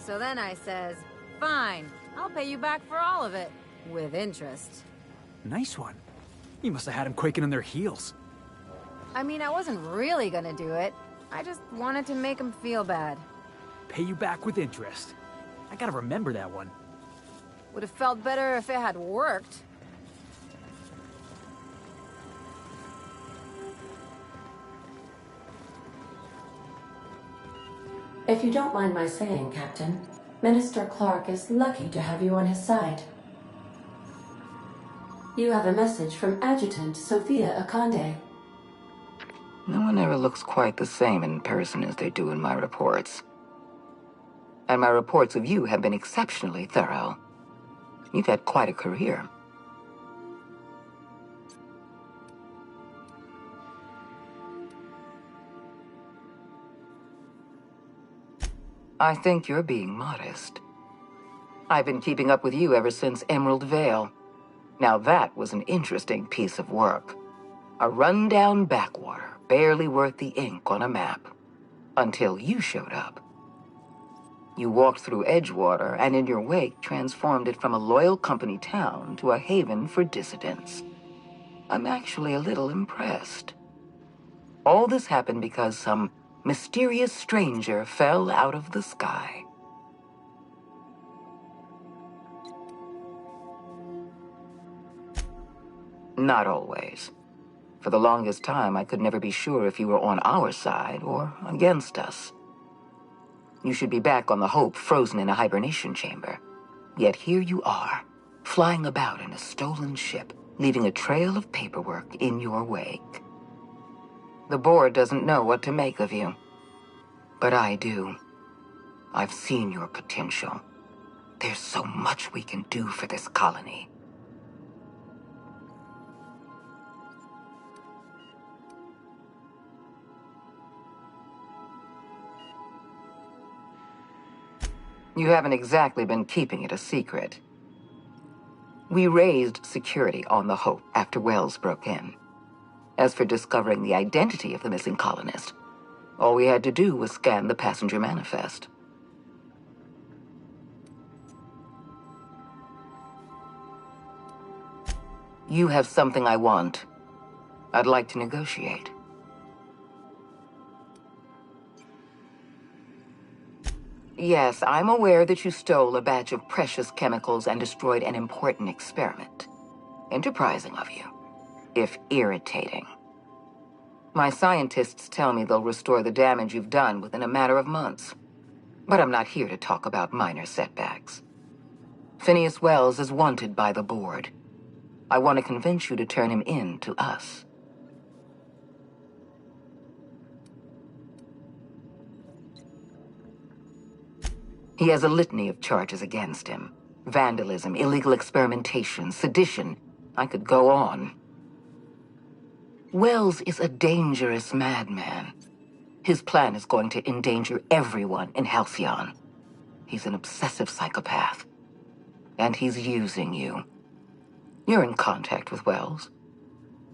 So then I says, fine, I'll pay you back for all of it. With interest. Nice one. You must have had them quaking in their heels. I mean, I wasn't really gonna do it. I just wanted to make him feel bad. Pay you back with interest. I gotta remember that one. Would have felt better if it had worked. If you don't mind my saying, Captain, Minister Clark is lucky to have you on his side. You have a message from Adjutant Sophia Akande. No one ever looks quite the same in person as they do in my reports. And my reports of you have been exceptionally thorough. You've had quite a career. I think you're being modest. I've been keeping up with you ever since Emerald Vale. Now that was an interesting piece of work. A rundown backwater, barely worth the ink on a map. Until you showed up. You walked through Edgewater and in your wake transformed it from a loyal company town to a haven for dissidents. I'm actually a little impressed. All this happened because some mysterious stranger fell out of the sky. Not always. For the longest time, I could never be sure if you were on our side or against us. You should be back on the Hope, frozen in a hibernation chamber. Yet here you are, flying about in a stolen ship, leaving a trail of paperwork in your wake. The board doesn't know what to make of you. But I do. I've seen your potential. There's so much we can do for this colony. You haven't exactly been keeping it a secret. We raised security on the Hope after Wells broke in. As for discovering the identity of the missing colonist, all we had to do was scan the passenger manifest. You have something I want. I'd like to negotiate. Yes, I'm aware that you stole a batch of precious chemicals and destroyed an important experiment. Enterprising of you, if irritating. My scientists tell me they'll restore the damage you've done within a matter of months. But I'm not here to talk about minor setbacks. Phineas Wells is wanted by the board. I want to convince you to turn him in to us. He has a litany of charges against him. Vandalism, illegal experimentation, sedition. I could go on. Wells is a dangerous madman. His plan is going to endanger everyone in Halcyon. He's an obsessive psychopath. And he's using you. You're in contact with Wells.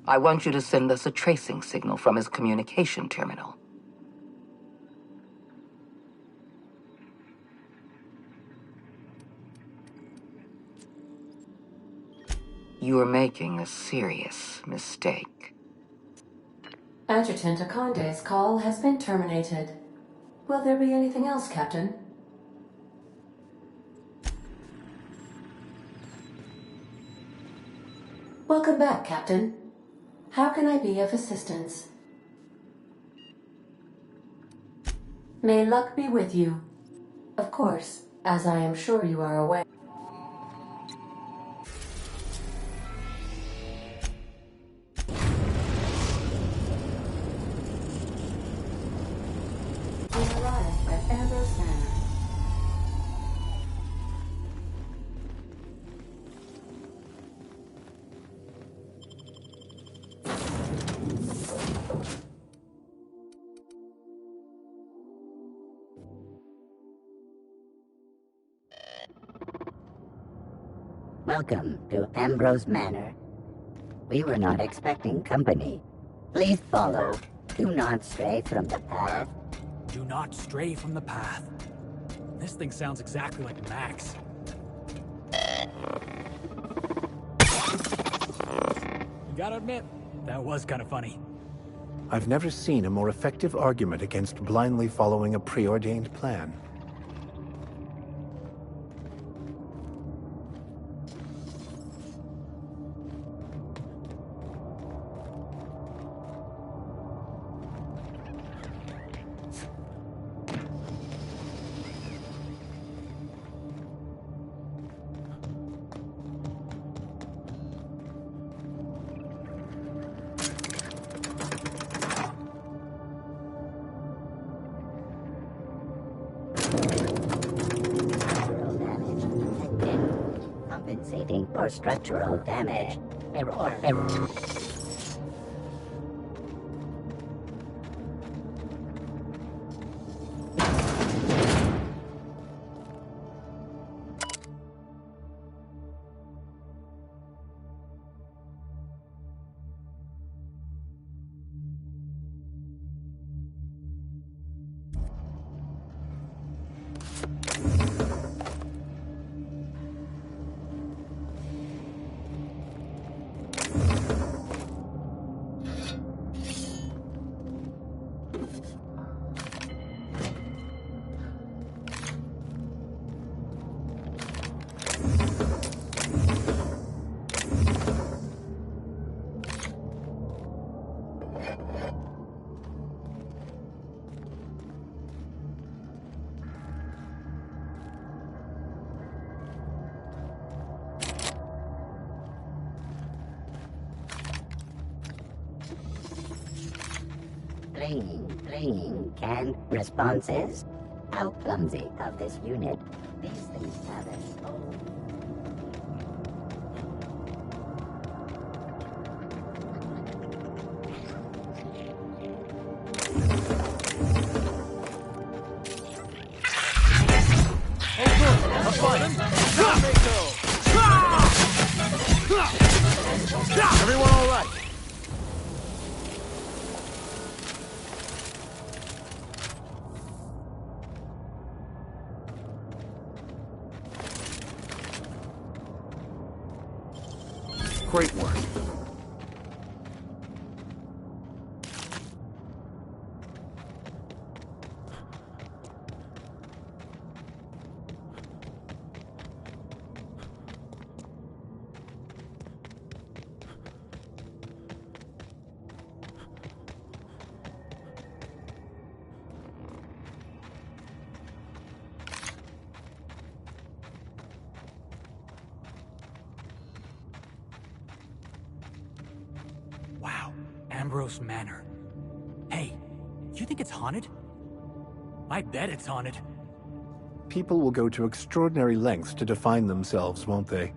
I want you to send us a tracing signal from his communication terminal. You're making a serious mistake. Adjutant Akande's call has been terminated. Will there be anything else, Captain? Welcome back, Captain. How can I be of assistance? May luck be with you. Of course, as I am sure you are aware. We arrived at Ambrose Manor. Welcome to Ambrose Manor. We were not expecting company. Please follow. Do not stray from the path. Do not stray from the path. This thing sounds exactly like Max. You gotta admit, that was kind of funny. I've never seen a more effective argument against blindly following a preordained plan. Compensating for structural damage. Error. Training, canned responses. How clumsy of this unit. These things have a soul. Everyone all right? Great work. Wow, Ambrose Manor. Hey, you think it's haunted? I bet it's haunted. People will go to extraordinary lengths to define themselves, won't they?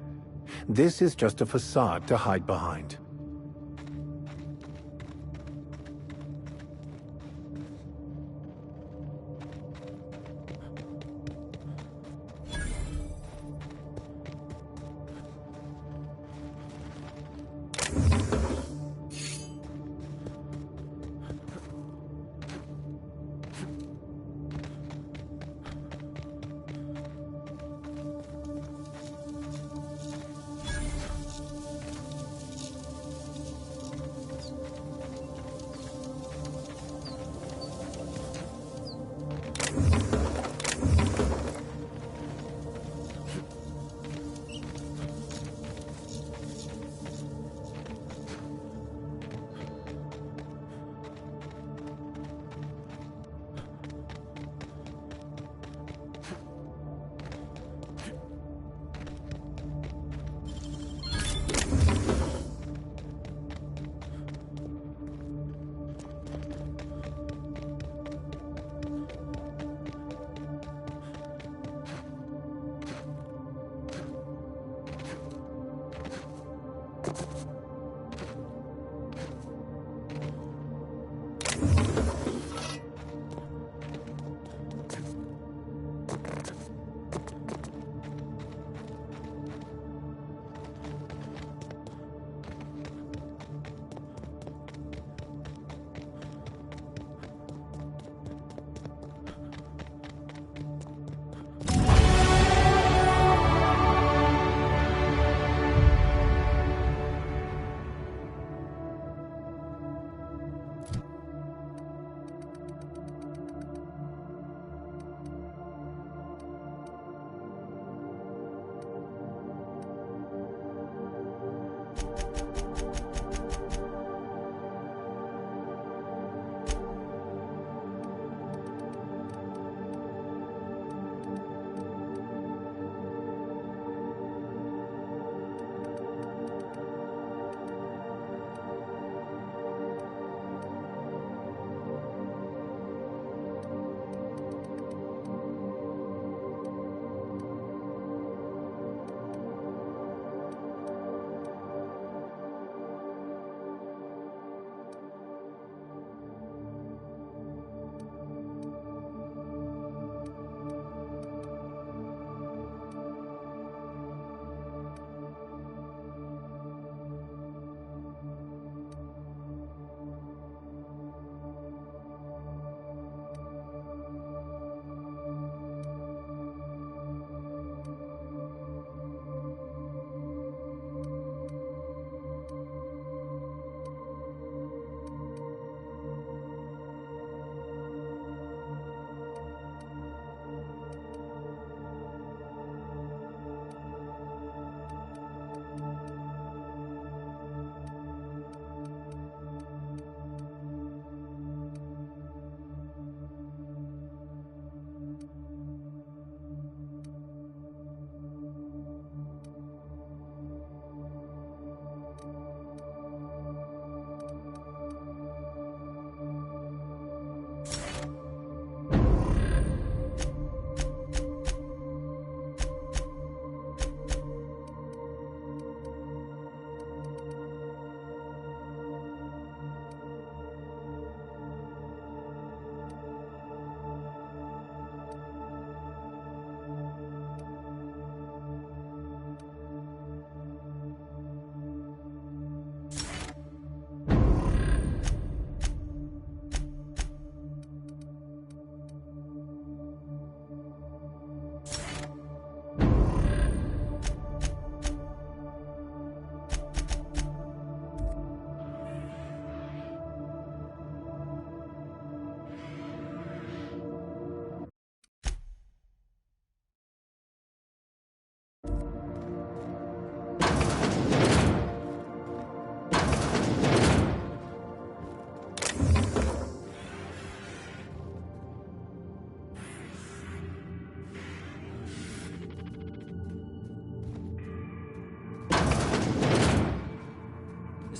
This is just a facade to hide behind.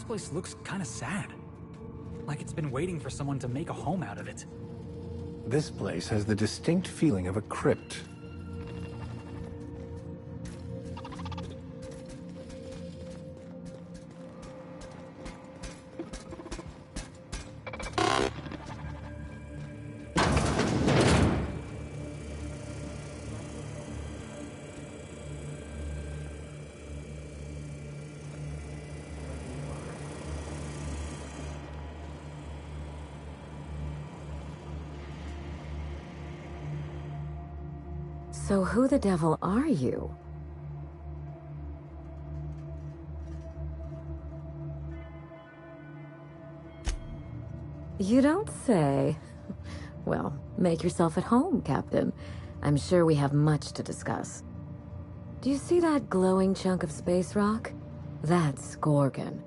place looks kind of sad. Like it's been waiting for someone to make a home out of it. This place has the distinct feeling of a crypt. So who the devil are you? You don't say. Well, make yourself at home, Captain. I'm sure we have much to discuss. Do you see that glowing chunk of space rock? That's Gorgon.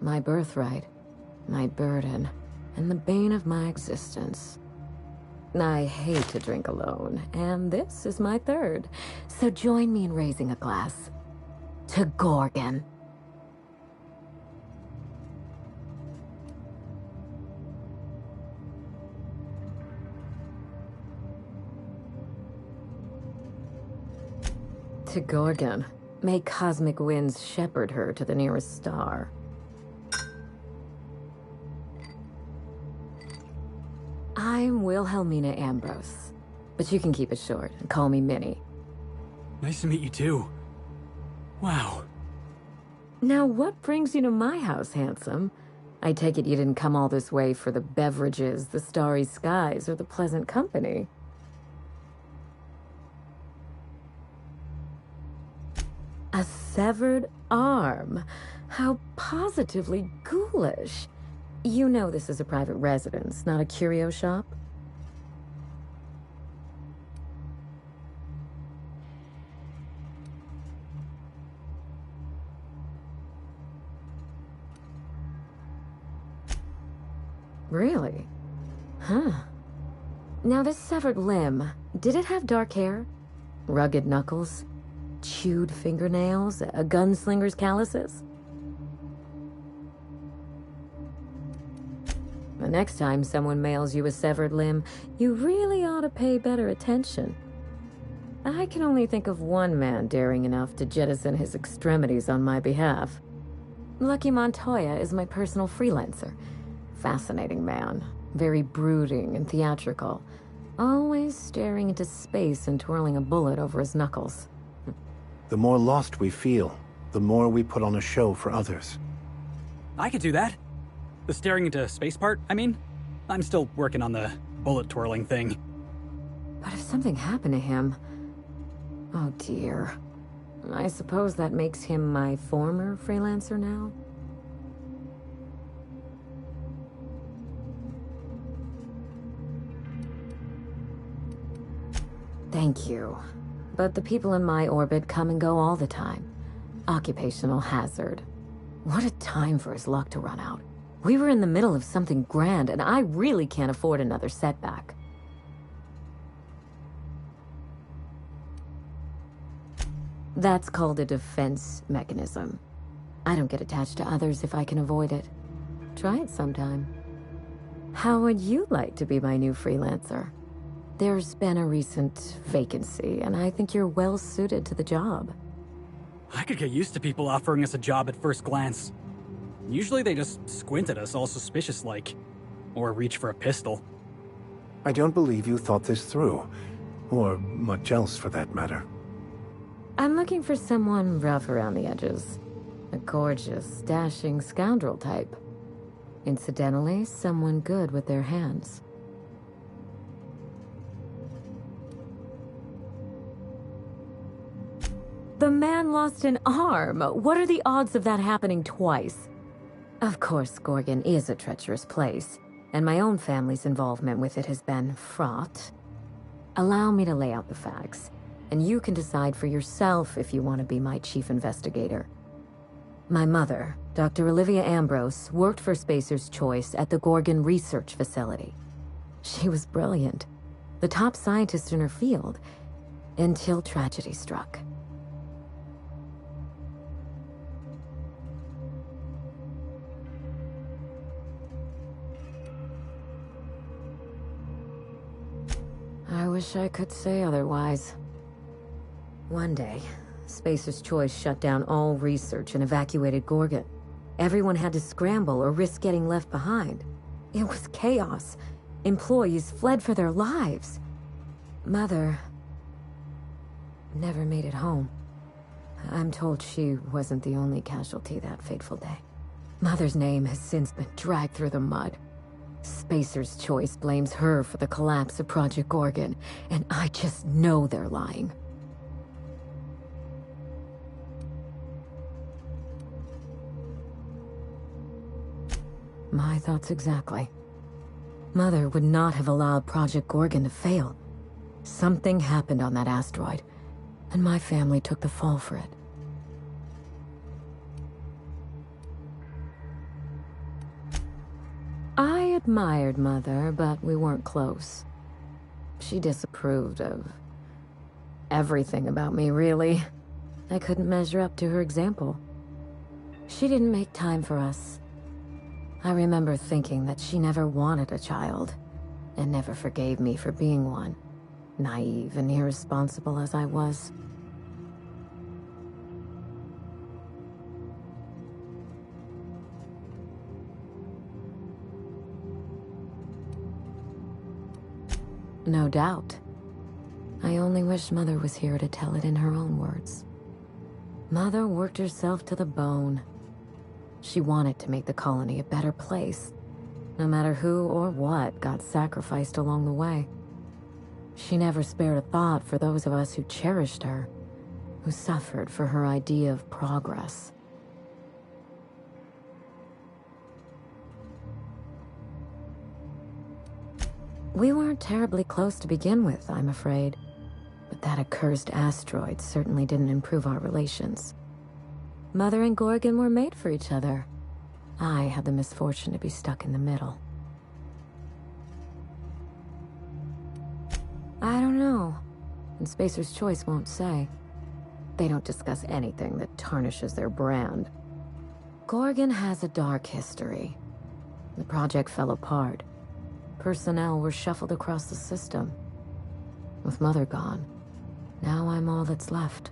My birthright, my burden, and the bane of my existence. I hate to drink alone, and this is my third. So join me in raising a glass. To Gorgon. To Gorgon. May cosmic winds shepherd her to the nearest star. I'm Wilhelmina Ambrose, but you can keep it short and call me Minnie. Nice to meet you too. Wow. Now, what brings you to my house, handsome? I take it you didn't come all this way for the beverages, the starry skies, or the pleasant company. A severed arm. How positively ghoulish. You know this is a private residence, not a curio shop? Really? Huh. Now this severed limb, did it have dark hair? Rugged knuckles? Chewed fingernails? A gunslinger's calluses? The next time someone mails you a severed limb, you really ought to pay better attention. I can only think of one man daring enough to jettison his extremities on my behalf. Lucky Montoya is my personal freelancer. Fascinating man, very brooding and theatrical, always staring into space and twirling a bullet over his knuckles. The more lost we feel, the more we put on a show for others. I could do that. The staring into space part, I mean. I'm still working on the bullet twirling thing. But if something happened to him... Oh dear. I suppose that makes him my former freelancer now? Thank you. But the people in my orbit come and go all the time. Occupational hazard. What a time for his luck to run out. We were in the middle of something grand, and I really can't afford another setback. That's called a defense mechanism. I don't get attached to others if I can avoid it. Try it sometime. How would you like to be my new freelancer? There's been a recent vacancy, and I think you're well suited to the job. I could get used to people offering us a job at first glance. Usually they just squint at us all suspicious-like. Or reach for a pistol. I don't believe you thought this through. Or much else, for that matter. I'm looking for someone rough around the edges. A gorgeous, dashing scoundrel type. Incidentally, someone good with their hands. The man lost an arm. What are the odds of that happening twice? Of course, Gorgon is a treacherous place, and my own family's involvement with it has been fraught. Allow me to lay out the facts, and you can decide for yourself if you want to be my chief investigator. My mother, Dr. Olivia Ambrose, worked for Spacer's Choice at the Gorgon Research Facility. She was brilliant, the top scientist in her field, until tragedy struck. Wish I could say otherwise. One day, Spacer's Choice shut down all research and evacuated Gorgon. Everyone had to scramble or risk getting left behind. It was chaos. Employees fled for their lives. Mother never made it home. I'm told she wasn't the only casualty that fateful day. Mother's name has since been dragged through the mud. Spacer's Choice blames her for the collapse of Project Gorgon, and I just know they're lying. My thoughts exactly. Mother would not have allowed Project Gorgon to fail. Something happened on that asteroid, and my family took the fall for it. I admired Mother, but we weren't close. She disapproved of everything about me, really. I couldn't measure up to her example. She didn't make time for us. I remember thinking that she never wanted a child, and never forgave me for being one, naive and irresponsible as I was. No doubt. I only wish Mother was here to tell it in her own words. Mother worked herself to the bone. She wanted to make the colony a better place, no matter who or what got sacrificed along the way. She never spared a thought for those of us who cherished her, who suffered for her idea of progress. We weren't terribly close to begin with, I'm afraid. But that accursed asteroid certainly didn't improve our relations. Mother and Gorgon were made for each other. I had the misfortune to be stuck in the middle. I don't know. And Spacer's Choice won't say. They don't discuss anything that tarnishes their brand. Gorgon has a dark history. The project fell apart. Personnel were shuffled across the system. With Mother gone, now I'm all that's left.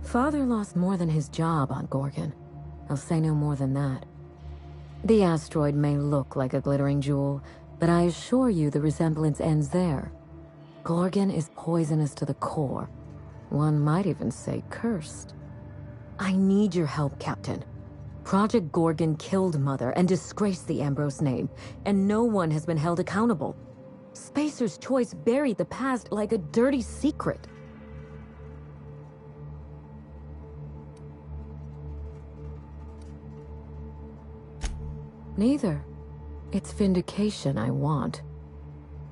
Father lost more than his job on Gorgon. I'll say no more than that. The asteroid may look like a glittering jewel, but I assure you the resemblance ends there. Gorgon is poisonous to the core. One might even say cursed. I need your help, Captain. Project Gorgon killed Mother and disgraced the Ambrose name, and no one has been held accountable. Spacer's Choice buried the past like a dirty secret. Neither. It's vindication I want.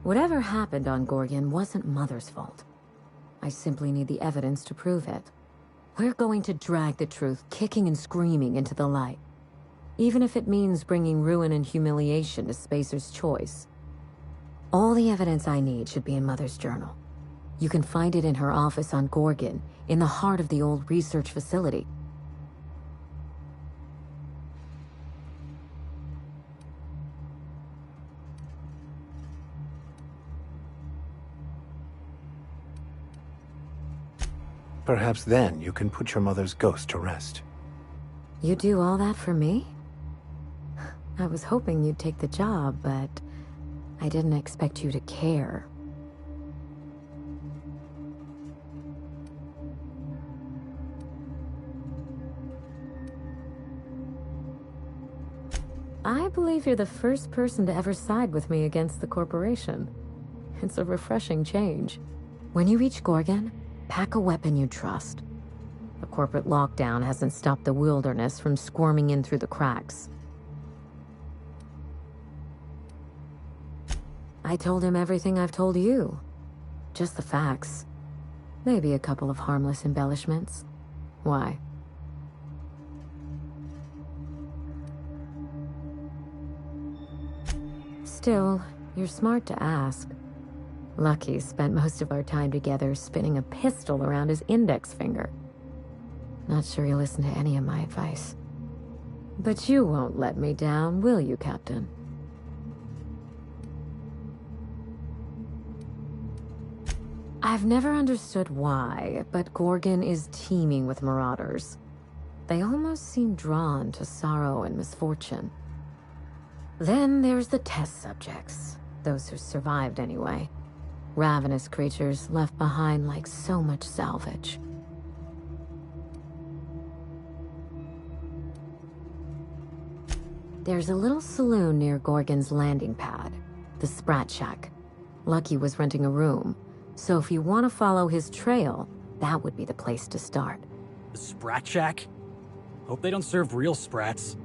Whatever happened on Gorgon wasn't Mother's fault. I simply need the evidence to prove it. We're going to drag the truth, kicking and screaming, into the light. Even if it means bringing ruin and humiliation to Spacer's Choice. All the evidence I need should be in Mother's journal. You can find it in her office on Gorgon, in the heart of the old research facility. Perhaps then you can put your mother's ghost to rest. You do all that for me? I was hoping you'd take the job, but I didn't expect you to care. I believe you're the first person to ever side with me against the corporation. It's a refreshing change. When you reach Gorgon, pack a weapon you trust. The corporate lockdown hasn't stopped the wilderness from squirming in through the cracks. I told him everything I've told you. Just the facts. Maybe a couple of harmless embellishments. Why? Still, you're smart to ask. Lucky spent most of our time together spinning a pistol around his index finger. Not sure he'll listen to any of my advice. But you won't let me down, will you, Captain? I've never understood why, but Gorgon is teeming with marauders. They almost seem drawn to sorrow and misfortune. Then there's the test subjects, those who survived anyway. Ravenous creatures left behind like so much salvage. There's a little saloon near Gorgon's landing pad, the Sprat Shack. Lucky was renting a room, so if you want to follow his trail, that would be the place to start. The Sprat Shack? Hope they don't serve real sprats.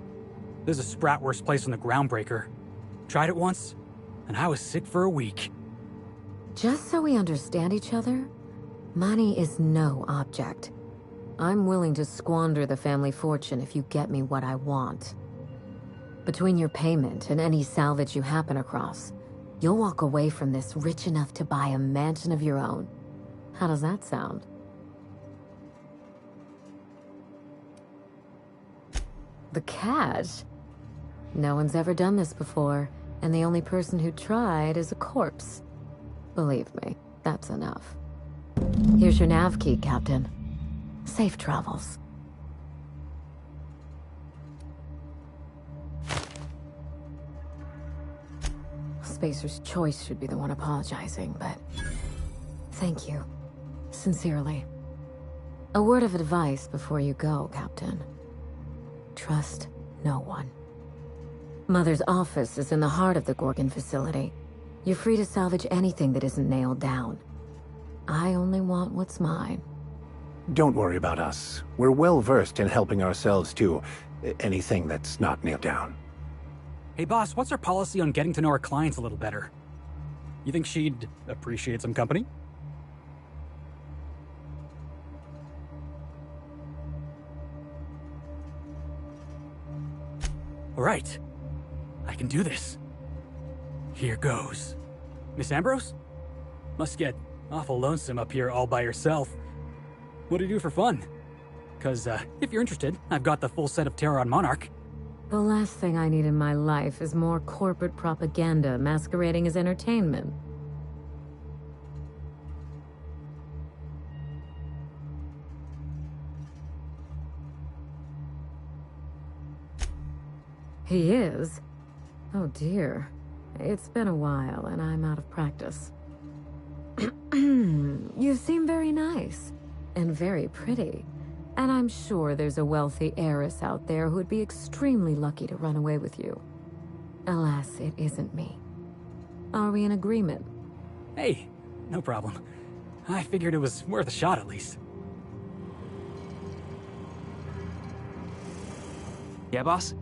There's a Spratwurst place on the Groundbreaker. Tried it once, and I was sick for a week. Just so we understand each other, money is no object. I'm willing to squander the family fortune if you get me what I want. Between your payment and any salvage you happen across, you'll walk away from this rich enough to buy a mansion of your own. How does that sound? The cash? No one's ever done this before, and the only person who tried is a corpse. Believe me, that's enough. Here's your nav key, Captain. Safe travels. Spacer's Choice should be the one apologizing, but thank you. Sincerely. A word of advice before you go, Captain. Trust no one. Mother's office is in the heart of the Gorgon facility. You're free to salvage anything that isn't nailed down. I only want what's mine. Don't worry about us. We're well versed in helping ourselves to anything that's not nailed down. Hey boss, what's our policy on getting to know our clients a little better? You think she'd appreciate some company? Alright. I can do this. Here goes. Miss Ambrose? Must get awful lonesome up here all by yourself. What do you do for fun? 'Cause, if you're interested, I've got the full set of Terran Monarch. The last thing I need in my life is more corporate propaganda masquerading as entertainment. He is? Oh dear. It's been a while and I'm out of practice. You seem very nice. And very pretty. And I'm sure there's a wealthy heiress out there who'd be extremely lucky to run away with you. Alas, it isn't me. Are we in agreement? Hey, no problem. I figured it was worth a shot at least. Yeah, boss?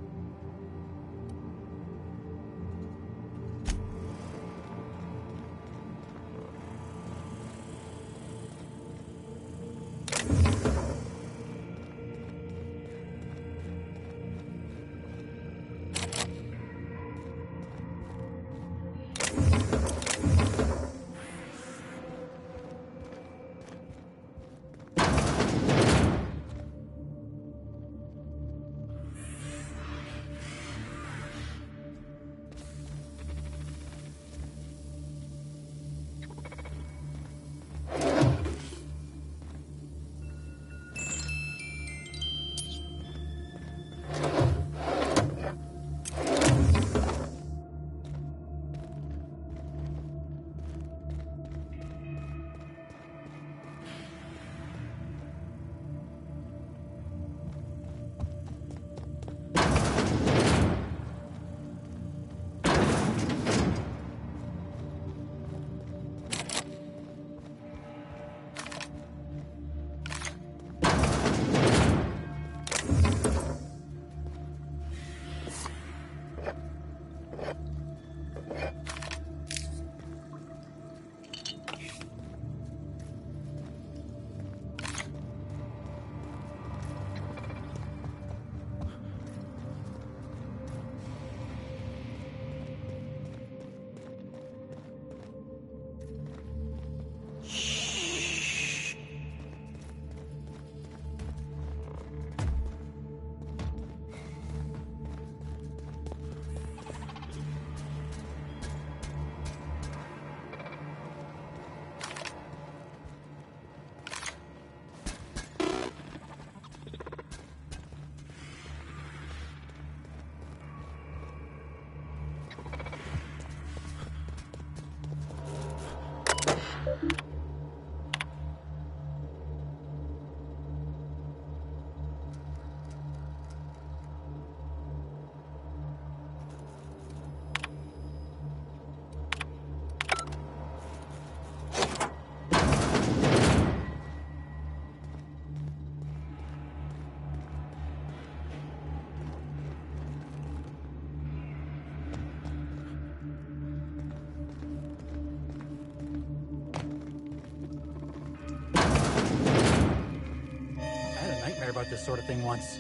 nightmare about this sort of thing once.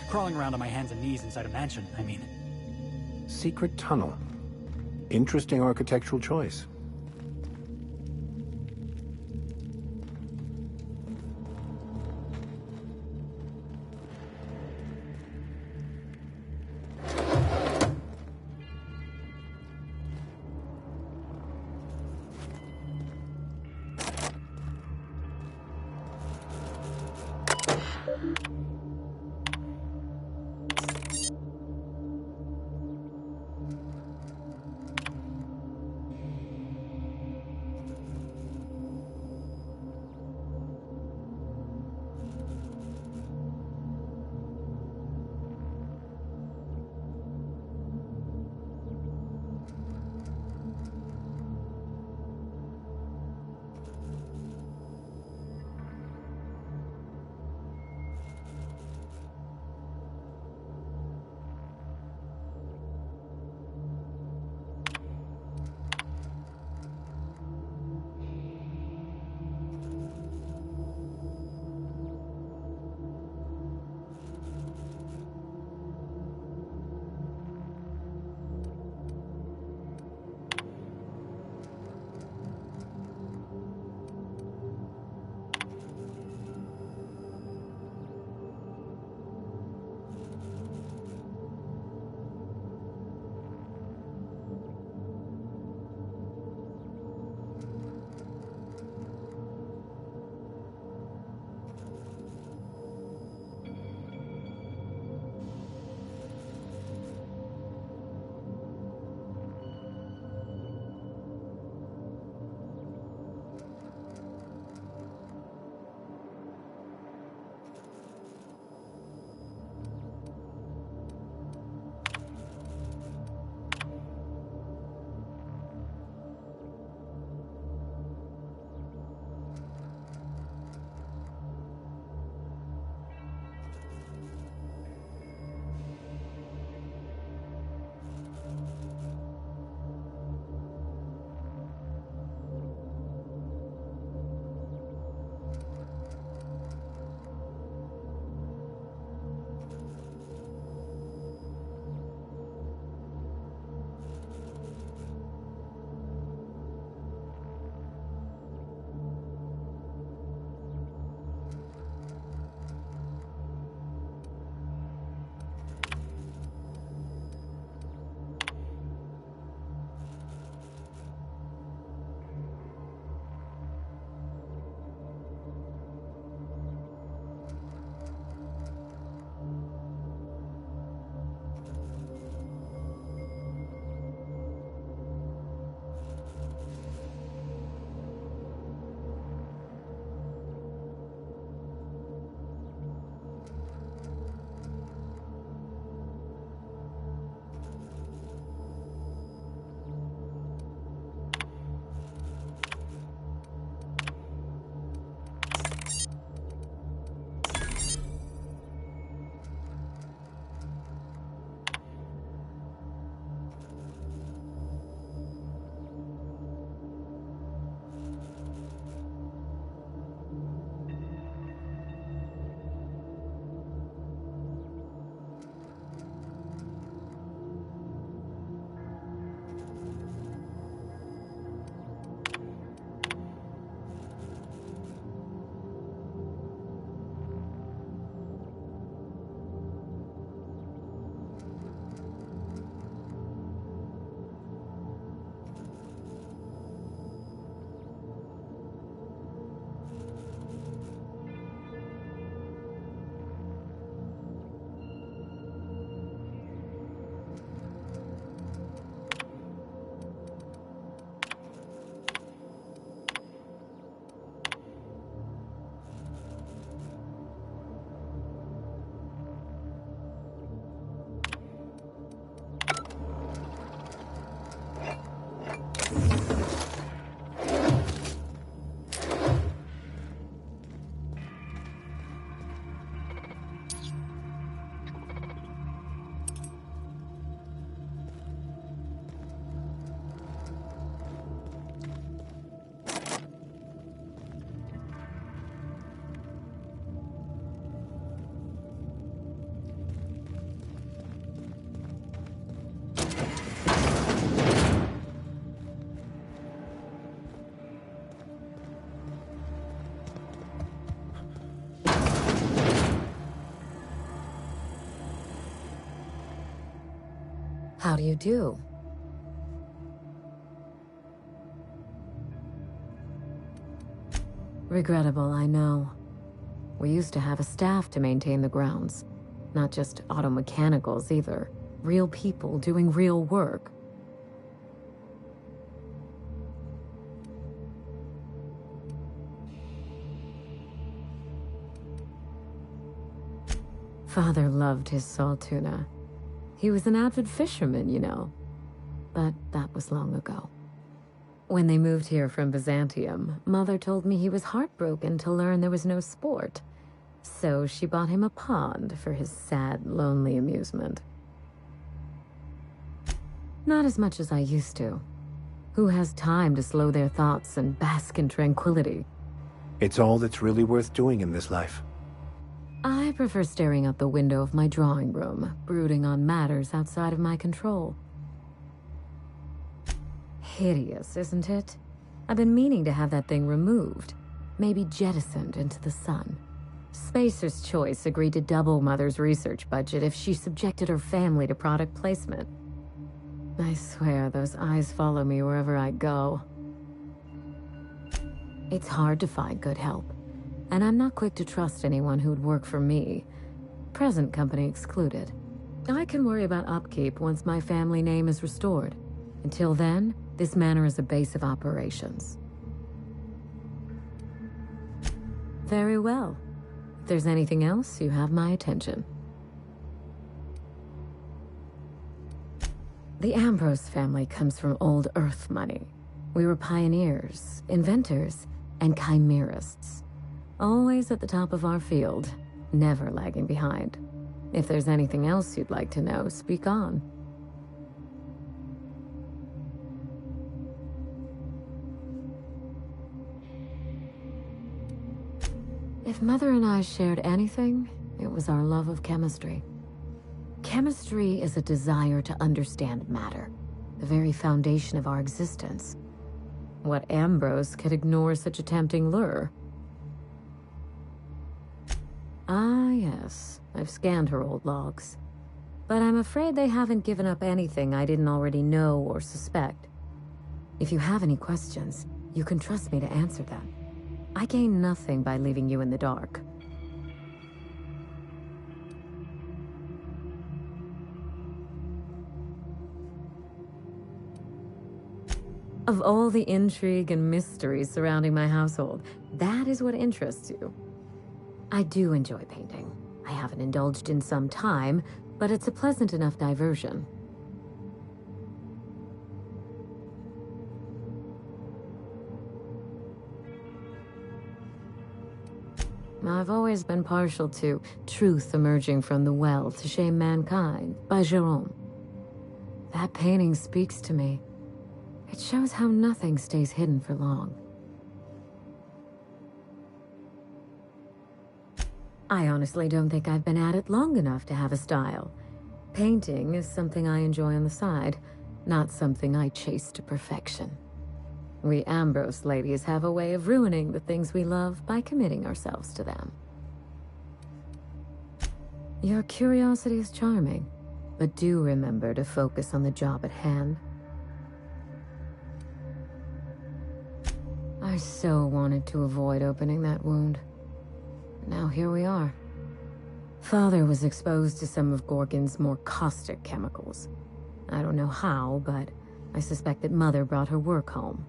Crawling around on my hands and knees inside a mansion, I mean. Secret tunnel. Interesting architectural choice. How do you do? Regrettable, I know. We used to have a staff to maintain the grounds. Not just auto mechanicals either. Real people doing real work. Father loved his salt tuna. He was an avid fisherman, you know. But that was long ago. When they moved here from Byzantium, Mother told me he was heartbroken to learn there was no sport. So she bought him a pond for his sad, lonely amusement. Not as much as I used to. Who has time to slow their thoughts and bask in tranquility? It's all that's really worth doing in this life. I prefer staring out the window of my drawing room, brooding on matters outside of my control. Hideous, isn't it? I've been meaning to have that thing removed, maybe jettisoned into the sun. Spacer's Choice agreed to double Mother's research budget if she subjected her family to product placement. I swear those eyes follow me wherever I go. It's hard to find good help, and I'm not quick to trust anyone who'd work for me, present company excluded. I can worry about upkeep once my family name is restored. Until then, this manor is a base of operations. Very well. If there's anything else, you have my attention. The Ambrose family comes from old Earth money. We were pioneers, inventors, and chimerists. Always at the top of our field, never lagging behind. If there's anything else you'd like to know, speak on. If Mother and I shared anything, it was our love of chemistry. Chemistry is a desire to understand matter, the very foundation of our existence. What Ambrose could ignore such a tempting lure? Ah, yes. I've scanned her old logs. But I'm afraid they haven't given up anything I didn't already know or suspect. If you have any questions, you can trust me to answer them. I gain nothing by leaving you in the dark. Of all the intrigue and mystery surrounding my household, that is what interests you. I do enjoy painting. I haven't indulged in some time, but it's a pleasant enough diversion. I've always been partial to Truth Emerging from the Well to Shame Mankind by Jerome. That painting speaks to me. It shows how nothing stays hidden for long. I honestly don't think I've been at it long enough to have a style. Painting is something I enjoy on the side, not something I chase to perfection. We Ambrose ladies have a way of ruining the things we love by committing ourselves to them. Your curiosity is charming, but do remember to focus on the job at hand. I so wanted to avoid opening that wound. Now here we are. Father was exposed to some of Gorgon's more caustic chemicals. I don't know how, but I suspect that Mother brought her work home.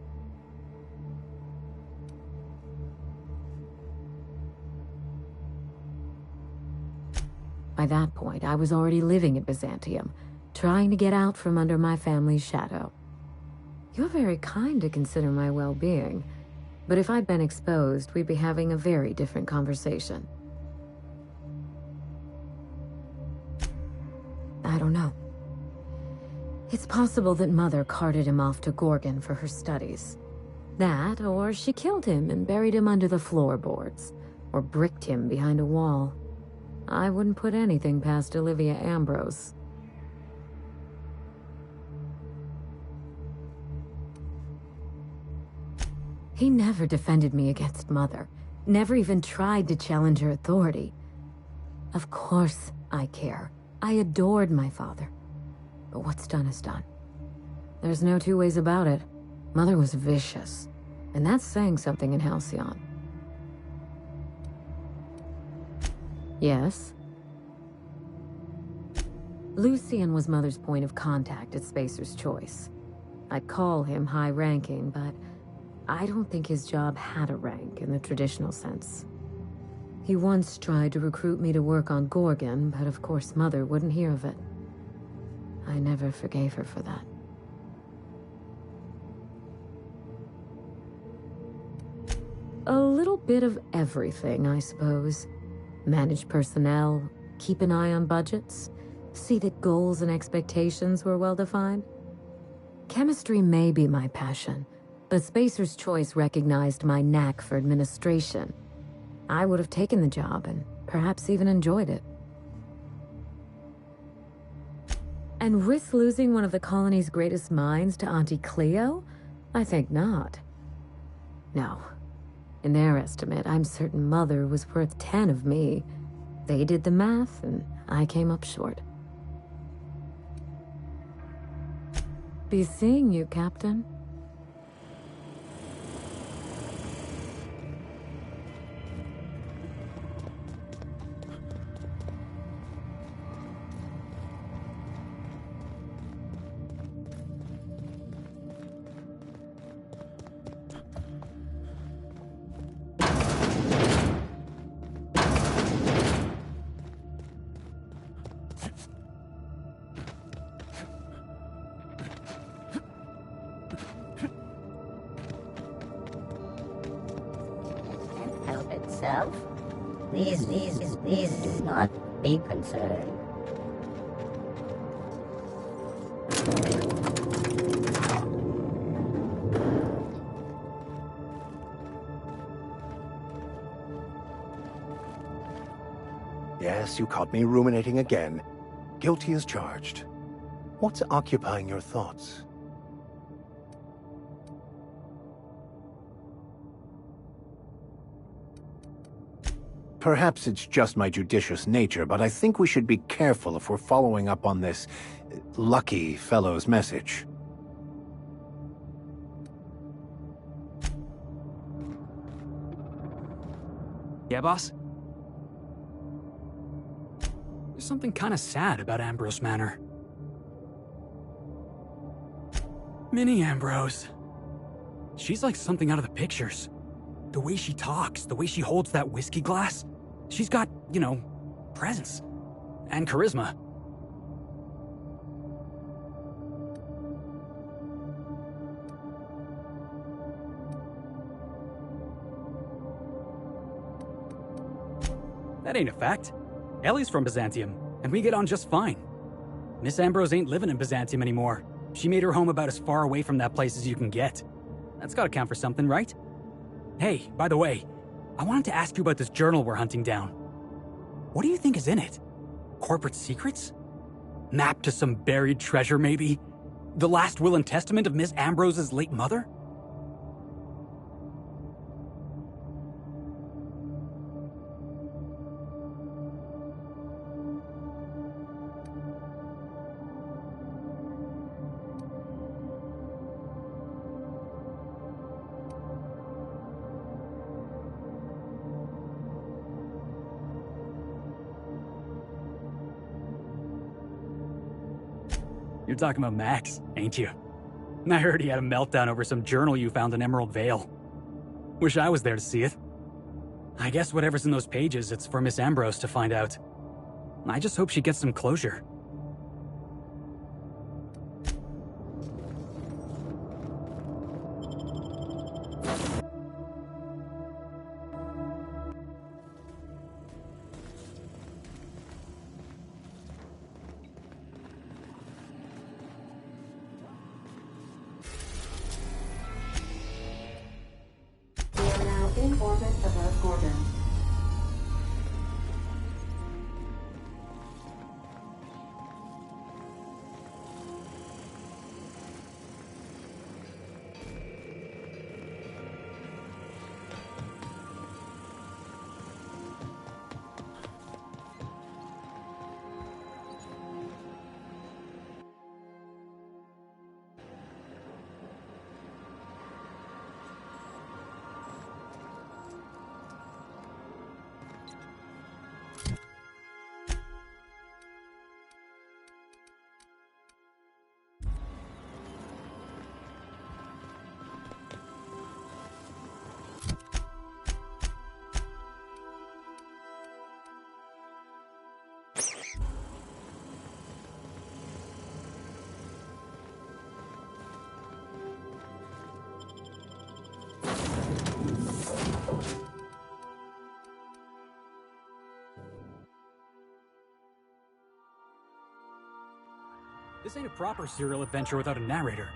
By that point, I was already living in Byzantium, trying to get out from under my family's shadow. You're very kind to consider my well-being, but if I'd been exposed, we'd be having a very different conversation. I don't know. It's possible that Mother carted him off to Gorgon for her studies. That, or she killed him and buried him under the floorboards, or bricked him behind a wall. I wouldn't put anything past Olivia Ambrose. He never defended me against Mother, never even tried to challenge her authority. Of course I care. I adored my father. but what's done is done. There's no two ways about it. Mother was vicious, and that's saying something in Halcyon. Yes? Lucian was Mother's point of contact at Spacer's Choice. I'd call him high-ranking, but I don't think his job had a rank in the traditional sense. He once tried to recruit me to work on Gorgon, but of course Mother wouldn't hear of it. I never forgave her for that. A little bit of everything, I suppose. Manage personnel, keep an eye on budgets, see that goals and expectations were well defined. Chemistry may be my passion, but Spacer's Choice recognized my knack for administration. I would have taken the job and perhaps even enjoyed it. And risk losing one of the colony's greatest minds to Auntie Cleo? I think not. No. In their estimate, I'm certain Mother was worth 10 of me. They did the math, and I came up short. Be seeing you, Captain. Help itself? Please do not be concerned. Yes, you caught me ruminating again. Guilty as charged. What's occupying your thoughts? Perhaps it's just my judicious nature, but I think we should be careful if we're following up on this lucky fellow's message. Yeah, boss? There's something kind of sad about Ambrose Manor. Minnie Ambrose. She's like something out of the pictures. The way she talks, the way she holds that whiskey glass. She's got, you know, presence. And charisma. That ain't a fact. Ellie's from Byzantium, and we get on just fine. Miss Ambrose ain't living in Byzantium anymore. She made her home about as far away from that place as you can get. That's gotta count for something, right? Hey, by the way, I wanted to ask you about this journal we're hunting down. What do you think is in it? Corporate secrets? Map to some buried treasure, maybe? The last will and testament of Miss Ambrose's late mother? You're talking about Max, ain't you? I heard he had a meltdown over some journal you found in Emerald Vale. Wish I was there to see it. I guess whatever's in those pages, it's for Miss Ambrose to find out. I just hope she gets some closure. In orbit above Gorgon. This ain't a proper serial adventure without a narrator.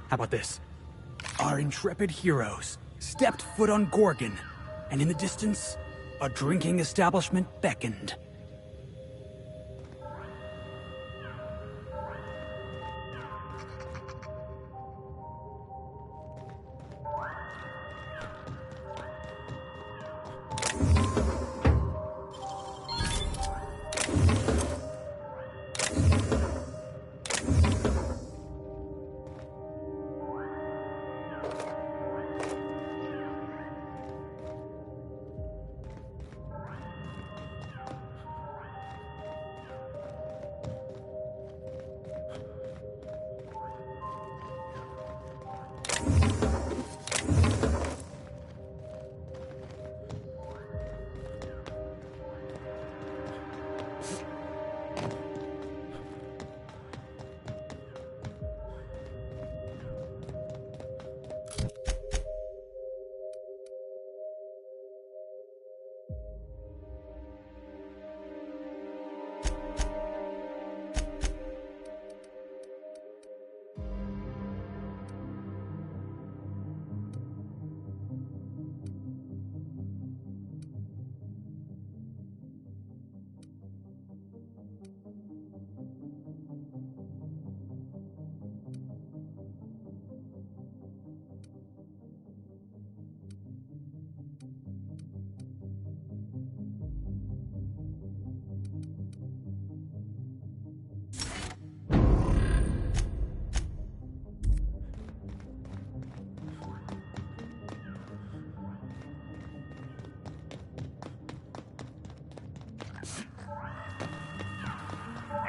How about this? Our intrepid heroes stepped foot on Gorgon, and in the distance, a drinking establishment beckoned.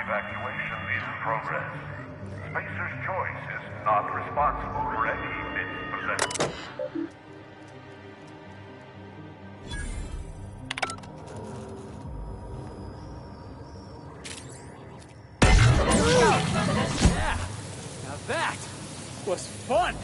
Evacuation in progress. Spacer's Choice is not responsible for any mispossession. Now that was fun!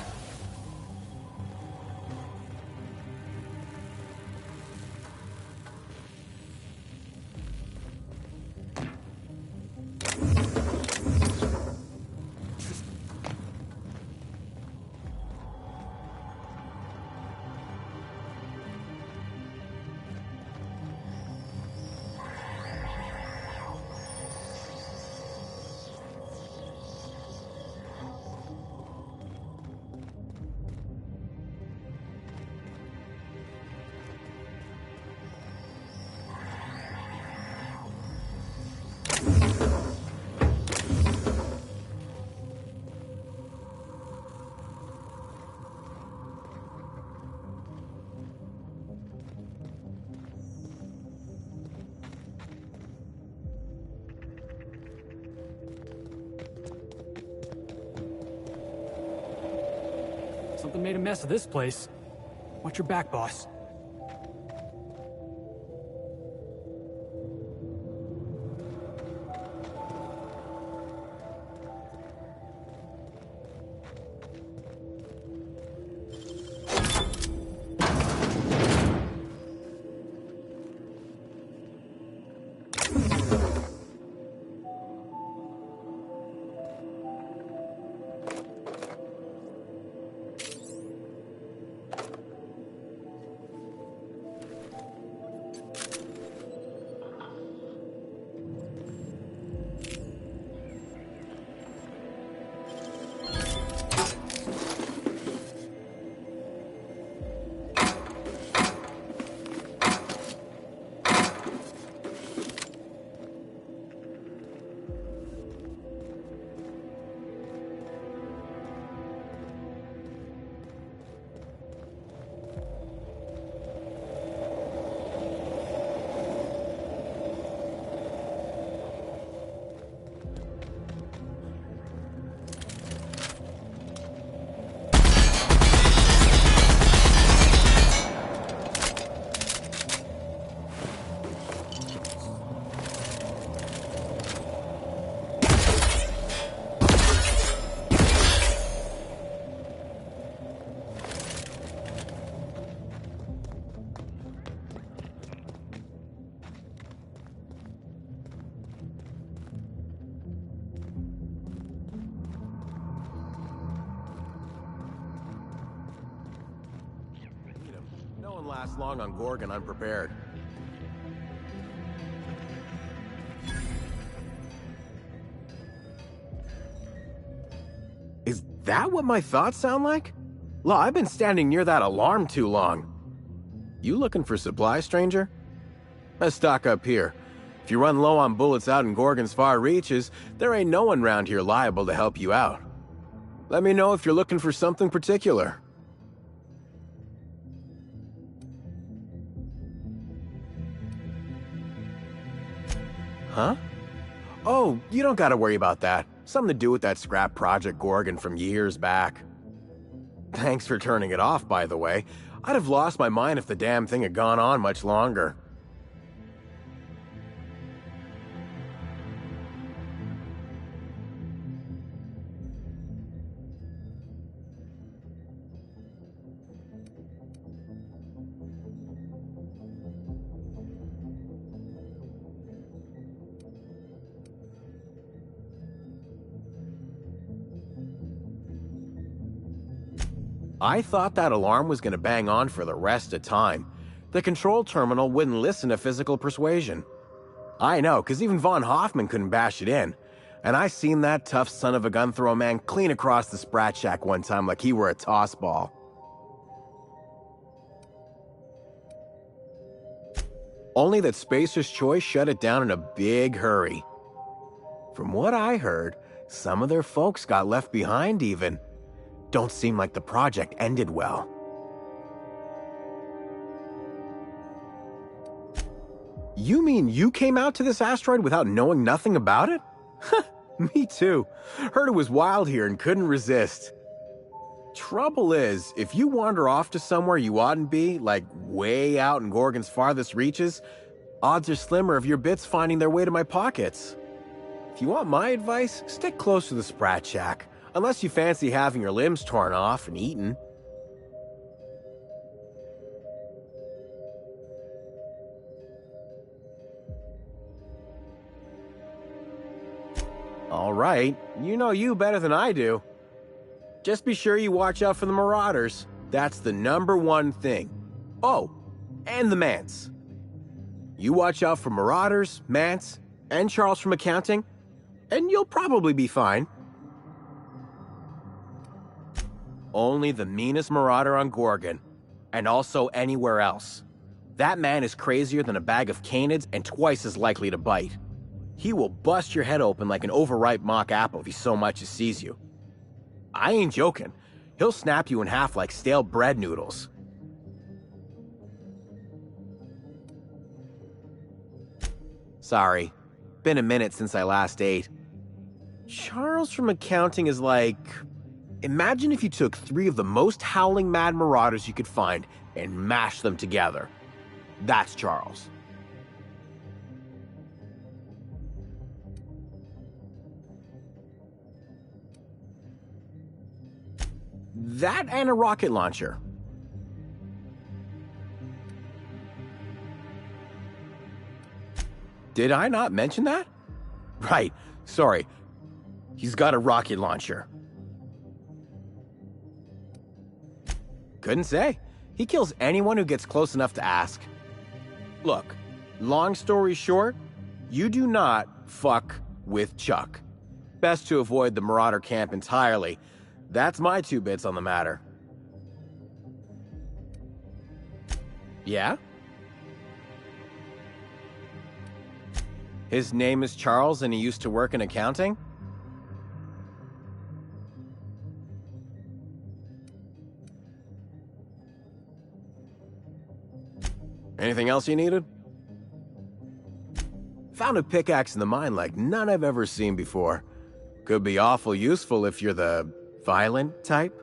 Something made a mess of this place. Watch your back, boss. last long on Gorgon unprepared. Is that what my thoughts sound like? Law, I've been standing near that alarm too long. You looking for supplies, stranger? Let's stock up here. If you run low on bullets out in Gorgon's far reaches, there ain't no one round here liable to help you out. Let me know if you're looking for something particular. Huh? Oh, you don't gotta worry about that. Something to do with that scrap Project Gorgon from years back. Thanks for turning it off, by the way. I'd have lost my mind if the damn thing had gone on much longer. I thought that alarm was going to bang on for the rest of time. The control terminal wouldn't listen to physical persuasion. I know, because even Von Hoffman couldn't bash it in. And I seen that tough son of a gun throw a man clean across the Sprat Shack one time like he were a toss ball. Only that Spacer's Choice shut it down in a big hurry. From what I heard, some of their folks got left behind even. Don't seem like the project ended well. You mean you came out to this asteroid without knowing nothing about it? Me too. Heard it was wild here and couldn't resist. Trouble is, if you wander off to somewhere you oughtn't be, like way out in Gorgon's farthest reaches, odds are slimmer of your bits finding their way to my pockets. If you want my advice, stick close to the Sprat Shack. Unless you fancy having your limbs torn off and eaten. All right, you know you better than I do. Just be sure you watch out for the Marauders. That's the #1 thing. Oh, and the Mance. You watch out for Marauders, Mance, and Charles from accounting, and you'll probably be fine. Only the meanest marauder on Gorgon, and also anywhere else. That man is crazier than a bag of canids and twice as likely to bite. He will bust your head open like an overripe mock apple if he so much as sees you. I ain't joking. He'll snap you in half like stale bread noodles. Sorry, been a minute since I last ate. Charles from accounting is like... Imagine if you took 3 of the most howling mad marauders you could find and mashed them together. That's Charles. That and a rocket launcher. Did I not mention that? Right, sorry. He's got a rocket launcher. Couldn't say. He kills anyone who gets close enough to ask. Look, long story short, you do not fuck with Chuck. Best to avoid the Marauder camp entirely. That's my 2 bits on the matter. Yeah? His name is Charles and he used to work in accounting? Anything else you needed? Found a pickaxe in the mine like none I've ever seen before. Could be awful useful if you're the violent type.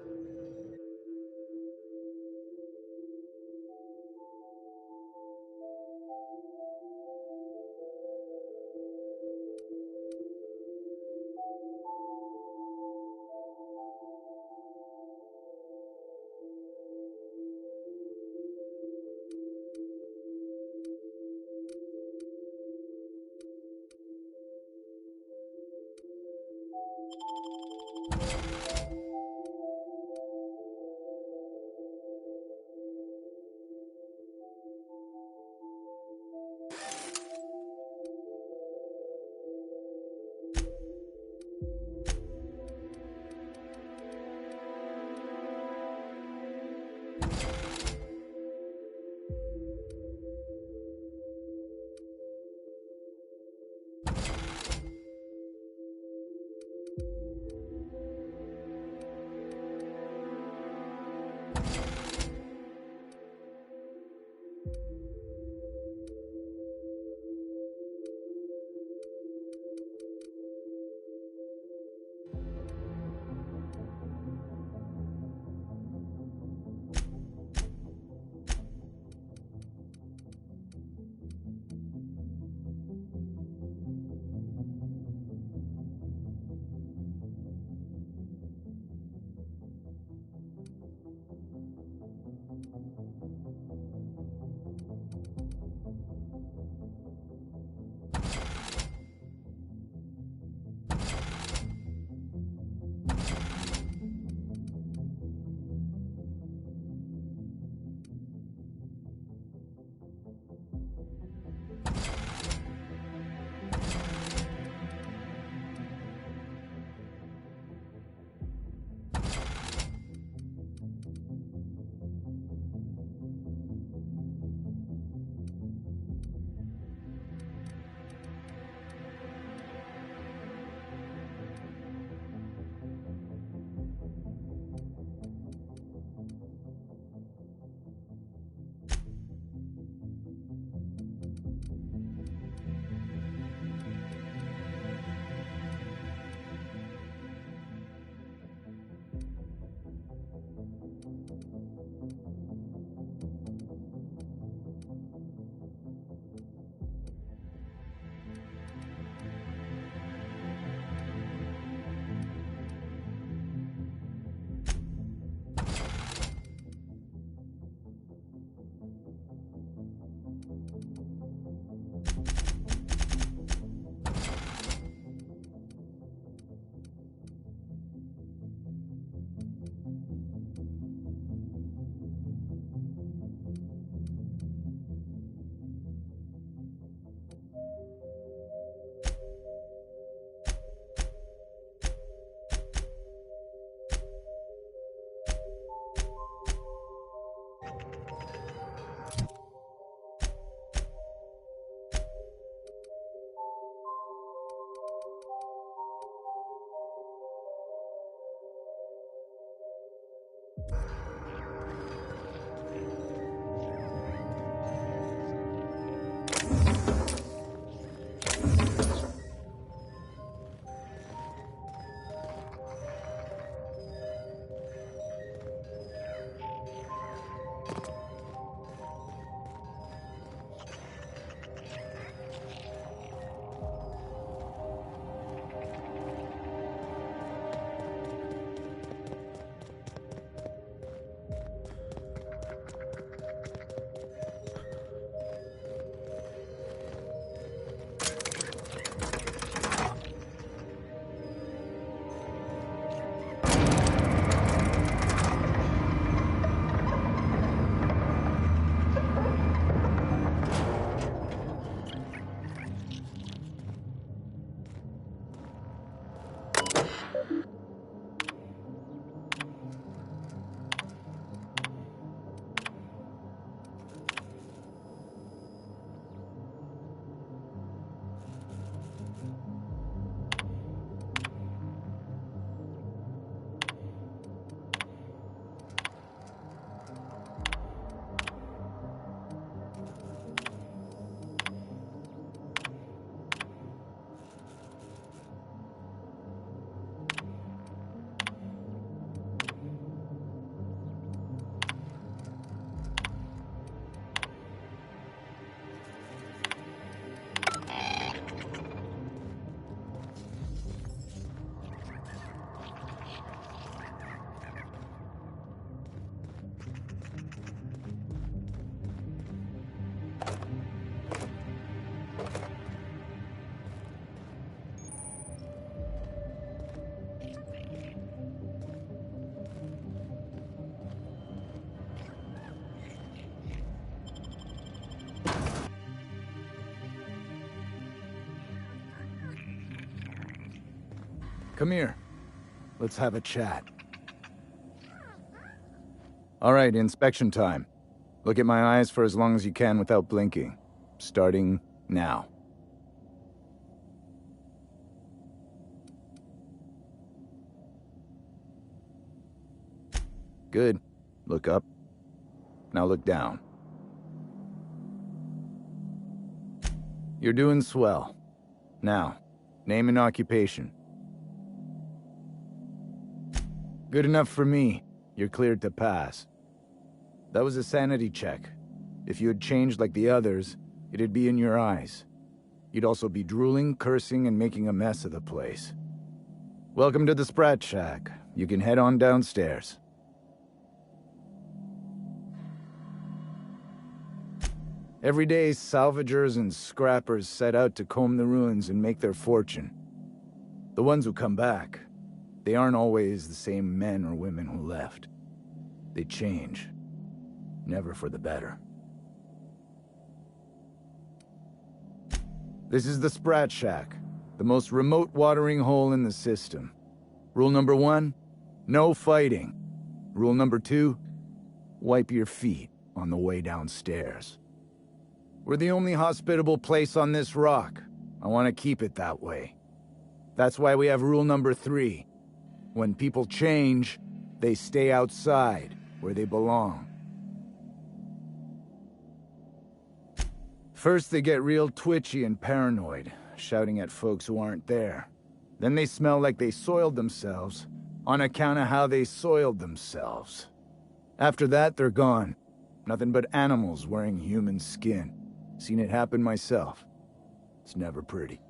Come here. Let's have a chat. All right, inspection time. Look at my eyes for as long as you can without blinking. Starting now. Good. Look up. Now look down. You're doing swell. Now, name and occupation. Good enough for me. You're cleared to pass. That was a sanity check. If you had changed like the others, it'd be in your eyes. You'd also be drooling, cursing, and making a mess of the place. Welcome to the Sprat Shack. You can head on downstairs. Every day, salvagers and scrappers set out to comb the ruins and make their fortune. The ones who come back, they aren't always the same men or women who left. They change. Never for the better. This is the Sprat Shack, the most remote watering hole in the system. Rule number 1, no fighting. Rule number 2, wipe your feet on the way downstairs. We're the only hospitable place on this rock. I want to keep it that way. That's why we have rule number 3. When people change, they stay outside, where they belong. First, they get real twitchy and paranoid, shouting at folks who aren't there. Then they smell like they soiled themselves, on account of how they soiled themselves. After that, they're gone. Nothing but animals wearing human skin. Seen it happen myself. It's never pretty.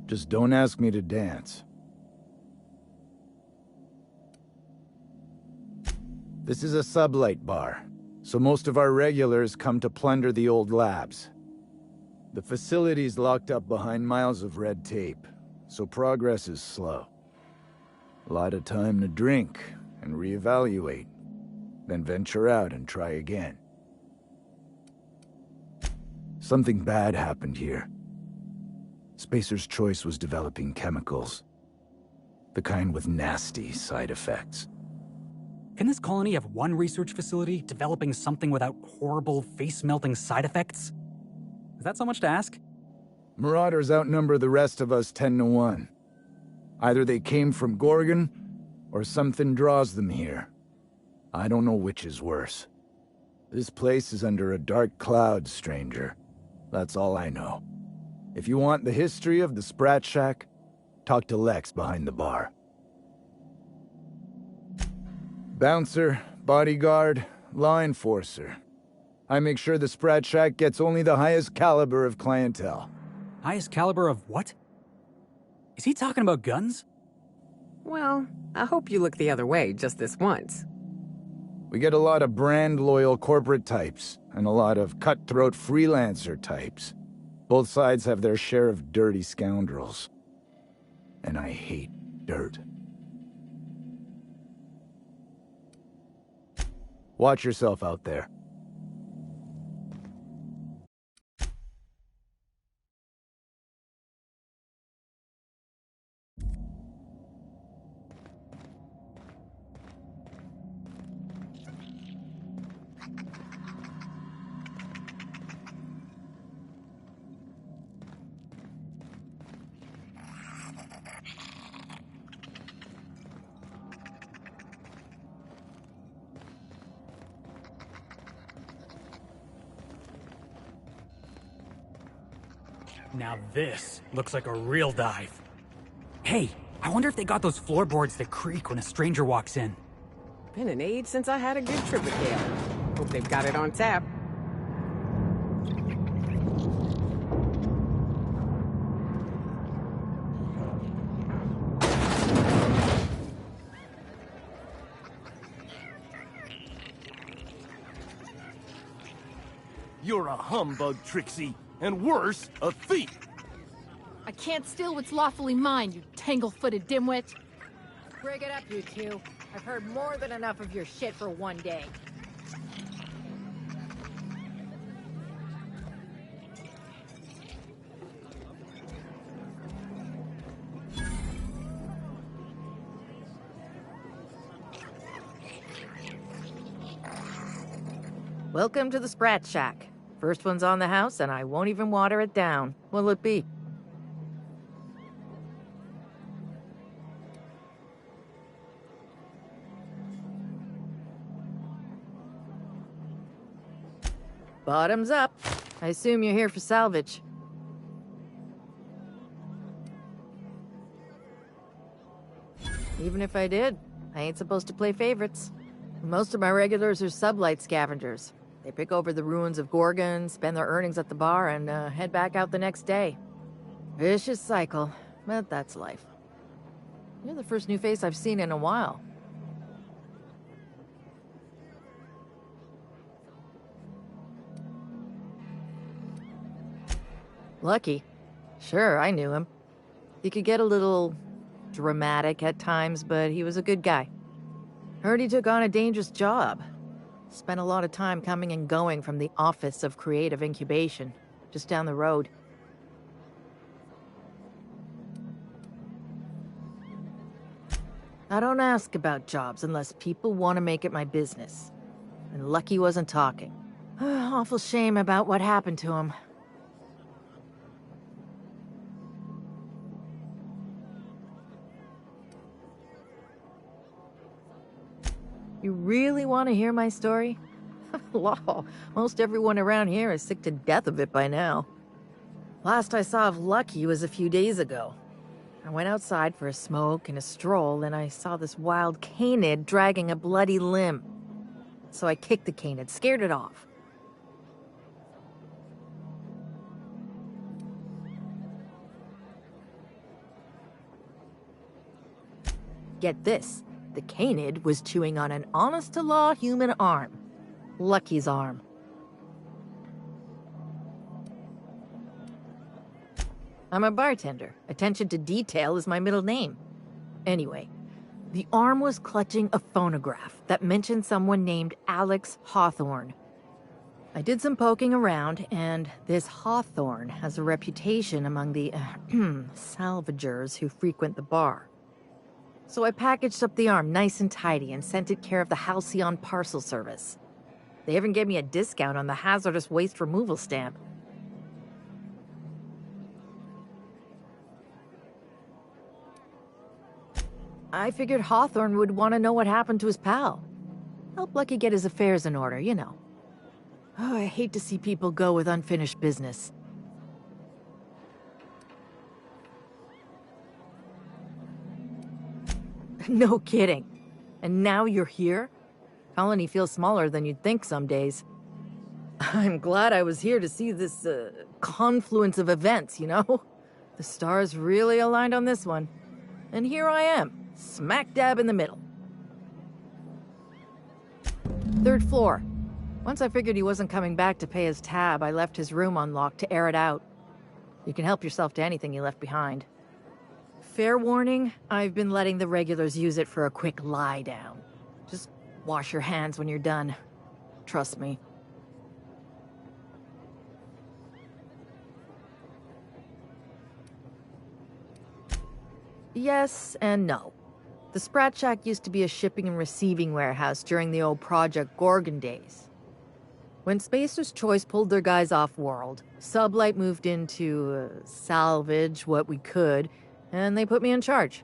Just don't ask me to dance. This is a sublight bar, so most of our regulars come to plunder the old labs. The facility's locked up behind miles of red tape, so progress is slow. A lot of time to drink and reevaluate, then venture out and try again. Something bad happened here. Spacer's Choice was developing chemicals. The kind with nasty side effects. Can this colony have one research facility developing something without horrible, face-melting side effects? Is that so much to ask? Marauders outnumber the rest of us 10 to 1. Either they came from Gorgon, or something draws them here. I don't know which is worse. This place is under a dark cloud, stranger. That's all I know. If you want the history of the Sprat Shack, talk to Lex behind the bar. Bouncer, bodyguard, law enforcer. I make sure the Sprat Shack gets only the highest caliber of clientele. Highest caliber of what? Is he talking about guns? Well, I hope you look the other way just this once. We get a lot of brand-loyal corporate types, and a lot of cutthroat freelancer types. Both sides have their share of dirty scoundrels. And I hate dirt. Watch yourself out there. Now this looks like a real dive. Hey, I wonder if they got those floorboards that creak when a stranger walks in. Been an age since I had a good trip with Dale. Hope they've got it on tap. You're a humbug, Trixie. And worse, a thief! I can't steal what's lawfully mine, you tangle-footed dimwit. Break it up, you two. I've heard more than enough of your shit for one day. Welcome to the Sprat Shack. First one's on the house, and I won't even water it down. What'll it be? Bottoms up. I assume you're here for salvage. Even if I did, I ain't supposed to play favorites. Most of my regulars are sublight scavengers. They pick over the ruins of Gorgon, spend their earnings at the bar, and head back out the next day. Vicious cycle, but that's life. You're the first new face I've seen in a while. Lucky. Sure, I knew him. He could get a little dramatic at times, but he was a good guy. Heard he took on a dangerous job. Spent a lot of time coming and going from the Office of Creative Incubation, just down the road. I don't ask about jobs unless people want to make it my business. And Lucky wasn't talking. Awful shame about what happened to him. You really want to hear my story? Law, most everyone around here is sick to death of it by now. Last I saw of Lucky was a few days ago. I went outside for a smoke and a stroll, and I saw this wild canid dragging a bloody limb. So I kicked the canid, scared it off. Get this. The canid was chewing on an honest-to-law human arm. Lucky's arm. I'm a bartender. Attention to detail is my middle name. Anyway, the arm was clutching a phonograph that mentioned someone named Alex Hawthorne. I did some poking around, and this Hawthorne has a reputation among the salvagers who frequent the bar. So I packaged up the arm nice and tidy and sent it care of the Halcyon Parcel Service. They even gave me a discount on the hazardous waste removal stamp. I figured Hawthorne would want to know what happened to his pal. Help Lucky get his affairs in order, you know. Oh, I hate to see people go with unfinished business. No kidding. And now you're here? Colony feels smaller than you'd think some days. I'm glad I was here to see this, confluence of events, you know? The stars really aligned on this one. And here I am, smack dab in the middle. 3rd floor. Once I figured he wasn't coming back to pay his tab, I left his room unlocked to air it out. You can help yourself to anything you left behind. Fair warning, I've been letting the regulars use it for a quick lie down. Just wash your hands when you're done. Trust me. Yes and no. The Sprat Shack used to be a shipping and receiving warehouse during the old Project Gorgon days. When Spacer's Choice pulled their guys off-world, Sublight moved in to salvage what we could, and they put me in charge.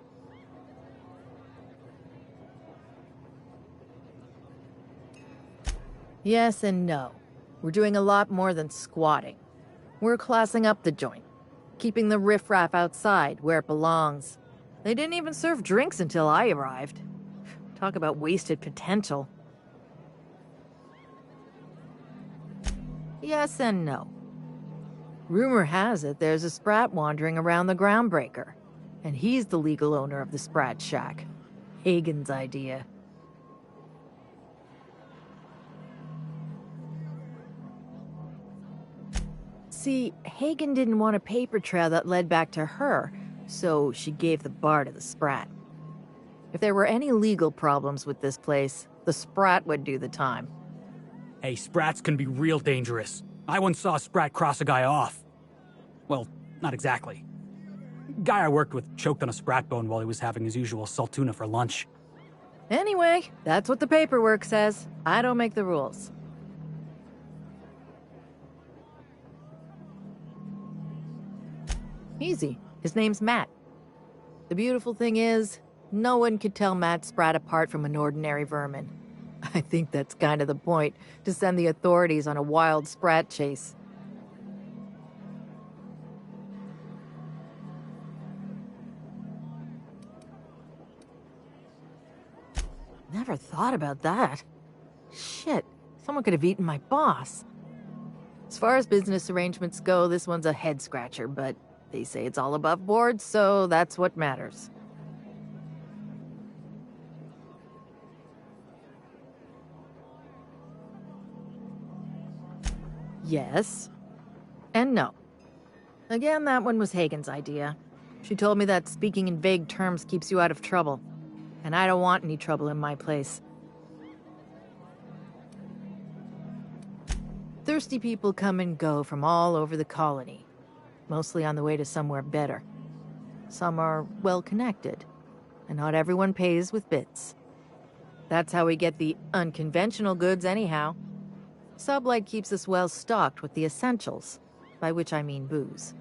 Yes and no. We're doing a lot more than squatting. We're classing up the joint, keeping the riffraff outside where it belongs. They didn't even serve drinks until I arrived. Talk about wasted potential. Yes and no. Rumor has it there's a Sprat wandering around the Groundbreaker, and he's the legal owner of the Sprat Shack. Hagen's idea. See, Hagen didn't want a paper trail that led back to her, so she gave the bar to the Sprat. If there were any legal problems with this place, the Sprat would do the time. Hey, Sprats can be real dangerous. I once saw a Sprat cross a guy off. Well, not exactly. Guy I worked with choked on a Sprat bone while he was having his usual salt tuna for lunch. Anyway, that's what the paperwork says. I don't make the rules. Easy. His name's Matt. The beautiful thing is, no one could tell Matt Sprat apart from an ordinary vermin. I think that's kind of the point, to send the authorities on a wild Sprat chase. Never thought about that. Shit, someone could have eaten my boss. As far as business arrangements go, this one's a head-scratcher, but they say it's all above board, so that's what matters. Yes. And no. Again, that one was Hagen's idea. She told me that speaking in vague terms keeps you out of trouble. And I don't want any trouble in my place. Thirsty people come and go from all over the colony, mostly on the way to somewhere better. Some are well-connected, and not everyone pays with bits. That's how we get the unconventional goods anyhow. Sublight keeps us well-stocked with the essentials, by which I mean booze.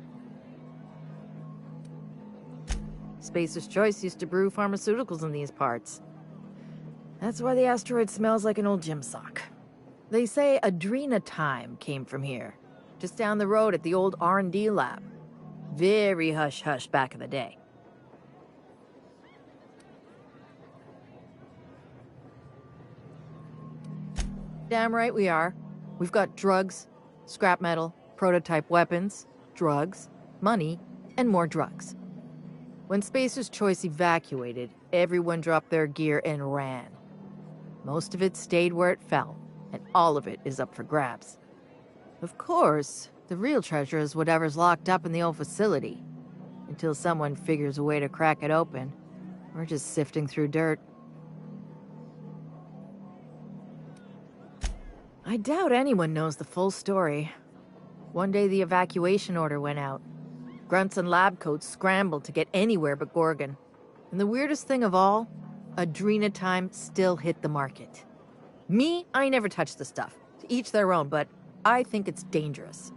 Spacer's Choice used to brew pharmaceuticals in these parts. That's why the asteroid smells like an old gym sock. They say Adrenatime came from here, just down the road at the old R&D lab. Very hush-hush back in the day. Damn right we are. We've got drugs, scrap metal, prototype weapons, drugs, money, and more drugs. When Spacer's Choice evacuated, everyone dropped their gear and ran. Most of it stayed where it fell, and all of it is up for grabs. Of course, the real treasure is whatever's locked up in the old facility. Until someone figures a way to crack it open, we're just sifting through dirt. I doubt anyone knows the full story. One day the evacuation order went out. Grunts and lab coats scrambled to get anywhere but Gorgon. And the weirdest thing of all, Adrenatime still hit the market. Me, I never touched the stuff. To each their own, but I think it's dangerous.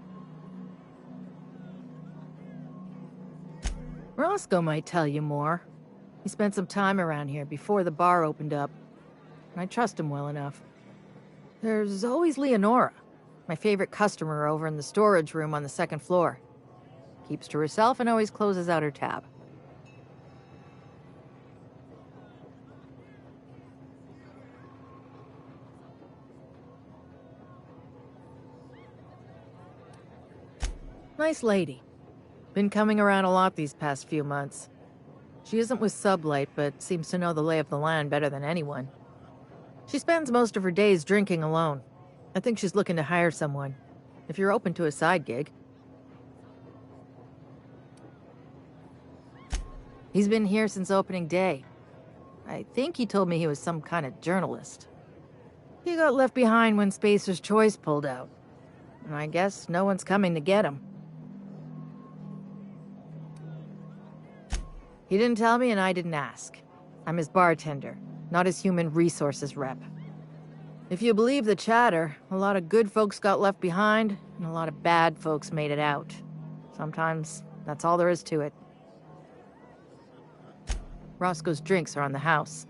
Roscoe might tell you more. He spent some time around here before the bar opened up. And I trust him well enough. There's always Leonora. My favorite customer over in the storage room on the second floor. Keeps to herself and always closes out her tab. Nice lady. Been coming around a lot these past few months. She isn't with Sublight, but seems to know the lay of the land better than anyone. She spends most of her days drinking alone. I think she's looking to hire someone, if you're open to a side gig. He's been here since opening day. I think he told me he was some kind of journalist. He got left behind when Spacer's Choice pulled out. And I guess no one's coming to get him. He didn't tell me and I didn't ask. I'm his bartender, not his human resources rep. If you believe the chatter, a lot of good folks got left behind, and a lot of bad folks made it out. Sometimes that's all there is to it. Roscoe's drinks are on the house.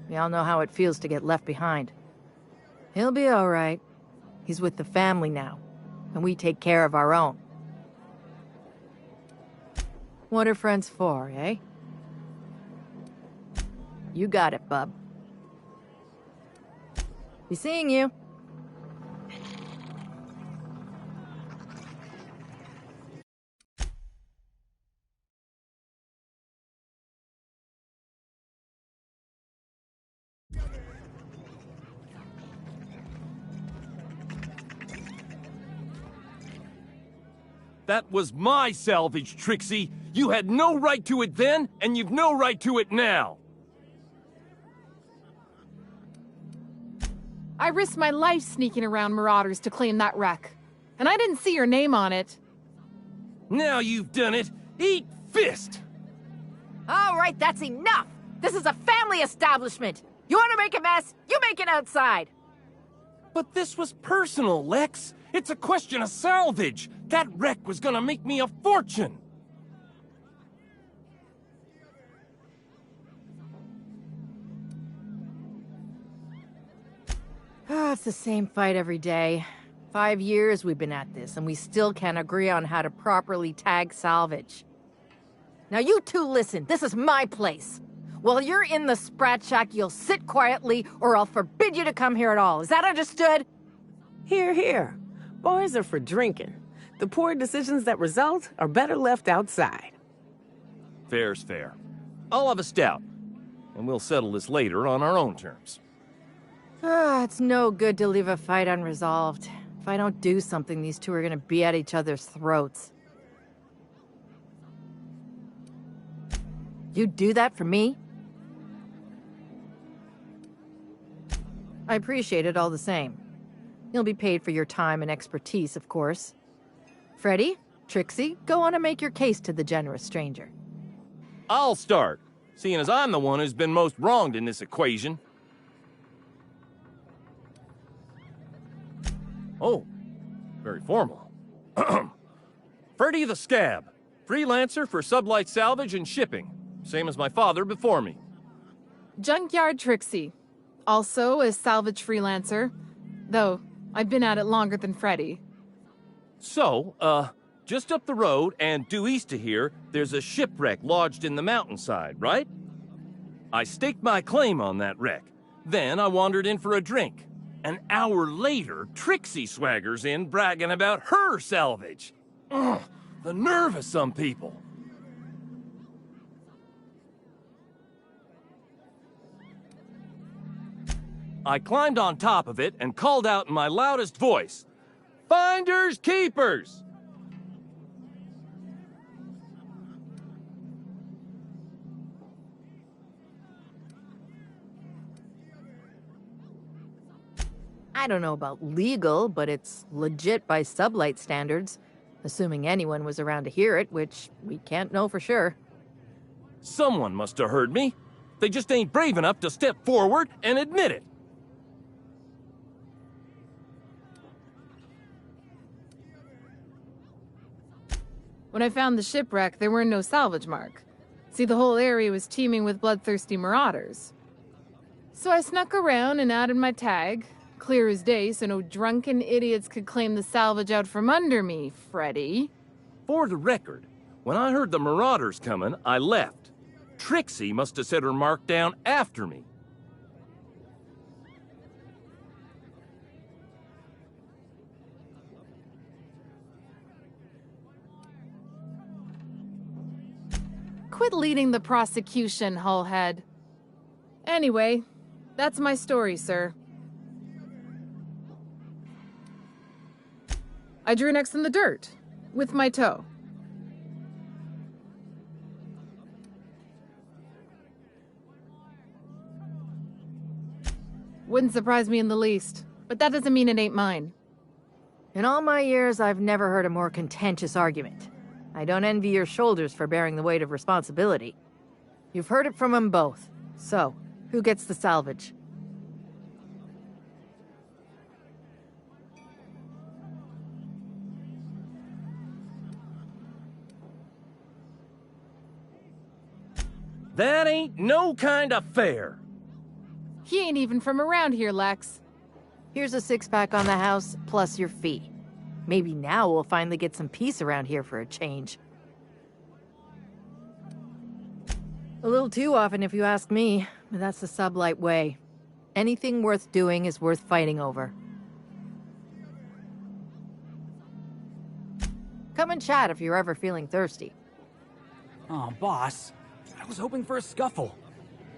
We all know how it feels to get left behind. He'll be all right. He's with the family now, and we take care of our own. What are friends for, eh? You got it, bub. Be seeing you. That was my salvage, Trixie. You had no right to it then, and you've no right to it now. I risked my life sneaking around Marauders to claim that wreck. And I didn't see your name on it. Now you've done it. Eat fist! All right, that's enough! This is a family establishment! You want to make a mess? You make it outside! But this was personal, Lex. It's a question of salvage. That wreck was gonna make me a fortune. It's the same fight every day. 5 years we've been at this, and we still can't agree on how to properly tag salvage. Now you two listen, this is my place. While you're in the Sprat Shack, you'll sit quietly, or I'll forbid you to come here at all. Is that understood? Hear, hear. Bars are for drinking. The poor decisions that result are better left outside. Fair's fair. I'll have a stout, and we'll settle this later on our own terms. It's no good to leave a fight unresolved. If I don't do something, these two are gonna be at each other's throats. You'd do that for me? I appreciate it all the same. You'll be paid for your time and expertise, of course. Freddy, Trixie, go on and make your case to the generous stranger. I'll start, seeing as I'm the one who's been most wronged in this equation. Oh, very formal. Freddy the Scab, freelancer for Sublight Salvage and Shipping, same as my father before me. Junkyard Trixie, also a salvage freelancer, though I've been at it longer than Freddy. So, just up the road and due east of here, there's a shipwreck lodged in the mountainside, right? I staked my claim on that wreck. Then I wandered in for a drink. An hour later, Trixie swaggers in bragging about her salvage. Ugh, the nerve of some people. I climbed on top of it and called out in my loudest voice, "Finders keepers!" I don't know about legal, but it's legit by Sublight standards. Assuming anyone was around to hear it, which we can't know for sure. Someone must have heard me. They just ain't brave enough to step forward and admit it. When I found the shipwreck, there were no salvage mark. See, the whole area was teeming with bloodthirsty marauders. So I snuck around and added my tag, Clear as day, so no drunken idiots could claim the salvage out from under me, Freddy. For the record, when I heard the Marauders coming, I left. Trixie must have set her mark down after me. Quit leading the prosecution, Hullhead. Anyway, that's my story, sir. I drew an X in the dirt, with my toe. Wouldn't surprise me in the least, but that doesn't mean it ain't mine. In all my years, I've never heard a more contentious argument. I don't envy your shoulders for bearing the weight of responsibility. You've heard it from them both. So, who gets the salvage? That ain't no kind of fair. He ain't even from around here, Lex. Here's a six-pack on the house, plus your fee. Maybe now we'll finally get some peace around here for a change. A little too often, if you ask me, but that's the Sublight way. Anything worth doing is worth fighting over. Come and chat if you're ever feeling thirsty. Oh, boss. I was hoping for a scuffle.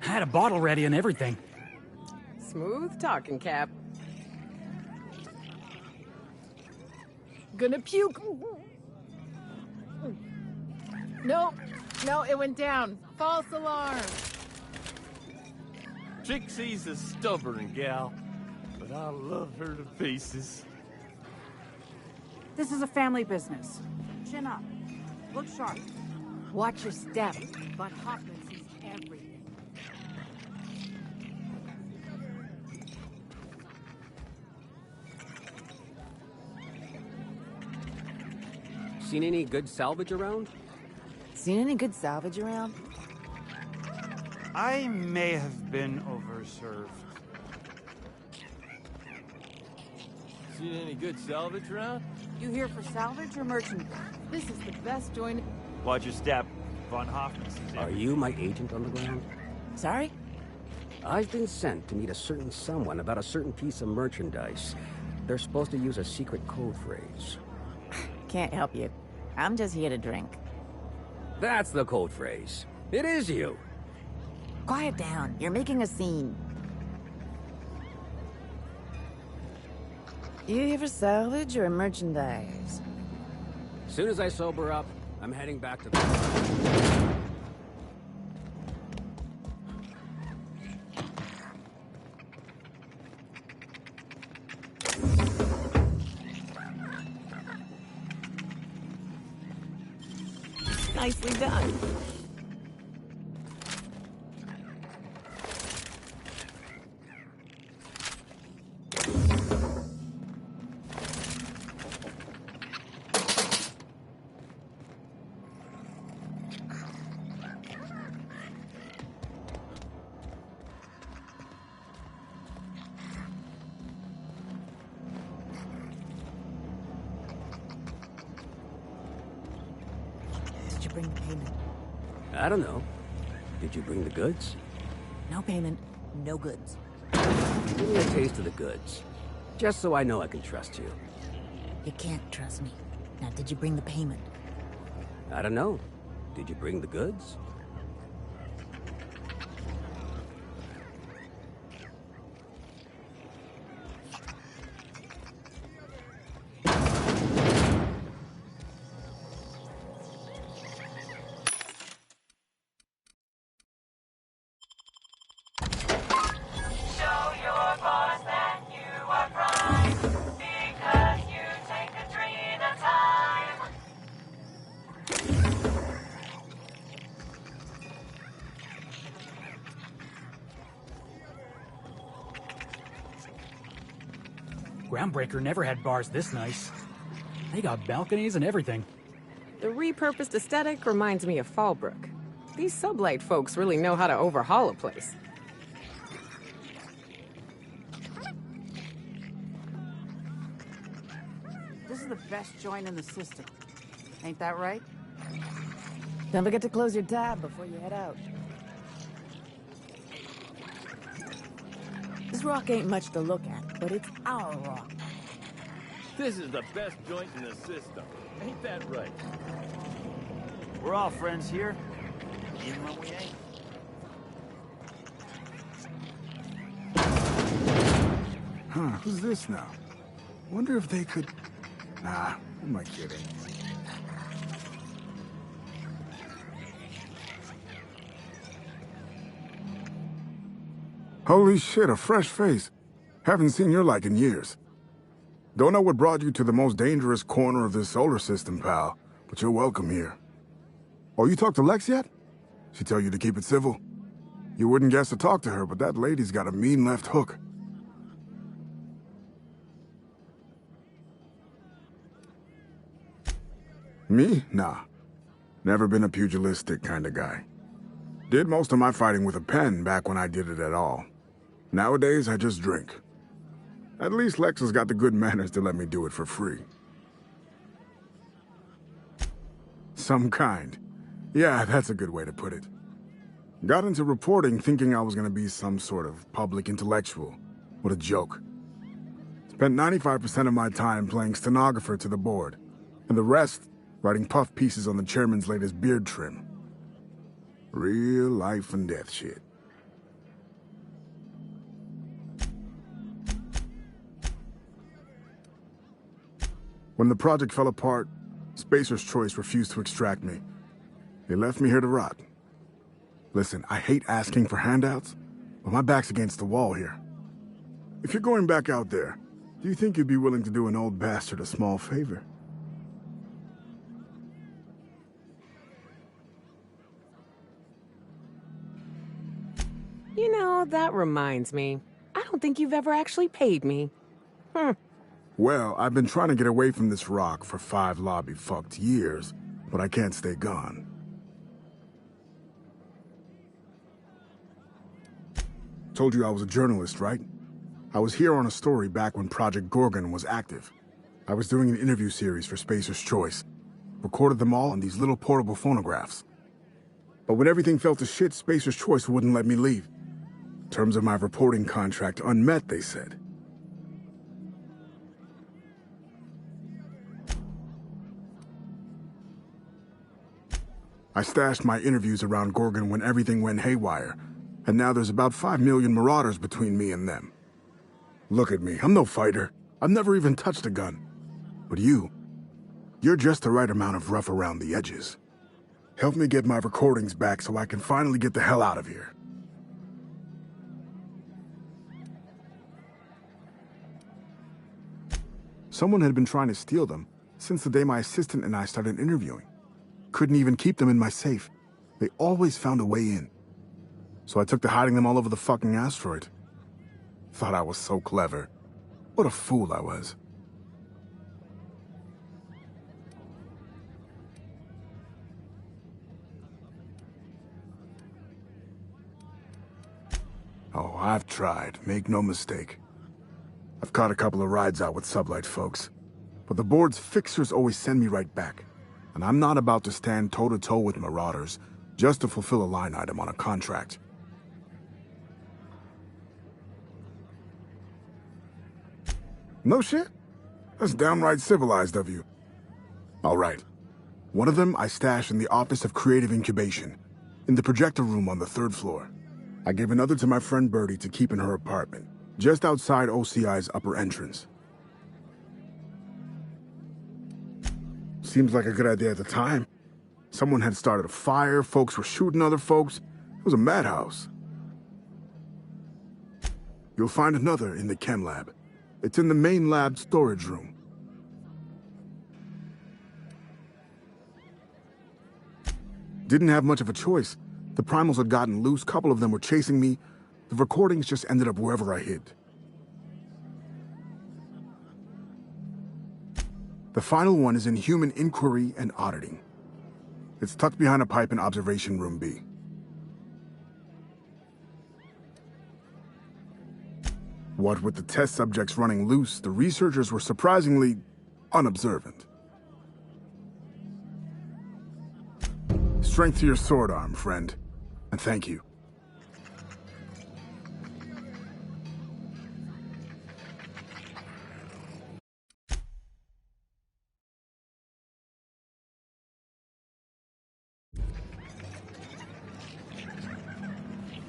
I had a bottle ready and everything. Smooth talking, Cap. Gonna puke. No, it went down. False alarm. Trixie's a stubborn gal, but I love her to pieces. This is a family business. Chin up. Look sharp. Watch your step. Von Hoffman sees everything. Seen any good salvage around? Seen any good salvage around? I may have been overserved. Seen any good salvage around? You here for salvage or merchandise? This is the best joint. Watch your step. Von Hoffman sees Are you my agent on the ground? Sorry? I've been sent to meet a certain someone about a certain piece of merchandise. They're supposed to use a secret code phrase. Can't help you. I'm just here to drink. That's the code phrase. It is you. Quiet down. You're making a scene. You here for salvage or merchandise? As soon as I sober up, I'm heading back to the... Nicely done. Did you bring the payment? I don't know. Did you bring the goods? No payment, no goods. Give me a taste of the goods. Just so I know I can trust you. You can't trust me. Now, did you bring the payment? I don't know. Did you bring the goods? Groundbreaker never had bars this nice. They got balconies and everything. The repurposed aesthetic reminds me of Fallbrook. These Sublight folks really know how to overhaul a place. This is the best joint in the system. Ain't that right? Don't forget to close your tab before you head out. This rock ain't much to look at, but it's our rock. This is the best joint in the system. Ain't that right? We're all friends here, even when we ain't. Huh, who's this now? Wonder if they could... Nah, who am I kidding? Holy shit, a fresh face. Haven't seen your like in years. Don't know what brought you to the most dangerous corner of this solar system, pal, but you're welcome here. Oh, you talked to Lex yet? She tell you to keep it civil? You wouldn't guess to talk to her, but that lady's got a mean left hook. Me? Nah. Never been a pugilistic kind of guy. Did most of my fighting with a pen back when I did it at all. Nowadays, I just drink. At least Lex has got the good manners to let me do it for free. Some kind. Yeah, that's a good way to put it. Got into reporting thinking I was gonna be some sort of public intellectual. What a joke. Spent 95% of my time playing stenographer to the board, and the rest writing puff pieces on the chairman's latest beard trim. Real life and death shit. When the project fell apart, Spacer's Choice refused to extract me. They left me here to rot. Listen, I hate asking for handouts, but my back's against the wall here. If you're going back out there, do you think you'd be willing to do an old bastard a small favor? You know, that reminds me. I don't think you've ever actually paid me. Well, I've been trying to get away from this rock for 5 lobby-fucked years, but I can't stay gone. Told you I was a journalist, right? I was here on a story back when Project Gorgon was active. I was doing an interview series for Spacer's Choice. Recorded them all on these little portable phonographs. But when everything fell to shit, Spacer's Choice wouldn't let me leave. Terms of my reporting contract unmet, they said. I stashed my interviews around Gorgon when everything went haywire, and now there's about 5 million marauders between me and them. Look at me, I'm no fighter. I've never even touched a gun. But you're just the right amount of rough around the edges. Help me get my recordings back so I can finally get the hell out of here. Someone had been trying to steal them since the day my assistant and I started interviewing. Couldn't even keep them in my safe. They always found a way in. So I took to hiding them all over the fucking asteroid. Thought I was so clever. What a fool I was. Oh, I've tried, make no mistake. I've caught a couple of rides out with Sublight folks, but the board's fixers always send me right back. And I'm not about to stand toe-to-toe with marauders just to fulfill a line item on a contract. No shit? That's downright civilized of you. All right. One of them I stashed in the Office of Creative Incubation, in the projector room on the 3rd floor. I gave another to my friend Birdie to keep in her apartment, just outside OCI's upper entrance. Seems like a good idea at the time. Someone had started a fire, folks were shooting other folks. It was a madhouse. You'll find another in the chem lab. It's in the main lab storage room. Didn't have much of a choice. The primals had gotten loose, couple of them were chasing me. The recordings just ended up wherever I hid. The final one is in Human Inquiry and Auditing. It's tucked behind a pipe in Observation Room B. What with the test subjects running loose, the researchers were surprisingly unobservant. Strength to your sword arm, friend. And thank you.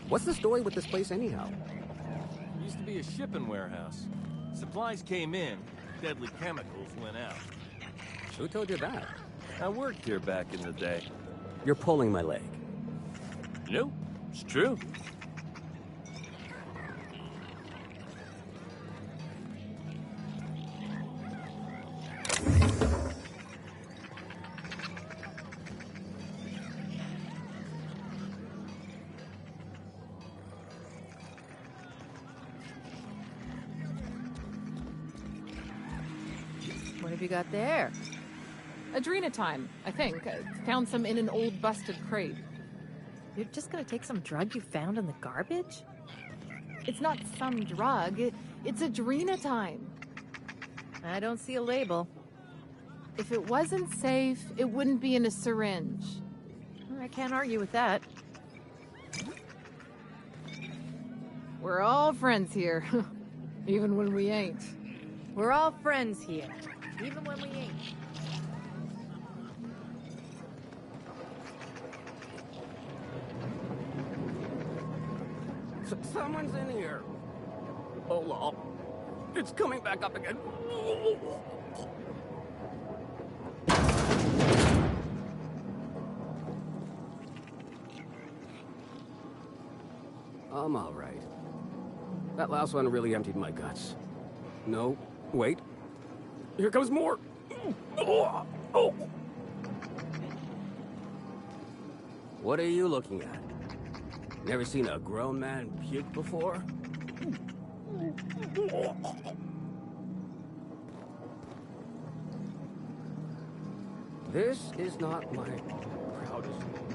What's the story with this place anyhow? It used to be a shipping warehouse. Supplies came in, deadly chemicals went out. Who told you that? I worked here back in the day. You're pulling my leg. No, it's true. What have you got there? Adrenatime, I think. Found some in an old busted crate. You're just gonna take some drug you found in the garbage? It's not some drug. It's adrenatime. I don't see a label. If it wasn't safe, it wouldn't be in a syringe. I can't argue with that. We're all friends here. Even when we ain't. We're all friends here. Even when we ain't. Someone's in here. Hold on. It's coming back up again. I'm all right. That last one really emptied my guts. No, wait. Here comes more. What are you looking at? Never seen a grown man puke before? This is not my proudest moment.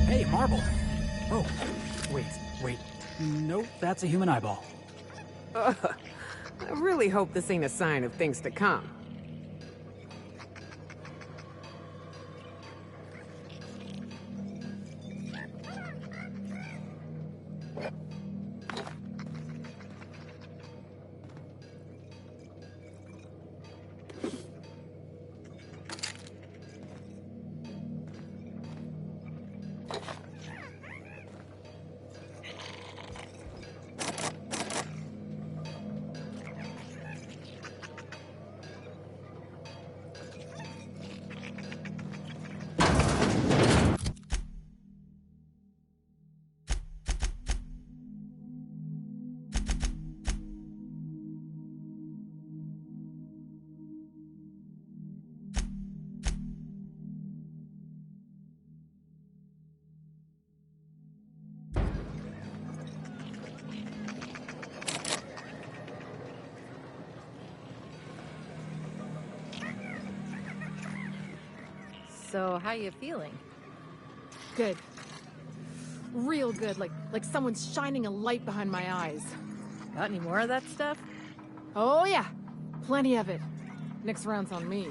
Hey, marble! Oh, wait. Nope, that's a human eyeball. I really hope this ain't a sign of things to come. So, how you feeling? Good. Real good, like someone's shining a light behind my eyes. Got any more of that stuff? Oh yeah, plenty of it. Next round's on me.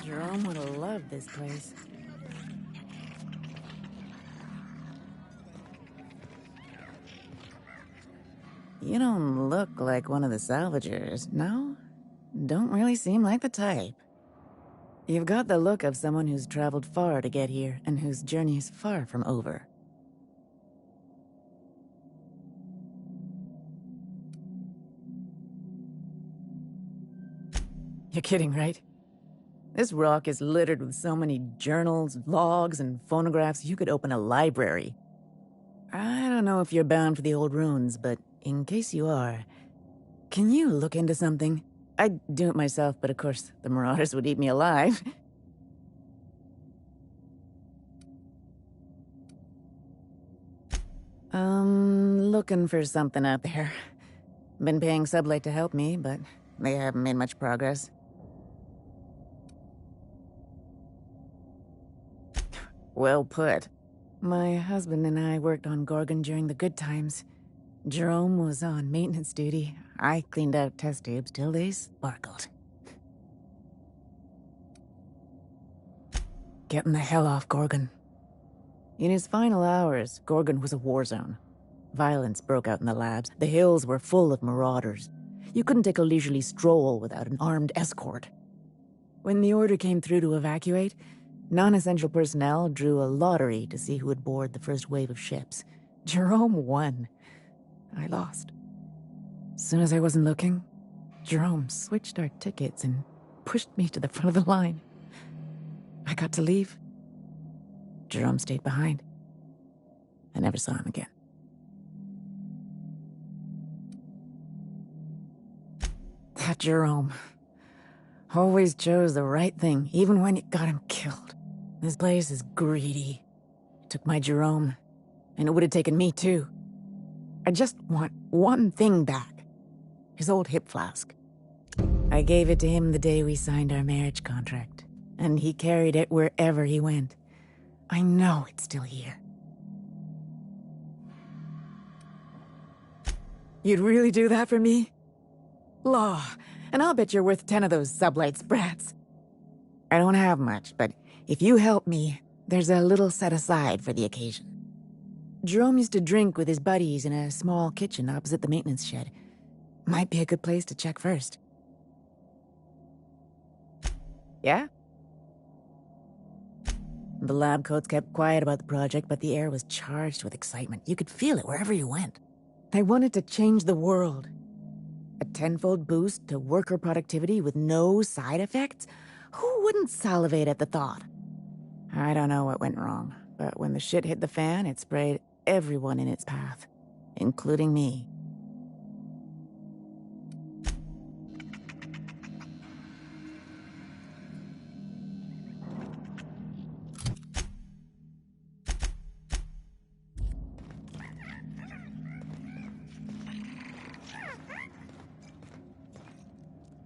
Jerome would have loved this place. You don't look like one of the salvagers, no? Don't really seem like the type. You've got the look of someone who's traveled far to get here and whose journey is far from over. You're kidding, right? This rock is littered with so many journals, logs, and phonographs you could open a library. I don't know if you're bound for the old ruins, but in case you are, can you look into something? I'd do it myself, but of course, the Marauders would eat me alive. Looking for something out there. Been paying Sublight to help me, but they haven't made much progress. Well put. My husband and I worked on Gorgon during the good times. Jerome was on maintenance duty. I cleaned out test tubes till they sparkled. Getting the hell off Gorgon. In his final hours, Gorgon was a war zone. Violence broke out in the labs. The hills were full of marauders. You couldn't take a leisurely stroll without an armed escort. When the order came through to evacuate, non-essential personnel drew a lottery to see who would board the first wave of ships. Jerome won. I lost. As soon as I wasn't looking, Jerome switched our tickets and pushed me to the front of the line. I got to leave. Jerome stayed behind. I never saw him again. That Jerome always chose the right thing, even when it got him killed. This place is greedy. It took my Jerome, and it would have taken me too. I just want one thing back. His old hip flask. I gave it to him the day we signed our marriage contract, and he carried it wherever he went. I know it's still here. You'd really do that for me? Law, and I'll bet you're worth 10 of those Sublight sprats. I don't have much, but if you help me, there's a little set aside for the occasion. Jerome used to drink with his buddies in a small kitchen opposite the maintenance shed. Might be a good place to check first. Yeah? The lab coats kept quiet about the project, but the air was charged with excitement. You could feel it wherever you went. They wanted to change the world. A 10-fold boost to worker productivity with no side effects? Who wouldn't salivate at the thought? I don't know what went wrong, but when the shit hit the fan, it sprayed everyone in its path, including me.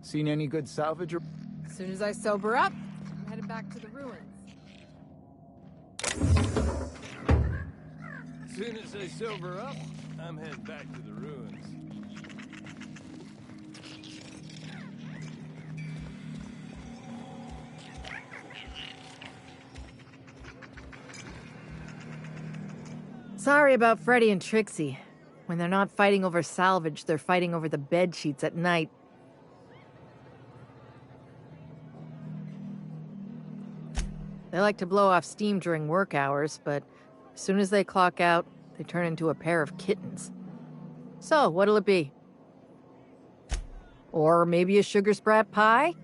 Seen any good salvage? As soon as I sober up, I'm headed back to the ruins. As soon as I sober up, I'm heading back to the ruins. Sorry about Freddy and Trixie. When they're not fighting over salvage, they're fighting over the bed sheets at night. They like to blow off steam during work hours, but as soon as they clock out, they turn into a pair of kittens. So, what'll it be? Or maybe a sugar sprat pie?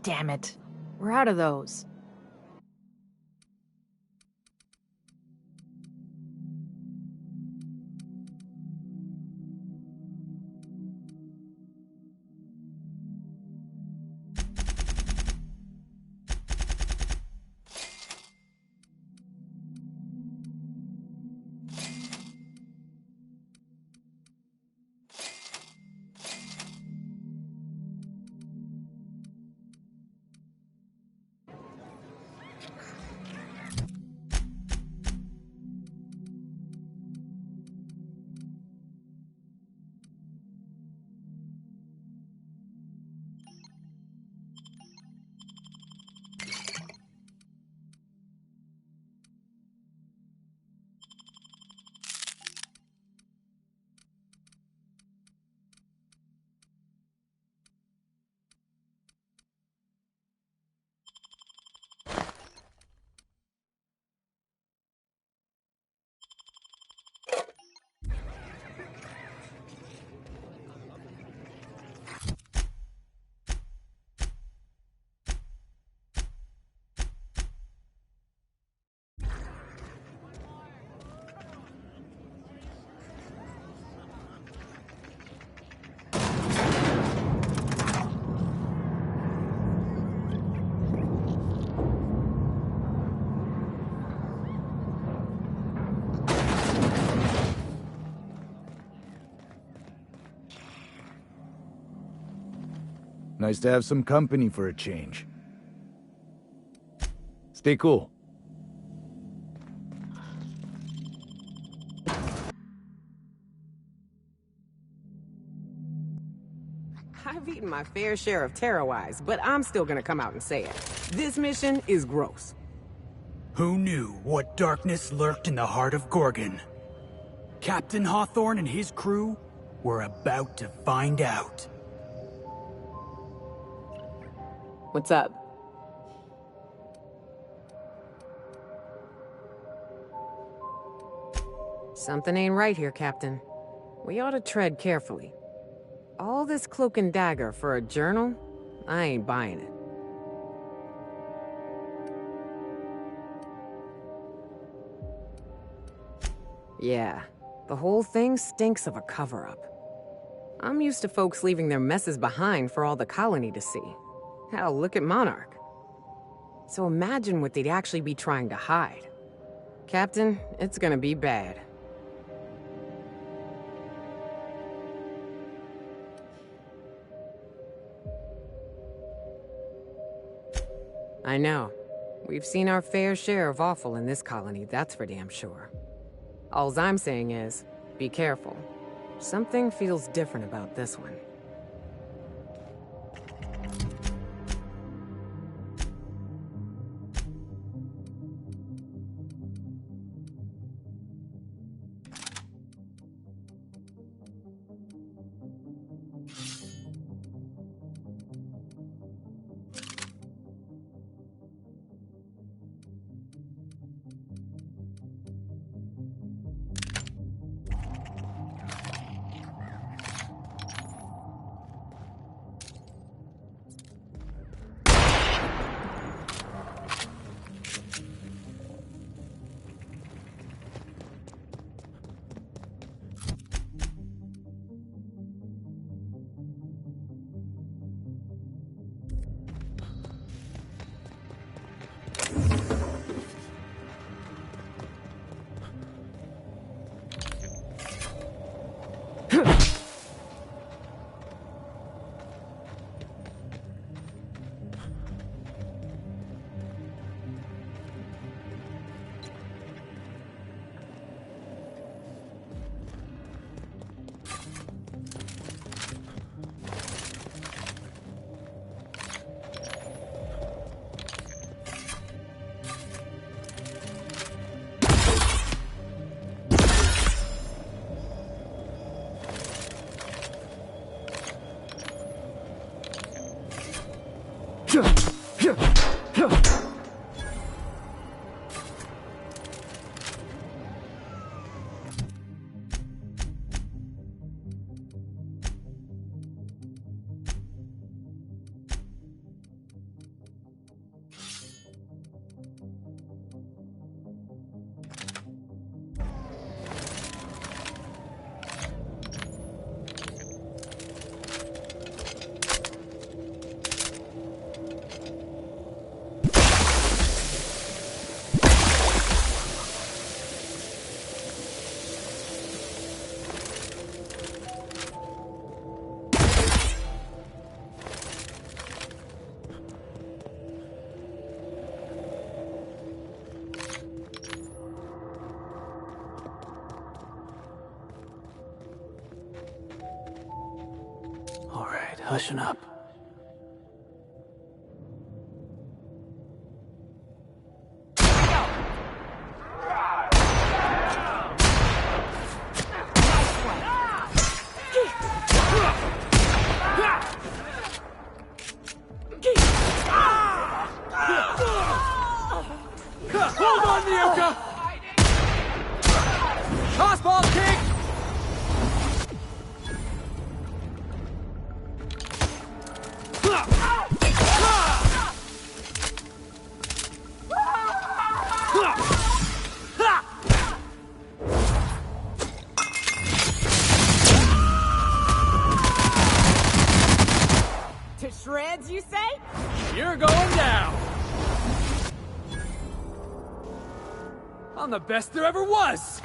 Damn it. We're out of those. Nice to have some company for a change. Stay cool. I've eaten my fair share of Terrawise, but I'm still gonna come out and say it. This mission is gross. Who knew what darkness lurked in the heart of Gorgon? Captain Hawthorne and his crew were about to find out. What's up? Something ain't right here, Captain. We ought to tread carefully. All this cloak and dagger for a journal? I ain't buying it. Yeah, the whole thing stinks of a cover-up. I'm used to folks leaving their messes behind for all the colony to see. Hell, look at Monarch. So imagine what they'd actually be trying to hide. Captain, it's gonna be bad. I know. We've seen our fair share of awful in this colony, that's for damn sure. Alls I'm saying is, be careful. Something feels different about this one. Hushing up. Hold on, Nyoka! Tossball kick! To shreds, you say? You're going down! I'm the best there ever was!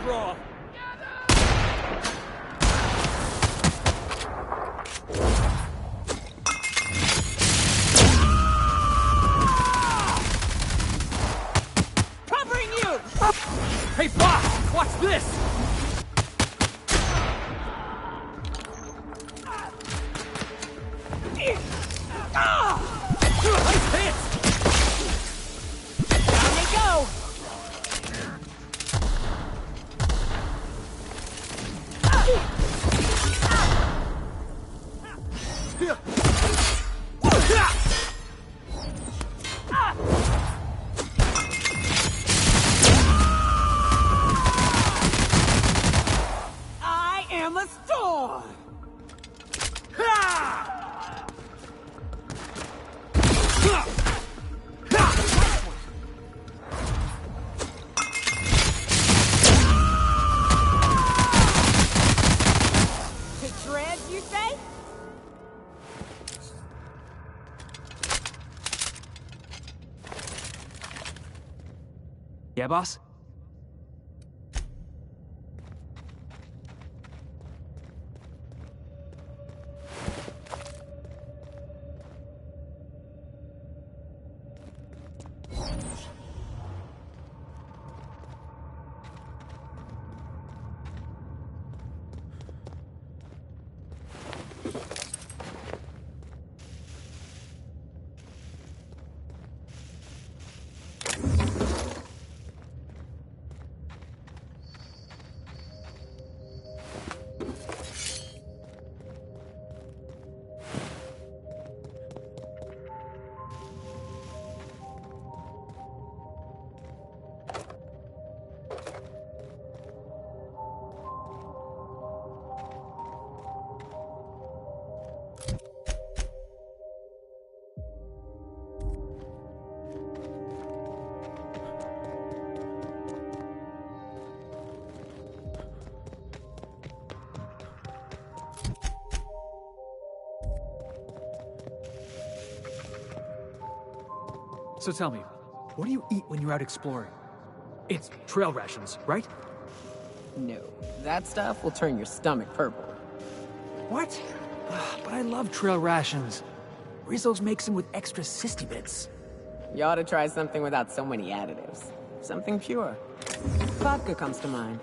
Raw. Covering you! Hey, boss! Watch this! Nice hit! Down they go! I am a storm! To shreds, you say? Yeah, boss? So tell me, what do you eat when you're out exploring? It's trail rations, right? No, that stuff will turn your stomach purple. What? But I love trail rations. Rizzo's makes them with extra cysty bits. You ought to try something without so many additives. Something pure. Vodka comes to mind.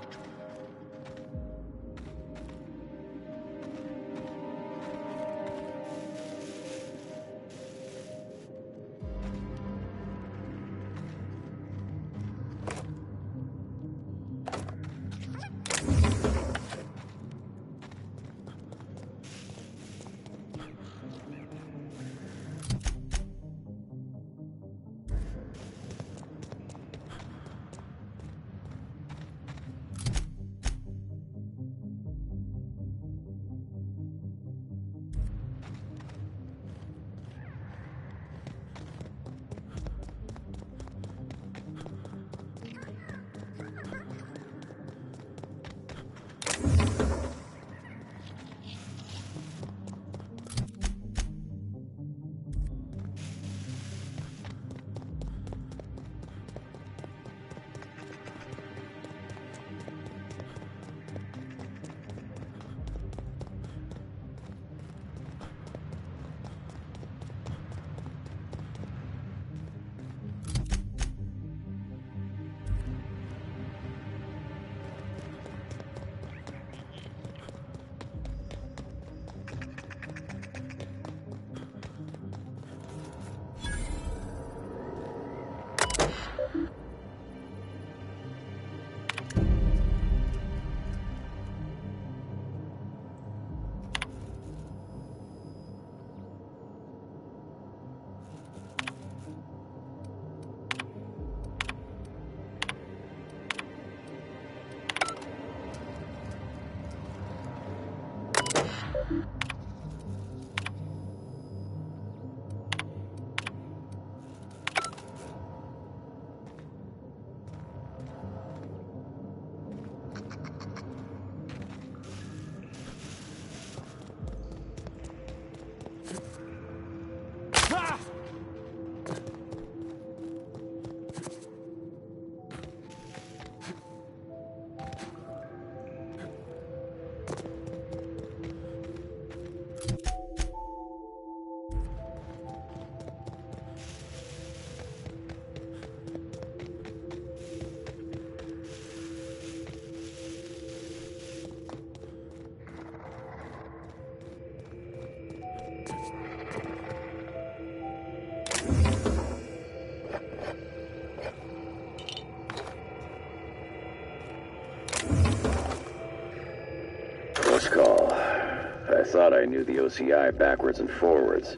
Close call. I thought I knew the OCI backwards and forwards.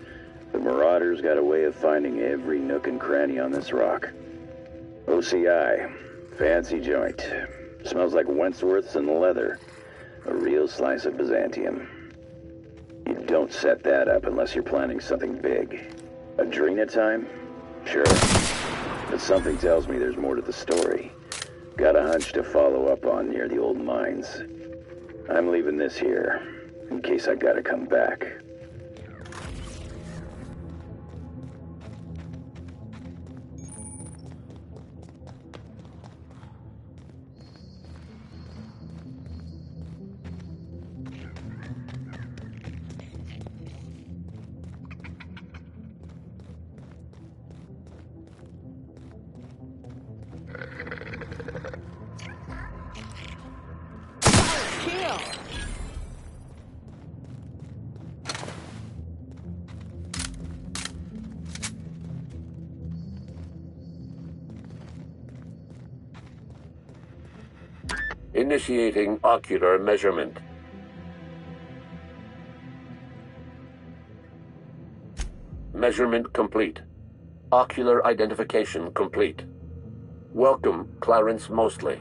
The Marauders got a way of finding every nook and cranny on this rock. OCI. Fancy joint. Smells like Wentworth's and leather. A real slice of Byzantium. You don't set that up unless you're planning something big. Adrena time? Sure. But something tells me there's more to the story. Got a hunch to follow up on near the old mines. I'm leaving this here, in case I gotta come back. Initiating ocular measurement. Measurement complete. Ocular identification complete. Welcome, Clarence Mostly.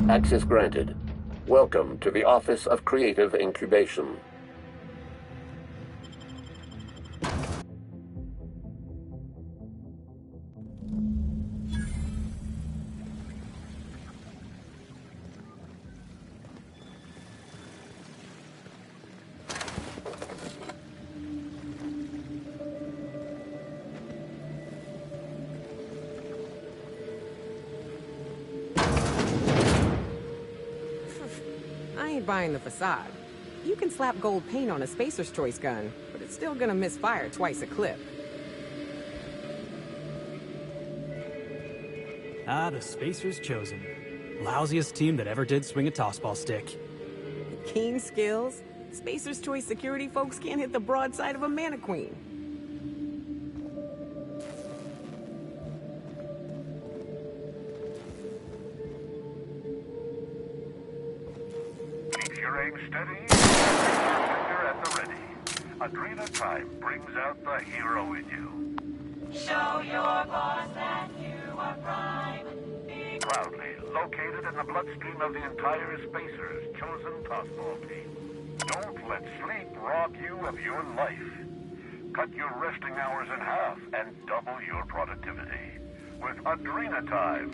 Access granted. Welcome to the Office of Creative Incubation. buying the facade. You can slap gold paint on a Spacer's Choice gun, but it's still gonna misfire twice a clip. Ah, the Spacer's Chosen. Lousiest team that ever did swing a tossball stick. Keen skills? Spacer's Choice security folks can't hit the broadside of a Mannequin. Keep your aim steady. You're at the ready. Adrena Time brings out the hero in you. Show your boss that you are prime. Proudly located in the bloodstream of the entire Spacer's Chosen tossball team. Don't let sleep rob you of your life. Cut your resting hours in half and double your productivity with Adrena Time.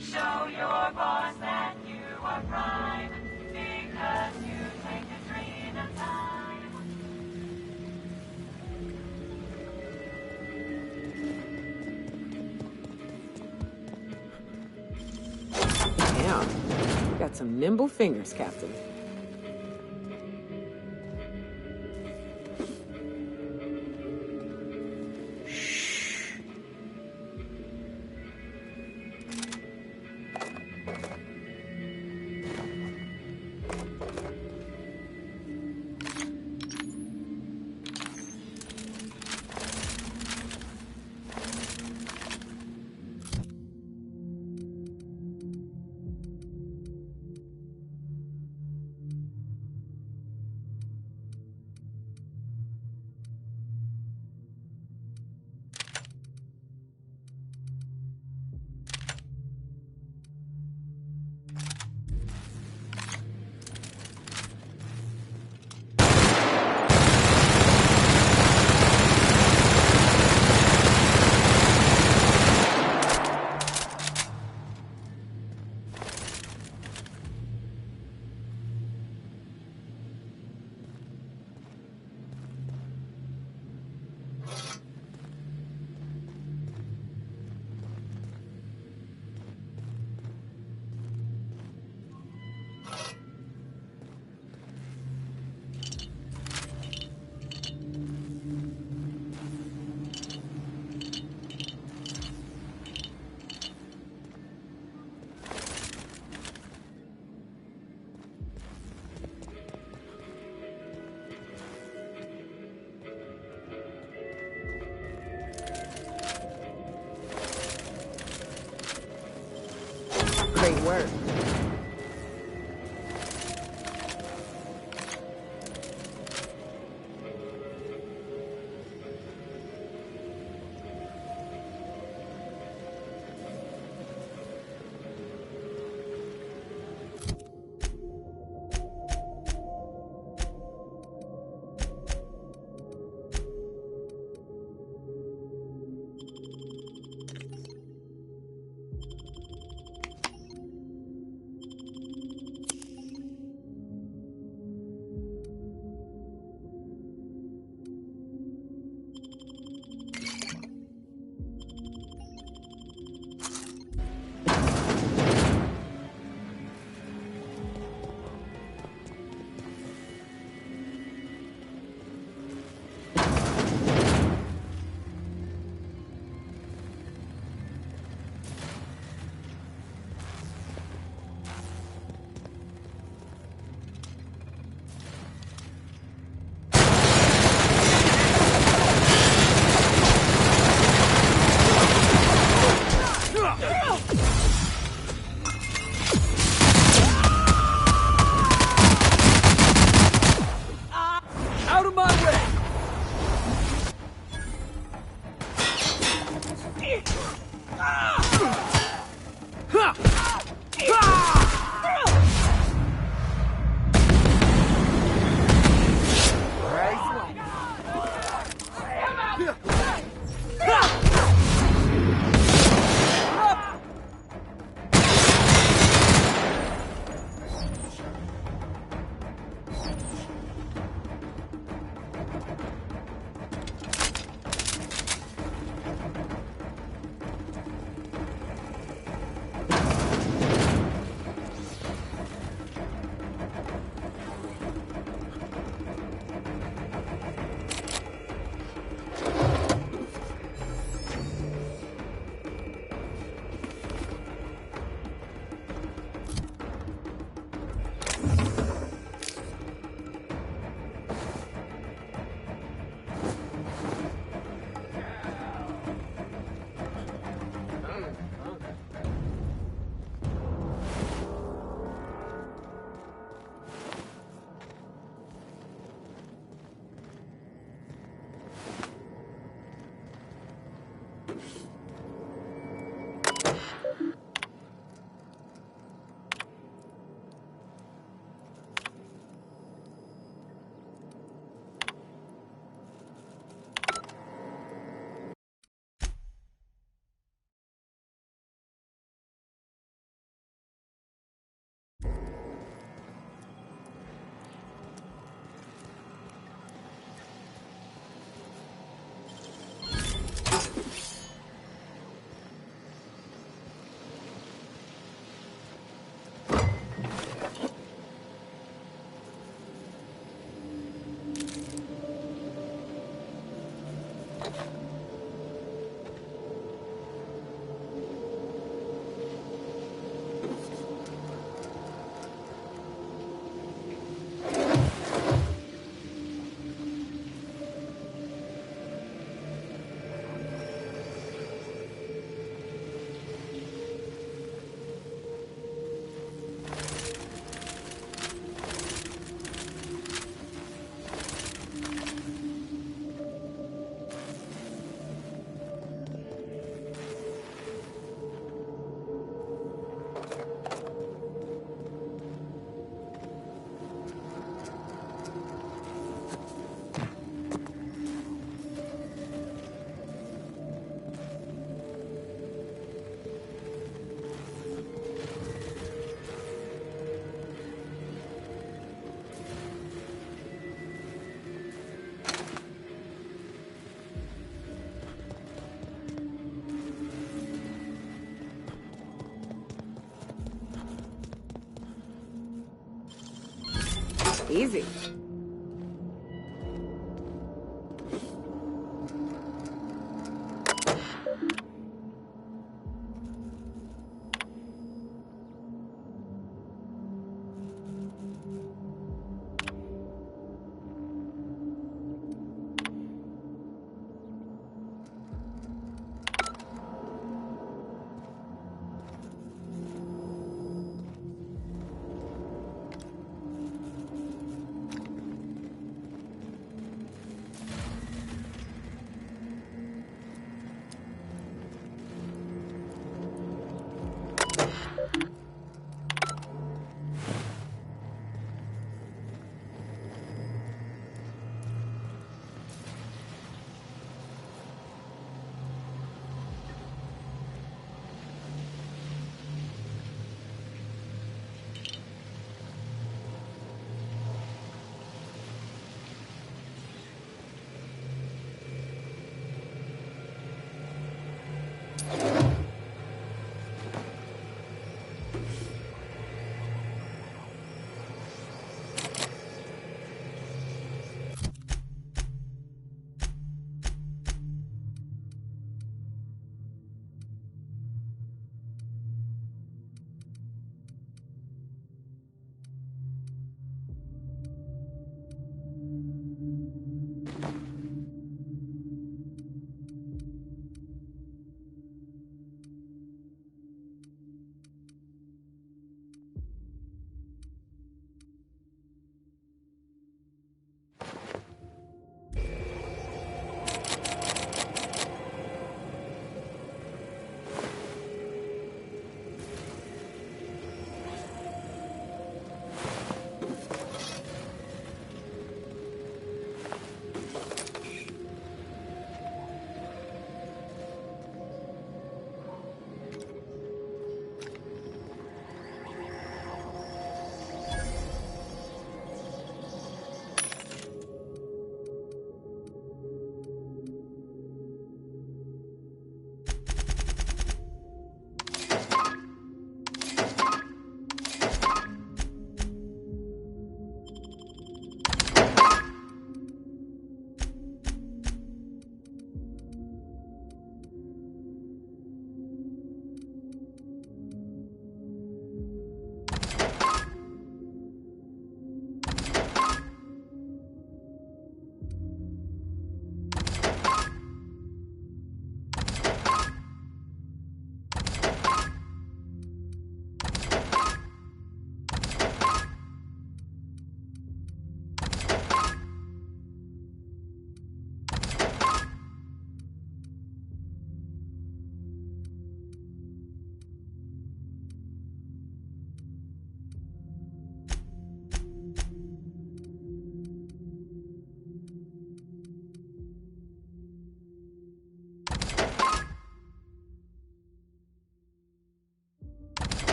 Show your boss that you are prime, because you take Adrena Time. Damn, you got some nimble fingers, Captain. Great work. Easy.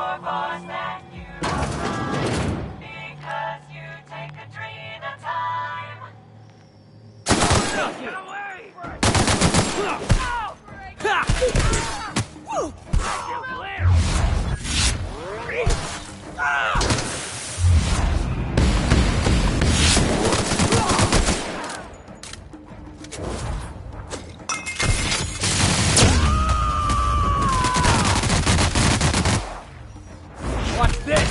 your boss that you are fine, because you take Katrina time. Get away! Watch this!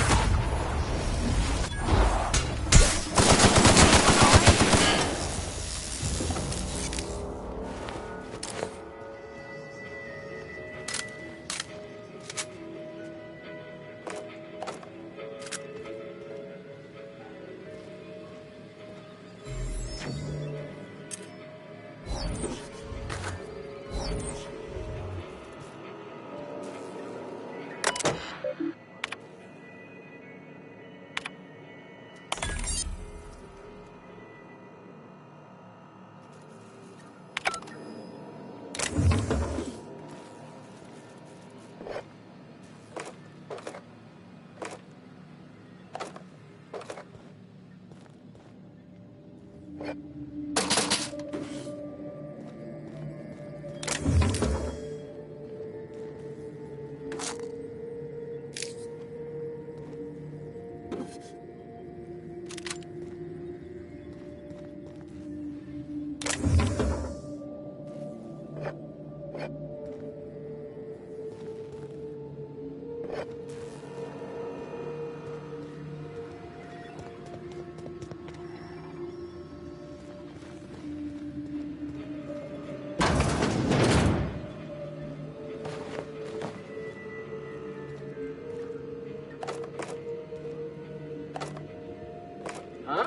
Huh?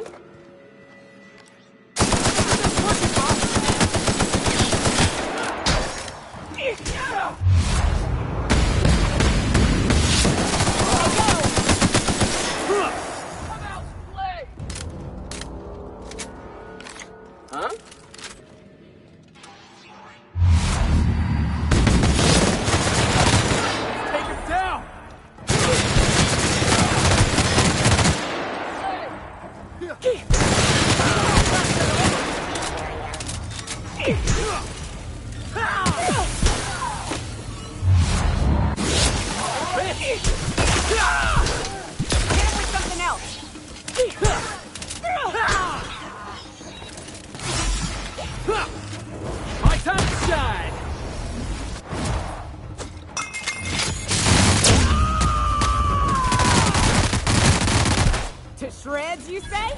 Huh? Take him down! Something else. My time to shine! To shreds, you say?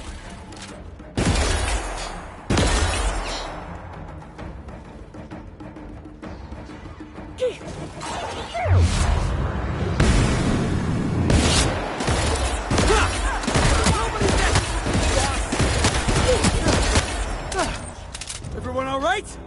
Everyone all right?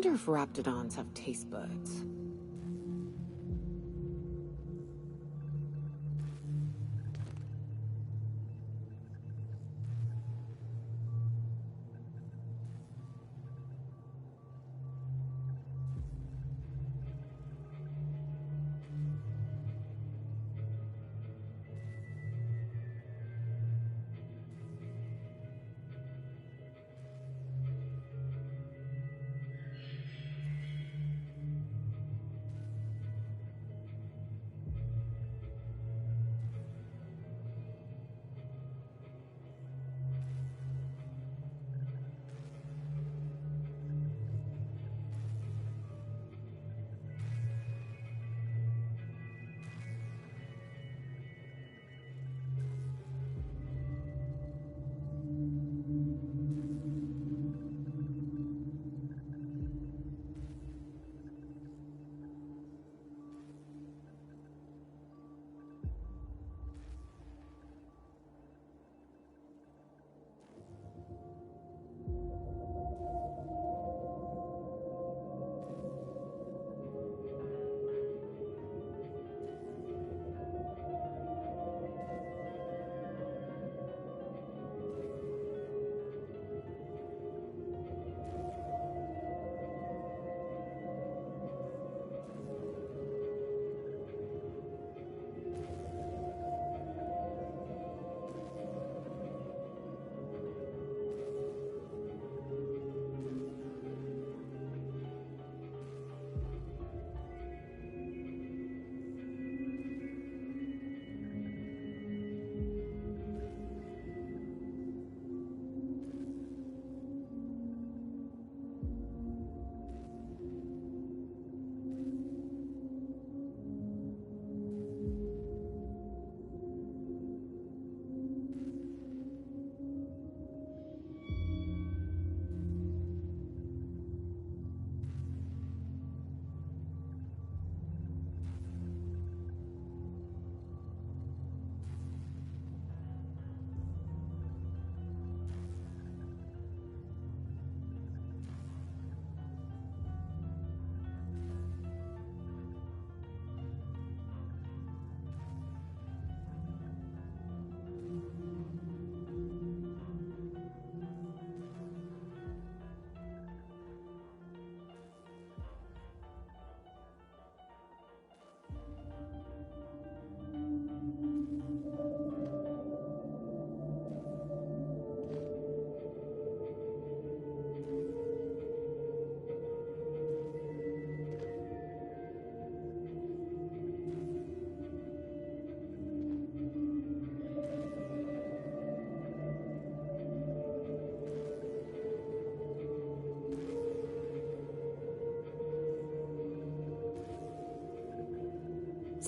wonder if raptidons have taste buds.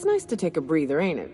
It's nice to take a breather, ain't it?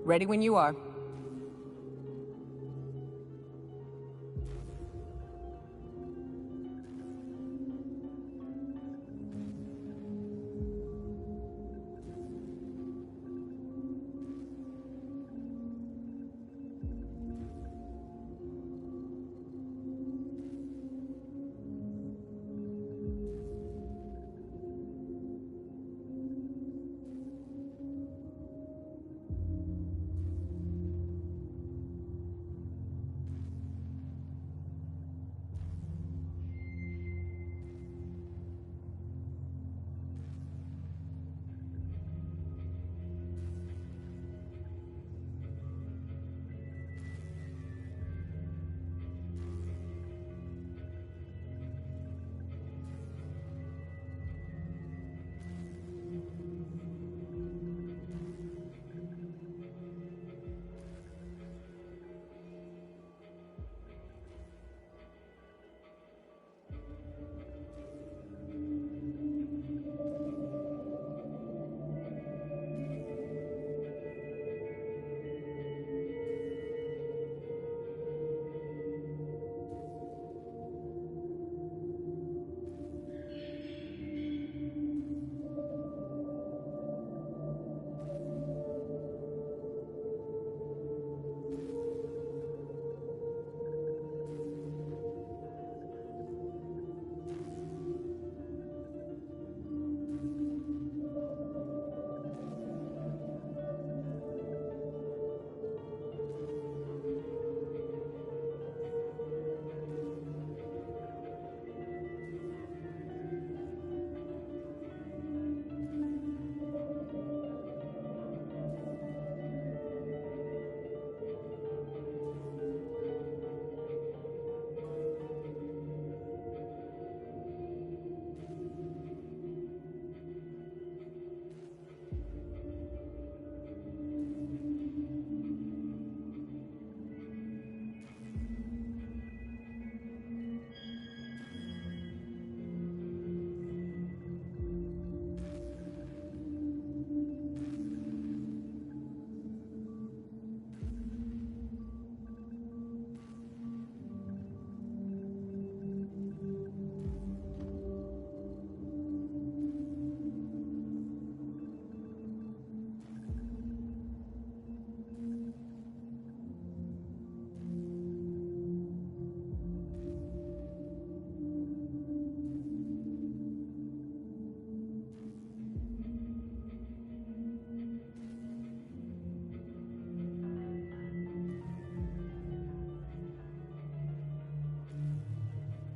Ready when you are.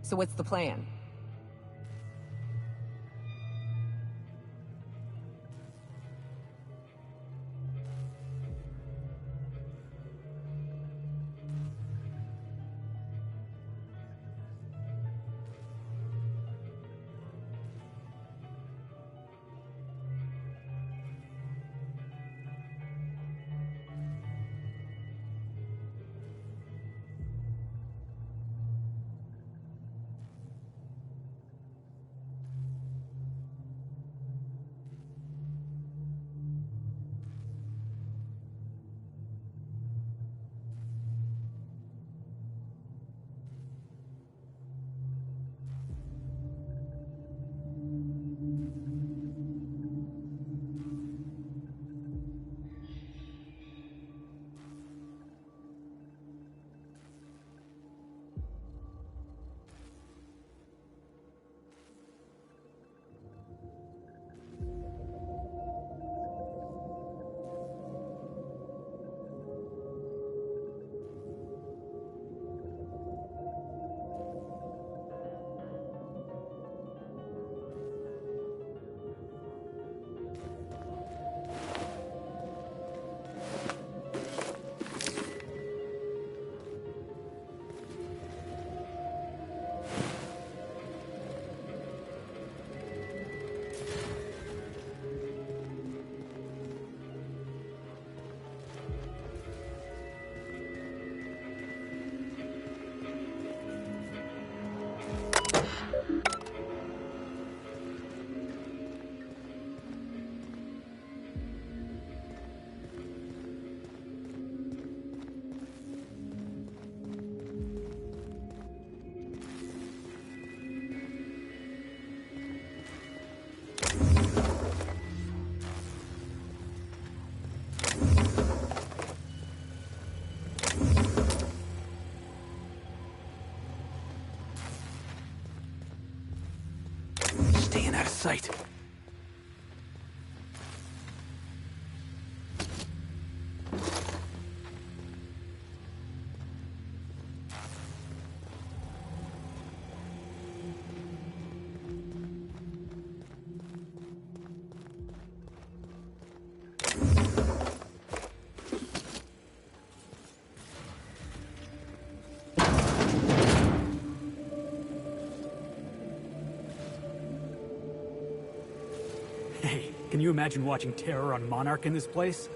So what's the plan? and out of sight. Hey, can you imagine watching Terror on Monarch in this place?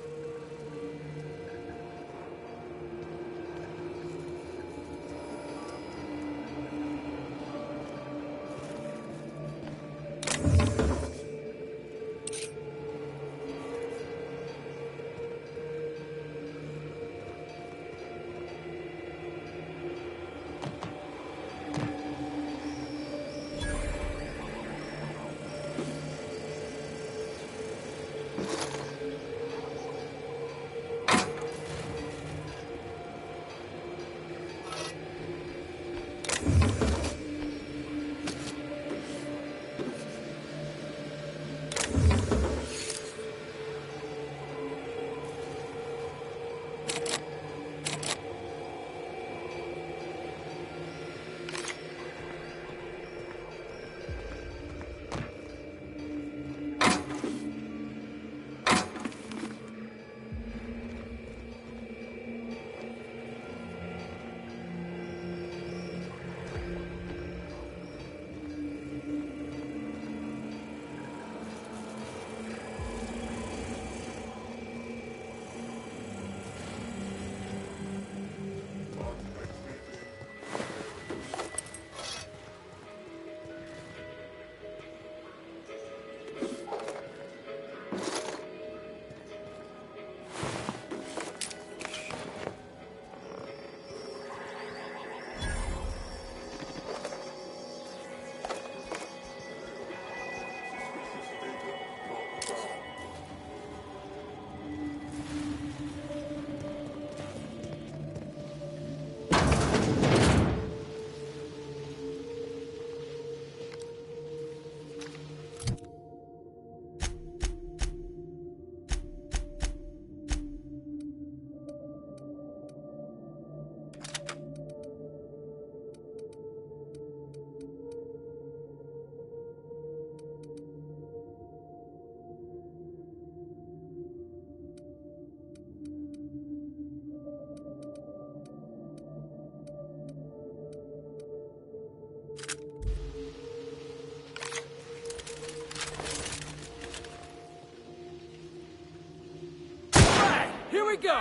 Here we go!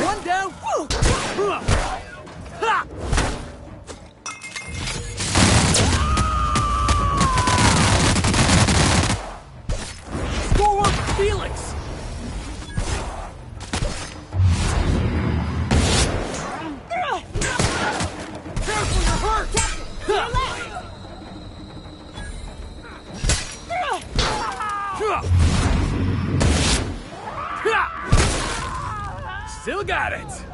One down! Ha! Forward, Felix! Careful, you're hurt! Still got it!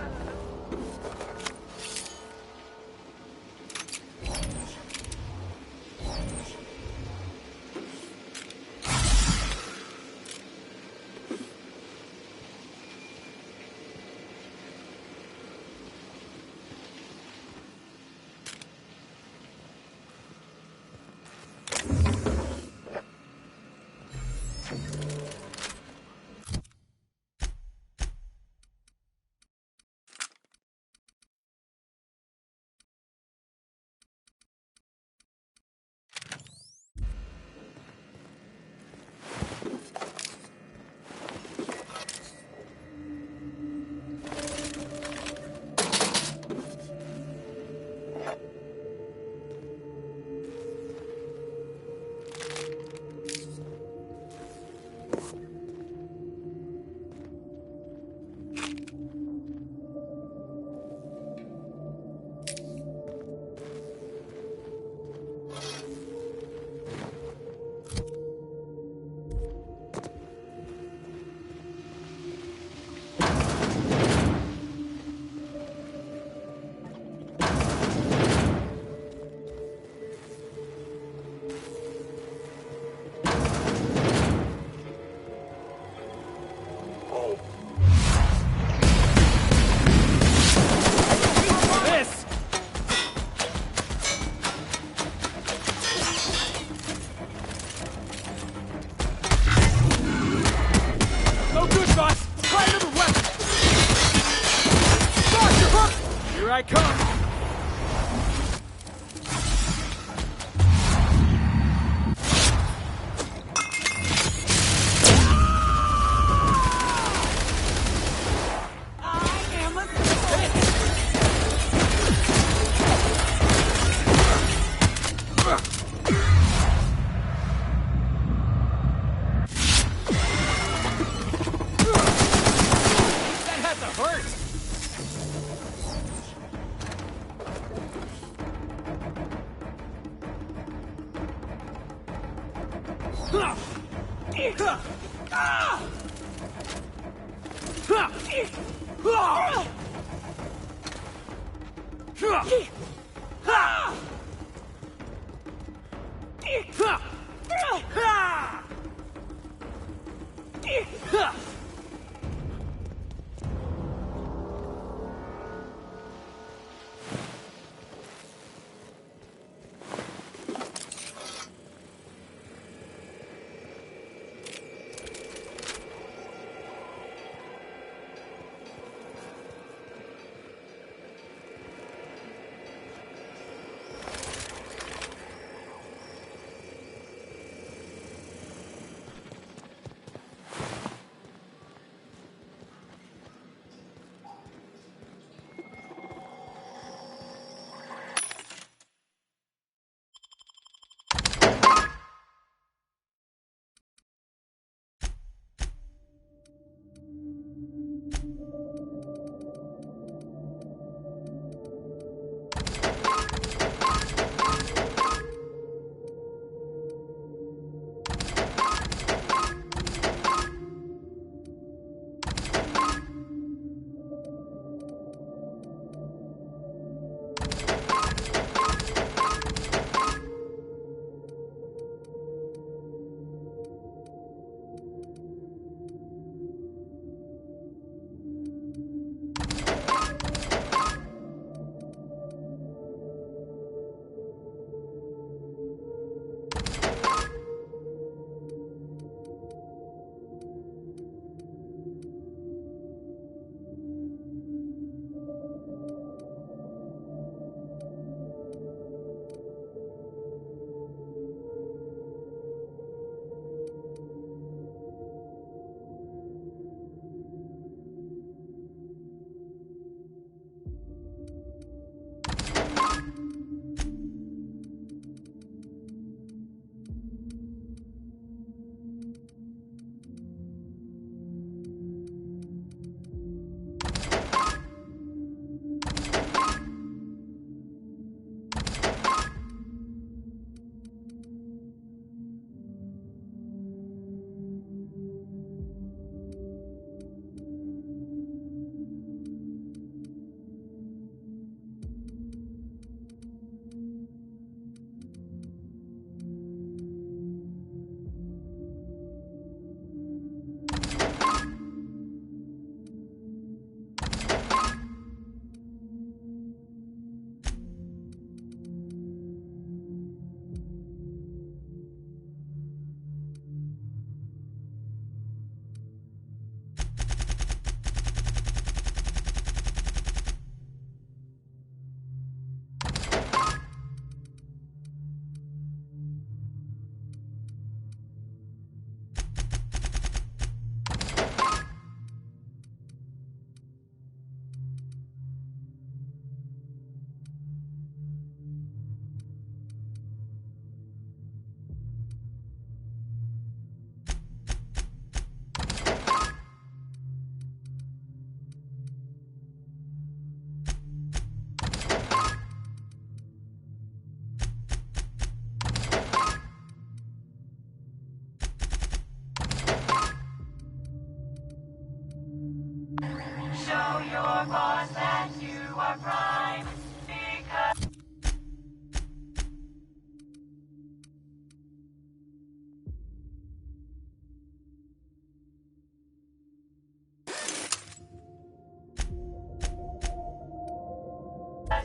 Show your boss that you are prime, because...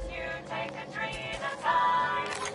You take a dream of time.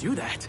do that?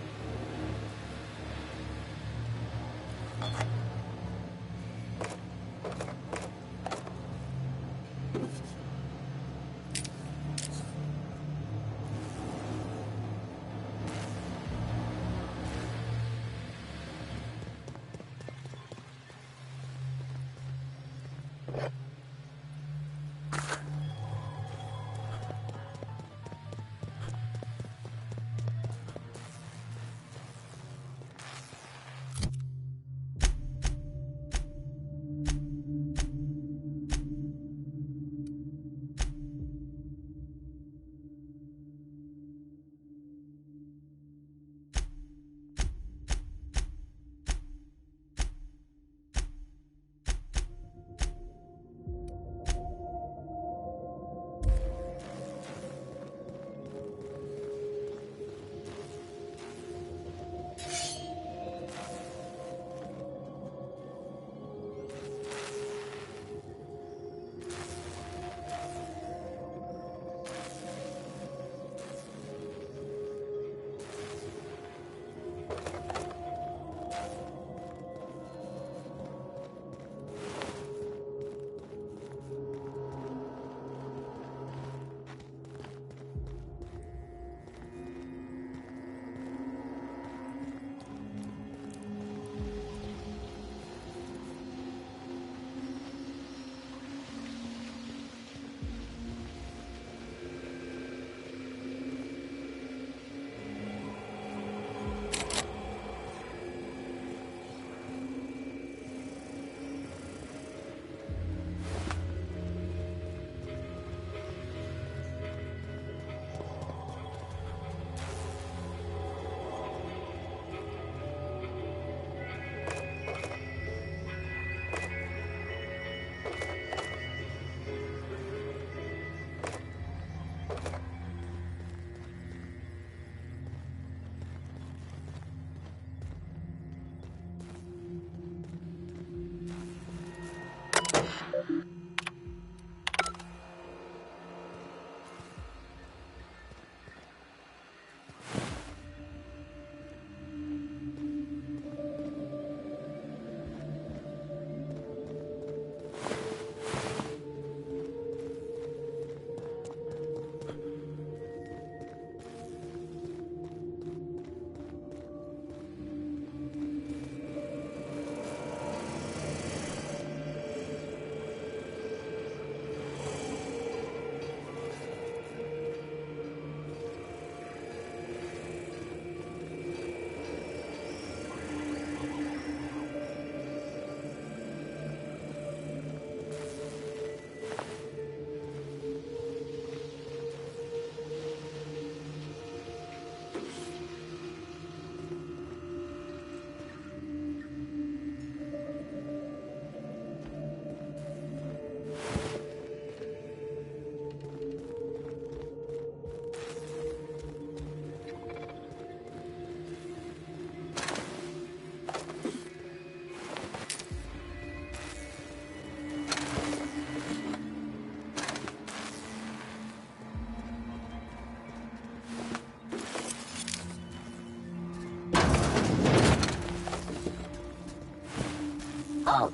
Halt.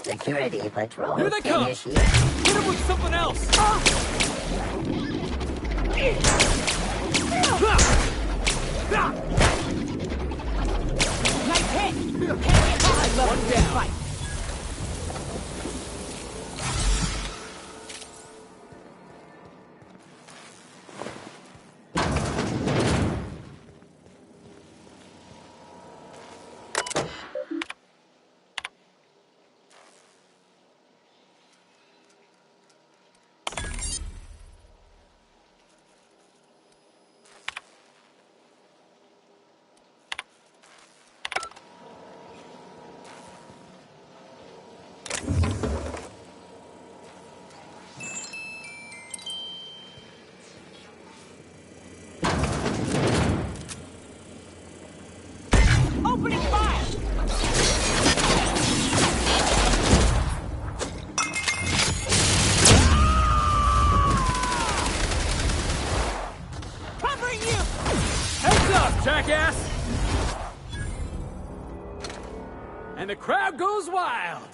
Security patrol. Here they come! Hit him with something else! Nice hit! Can't get by. One down. Opening fire! Covering you! Heads up, jackass! And the crowd goes wild!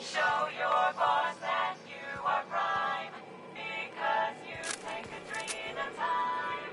Show your boss that you are prime, because you take Katrina time.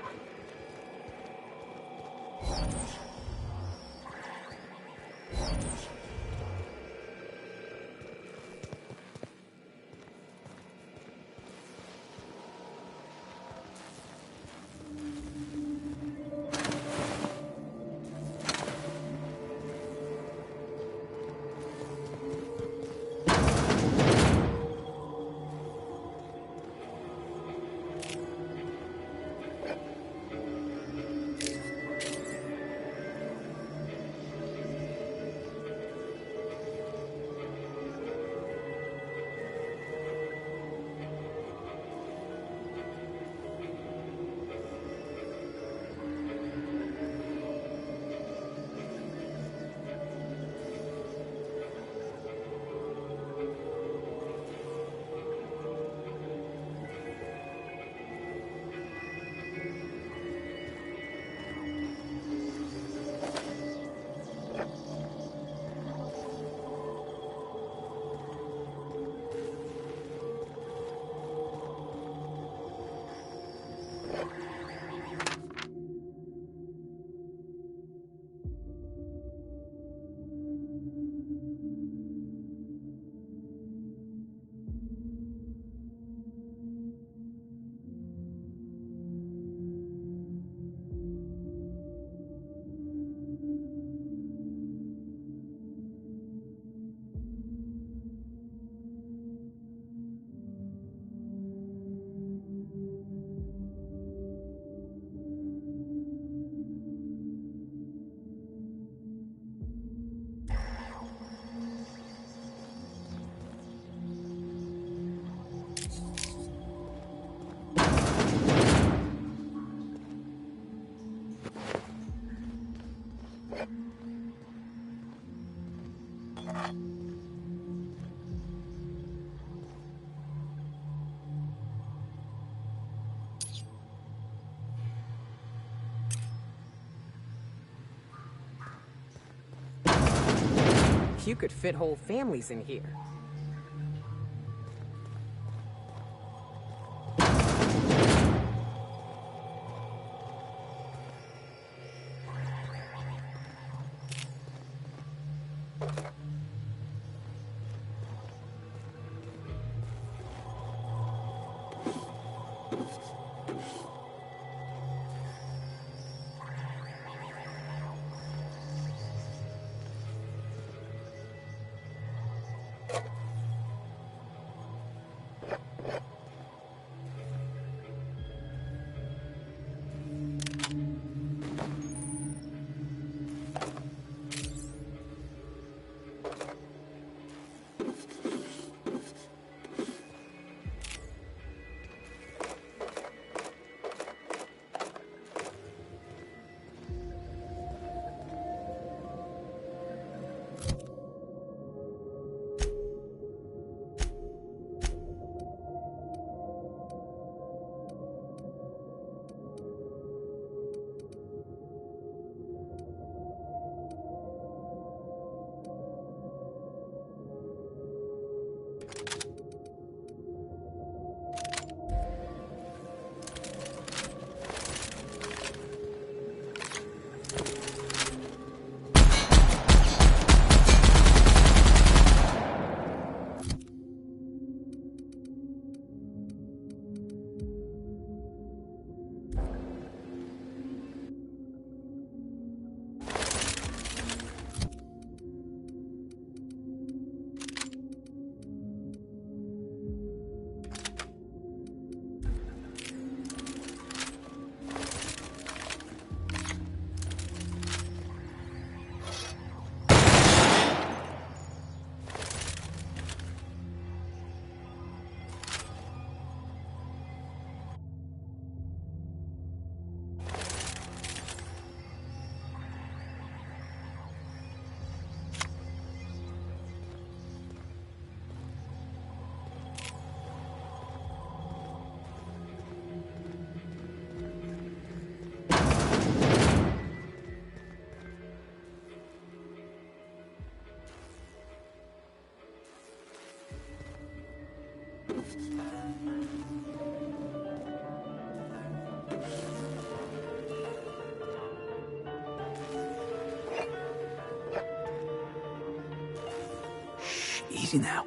You could fit whole families in here. Easy now.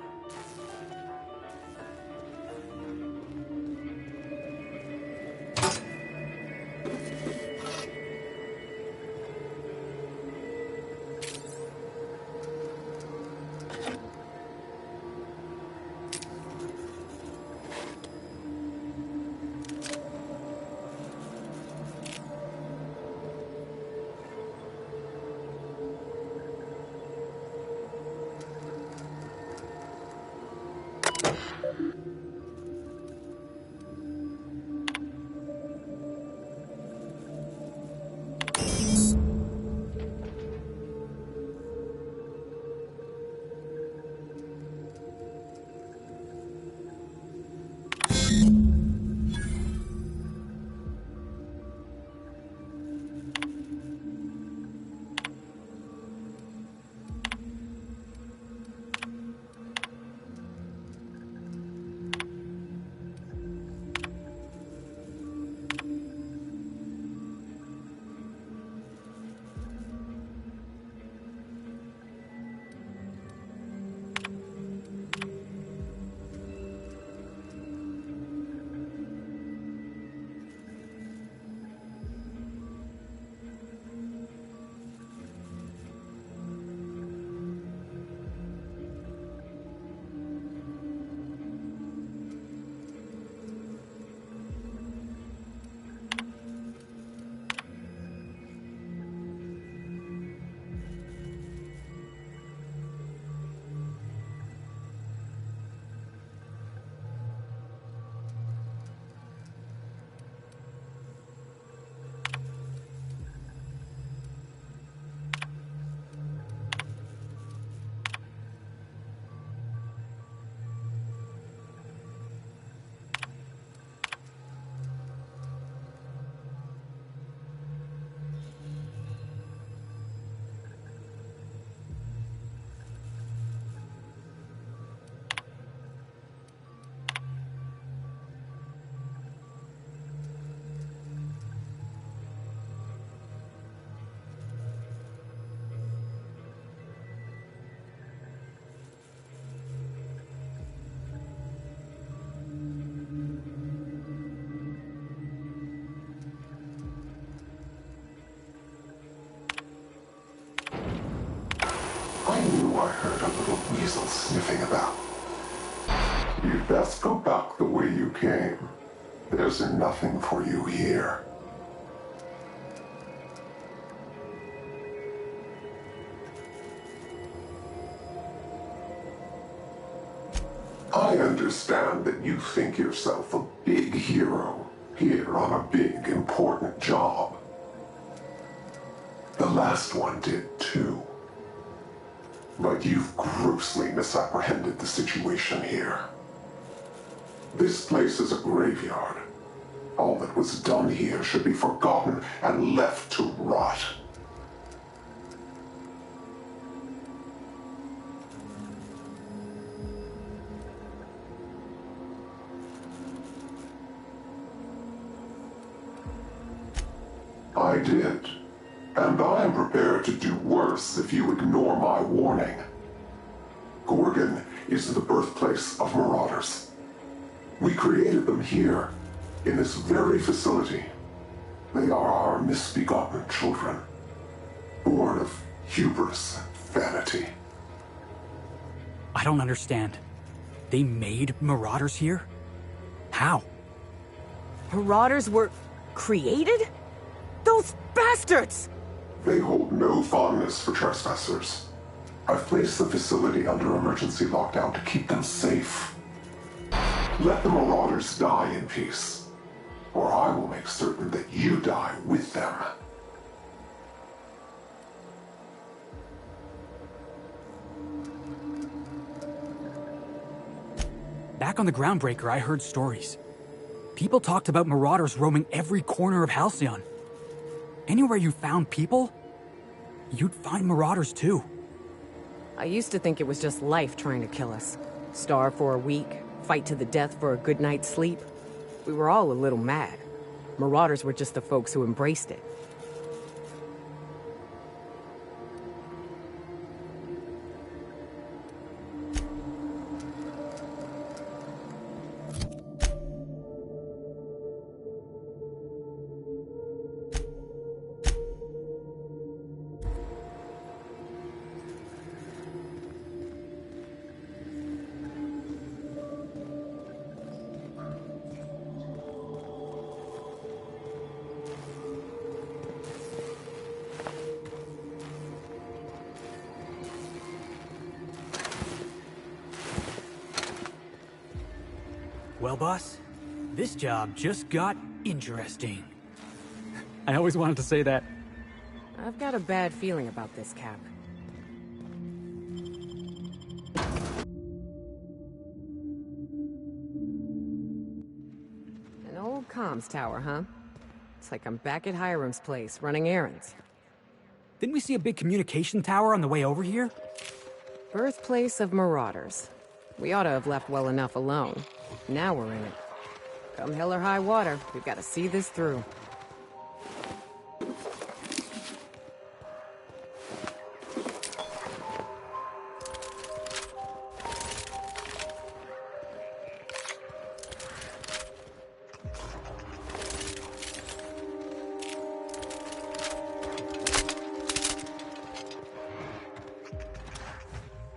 I heard a little weasel sniffing about. You'd best go back the way you came. There's nothing for you here. I understand that you think yourself a big hero here on a big, important job. The last one did too. But you've grossly misapprehended the situation here. This place is a graveyard. All that was done here should be forgotten and left to rot. I did. And I am prepared to do worse if you ignore my warning. Gorgon is the birthplace of Marauders. We created them here, in this very facility. They are our misbegotten children, born of hubris and vanity. I don't understand. They made Marauders here? How? Marauders were created? Those bastards! They hold no fondness for trespassers. I've placed the facility under emergency lockdown to keep them safe. Let the Marauders die in peace, or I will make certain that you die with them. Back on the Groundbreaker, I heard stories. People talked about Marauders roaming every corner of Halcyon. Anywhere you found people, you'd find Marauders too. I used to think it was just life trying to kill us. Starve for a week, fight to the death for a good night's sleep. We were all a little mad. Marauders were just the folks who embraced it. Well, boss, this job just got interesting. I always wanted to say that. I've got a bad feeling about this, Cap. An old comms tower, huh? It's like I'm back at Hiram's place, running errands. Didn't we see a big communication tower on the way over here? Birthplace of Marauders. We ought to have left well enough alone. Now we're in it. Come hell or high water, we've got to see this through.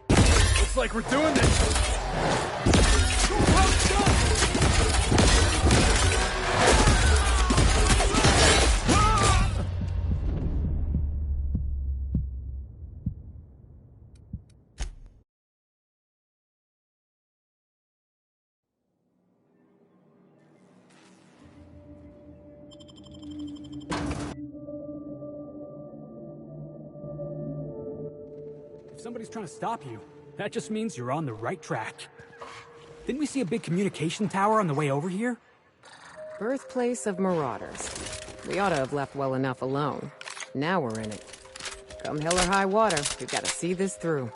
Looks like we're doing this! If somebody's trying to stop you, that just means you're on the right track. Didn't we see a big communication tower on the way over here? Birthplace of Marauders. We ought to have left well enough alone. Now we're in it. Come hell or high water, we've got to see this through.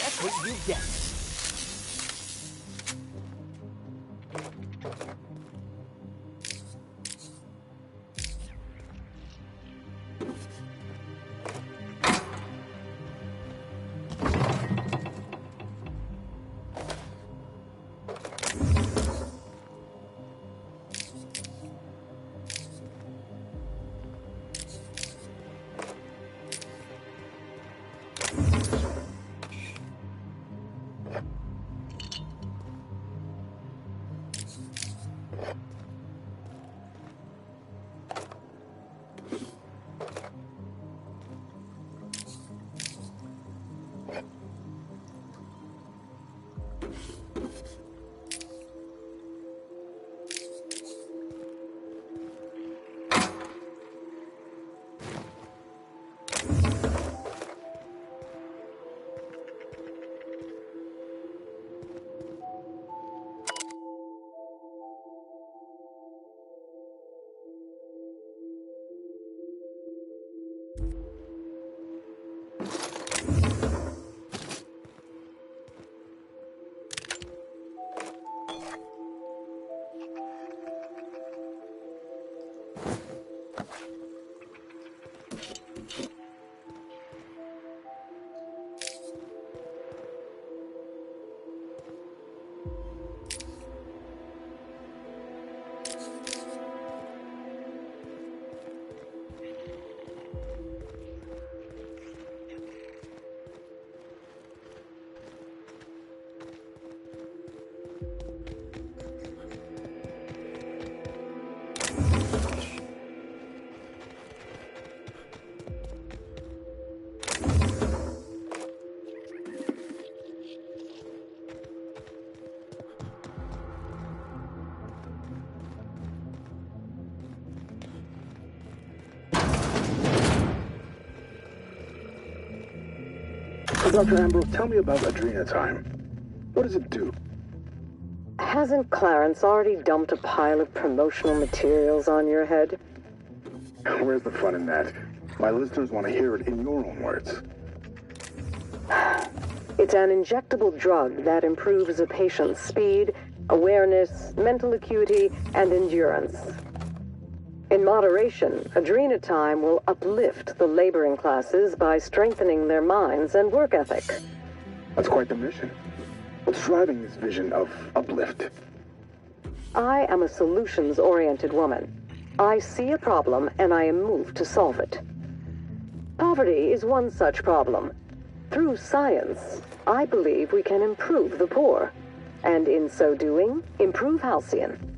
That's what you get. Dr. Ambrose, tell me about Adrenatime. What does it do? Hasn't Clarence already dumped a pile of promotional materials on your head? Where's the fun in that? My listeners want to hear it in your own words. It's an injectable drug that improves a patient's speed, awareness, mental acuity, and endurance. In moderation, Adrenatime will uplift the laboring classes by strengthening their minds and work ethic. That's quite the mission. What's driving this vision of uplift? I am a solutions-oriented woman. I see a problem and I am moved to solve it. Poverty is one such problem. Through science, I believe we can improve the poor, and in so doing, improve Halcyon.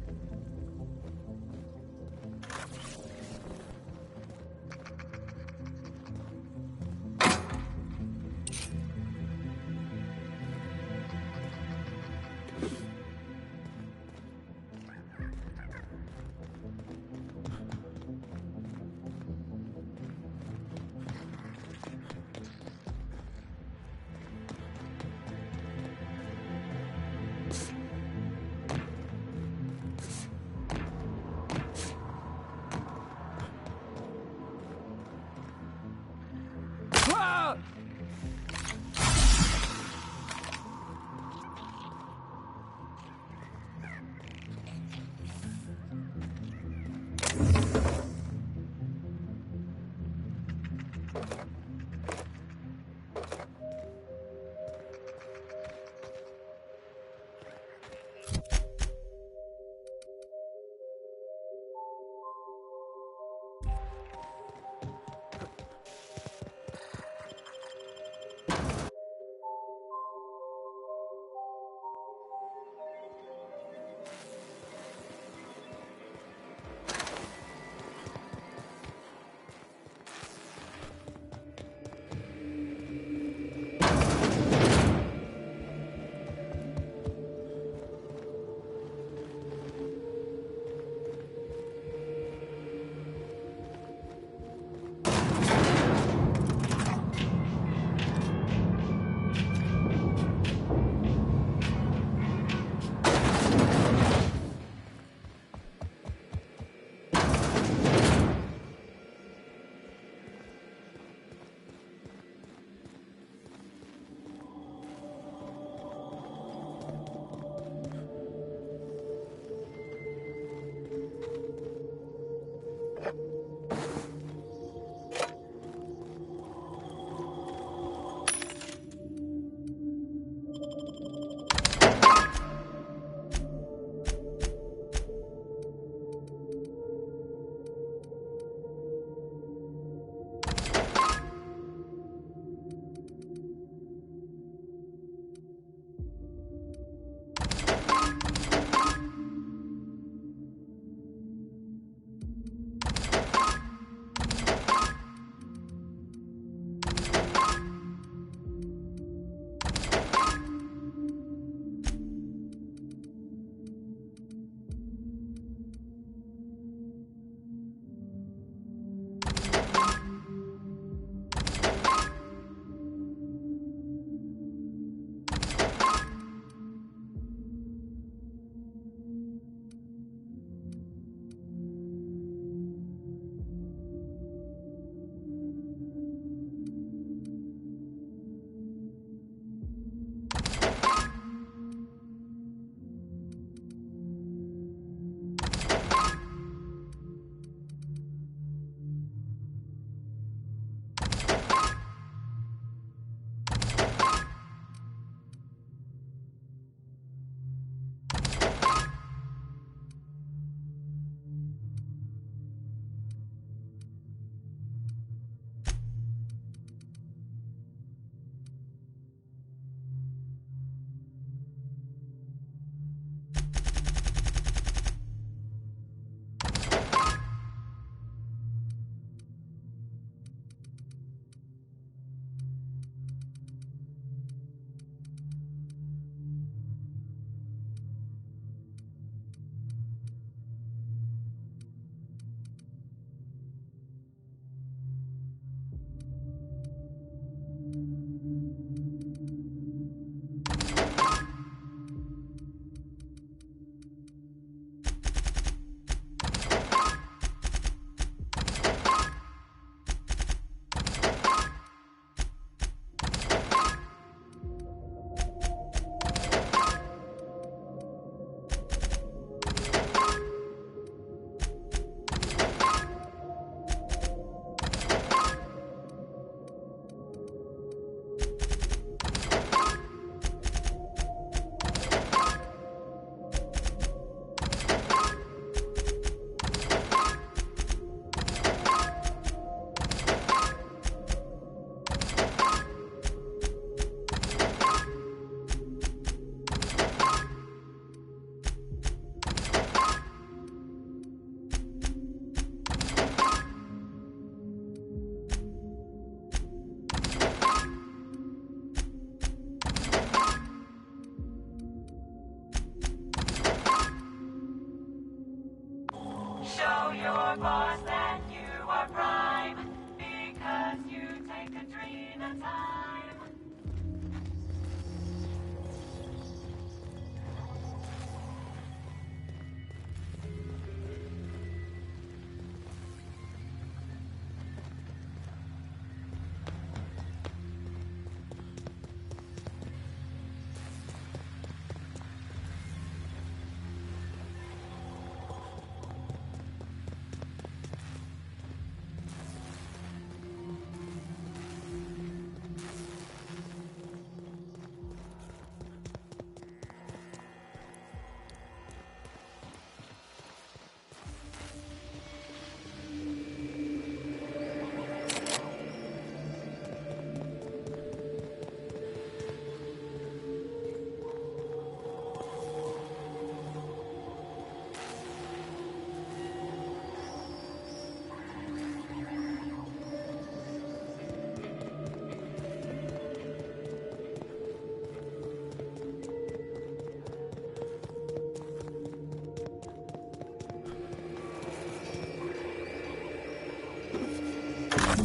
a time.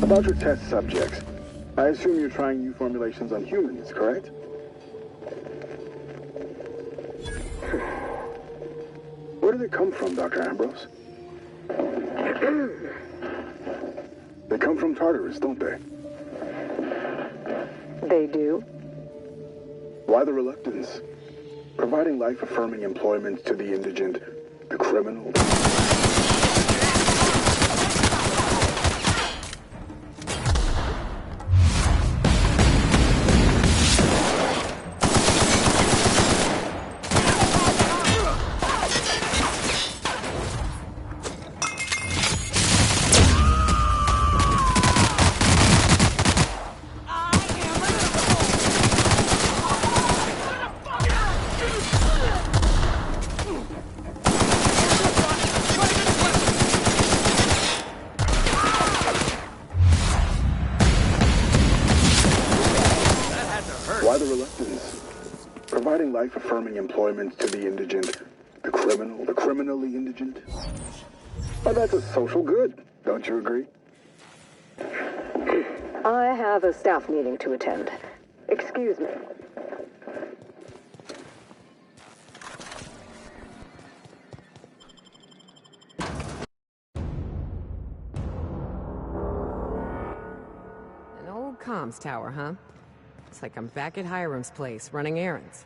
About your test subjects, I assume you're trying new formulations on humans, correct? Where do they come from, Dr. Ambrose? They come from Tartarus, don't they? They do? Why the reluctance? Providing life-affirming employment to the indigent, the criminal. Why the reluctance? Providing life-affirming employment to the indigent, the criminal, the criminally indigent. Oh, that's a social good, don't you agree? I have a staff meeting to attend. Excuse me. An old comms tower, huh? It's like I'm back at Hiram's place, running errands.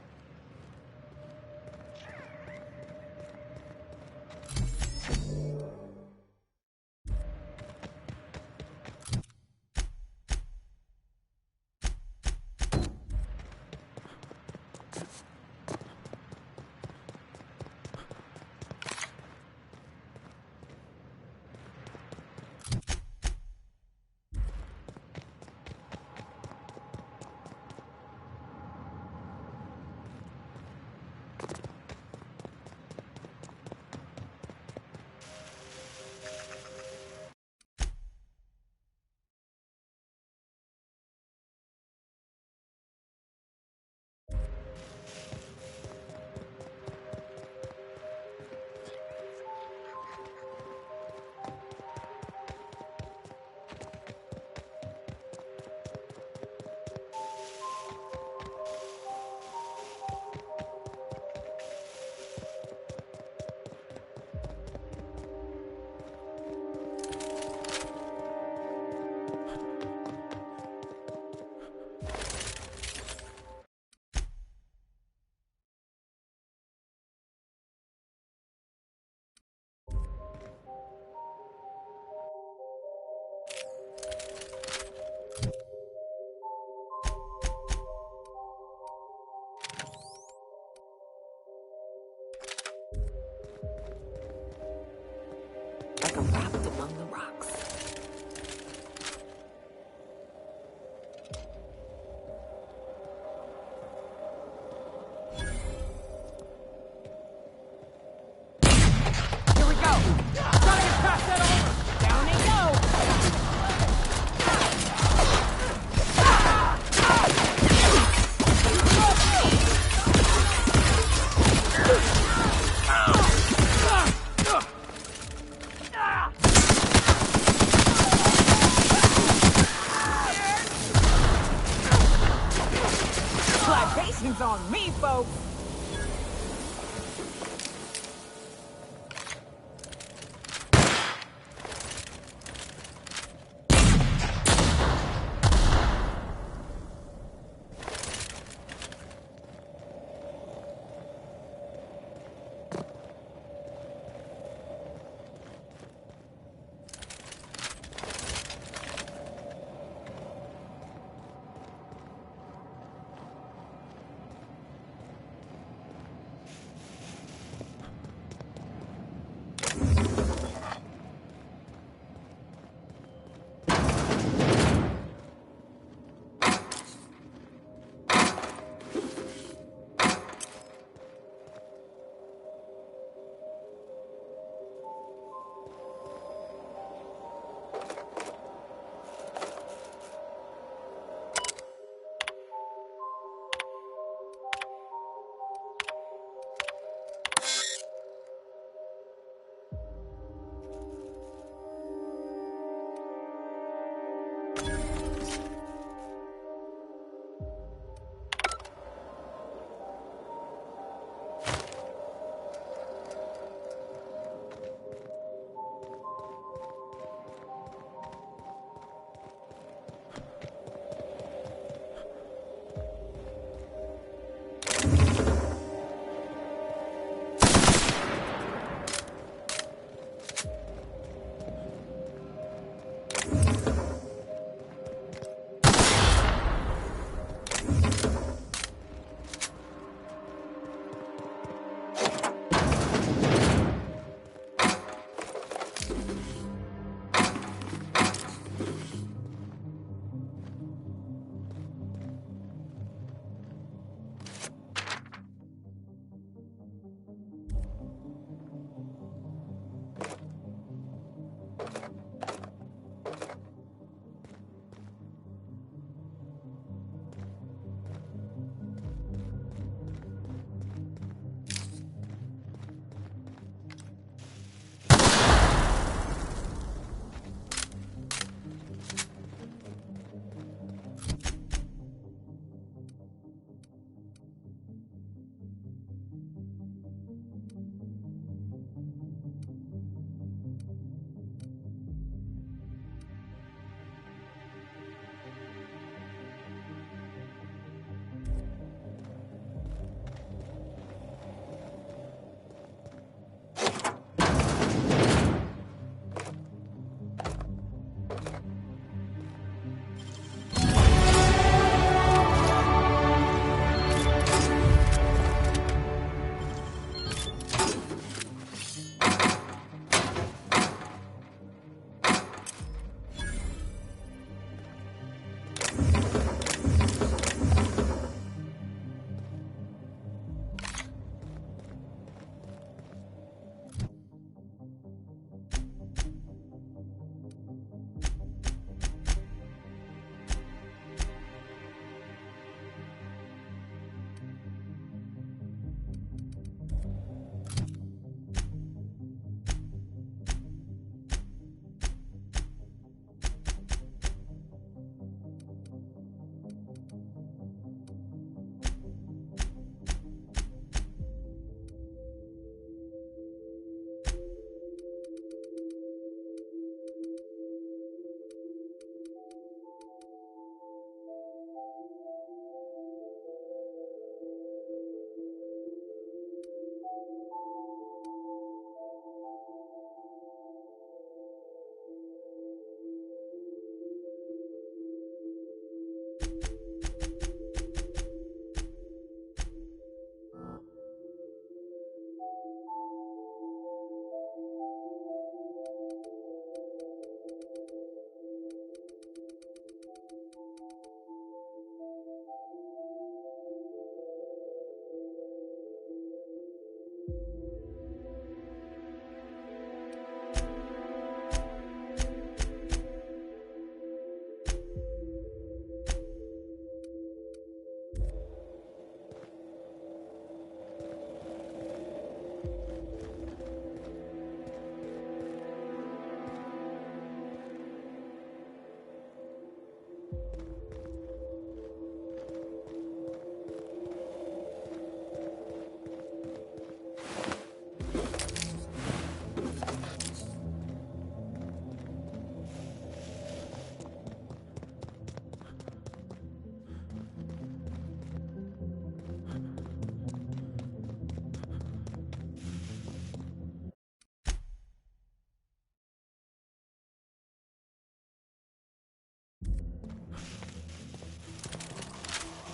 on me, folks!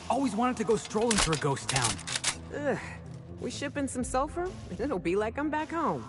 Always wanted to go strolling through a ghost town. Ugh. We ship in some sulfur, and it'll be like I'm back home.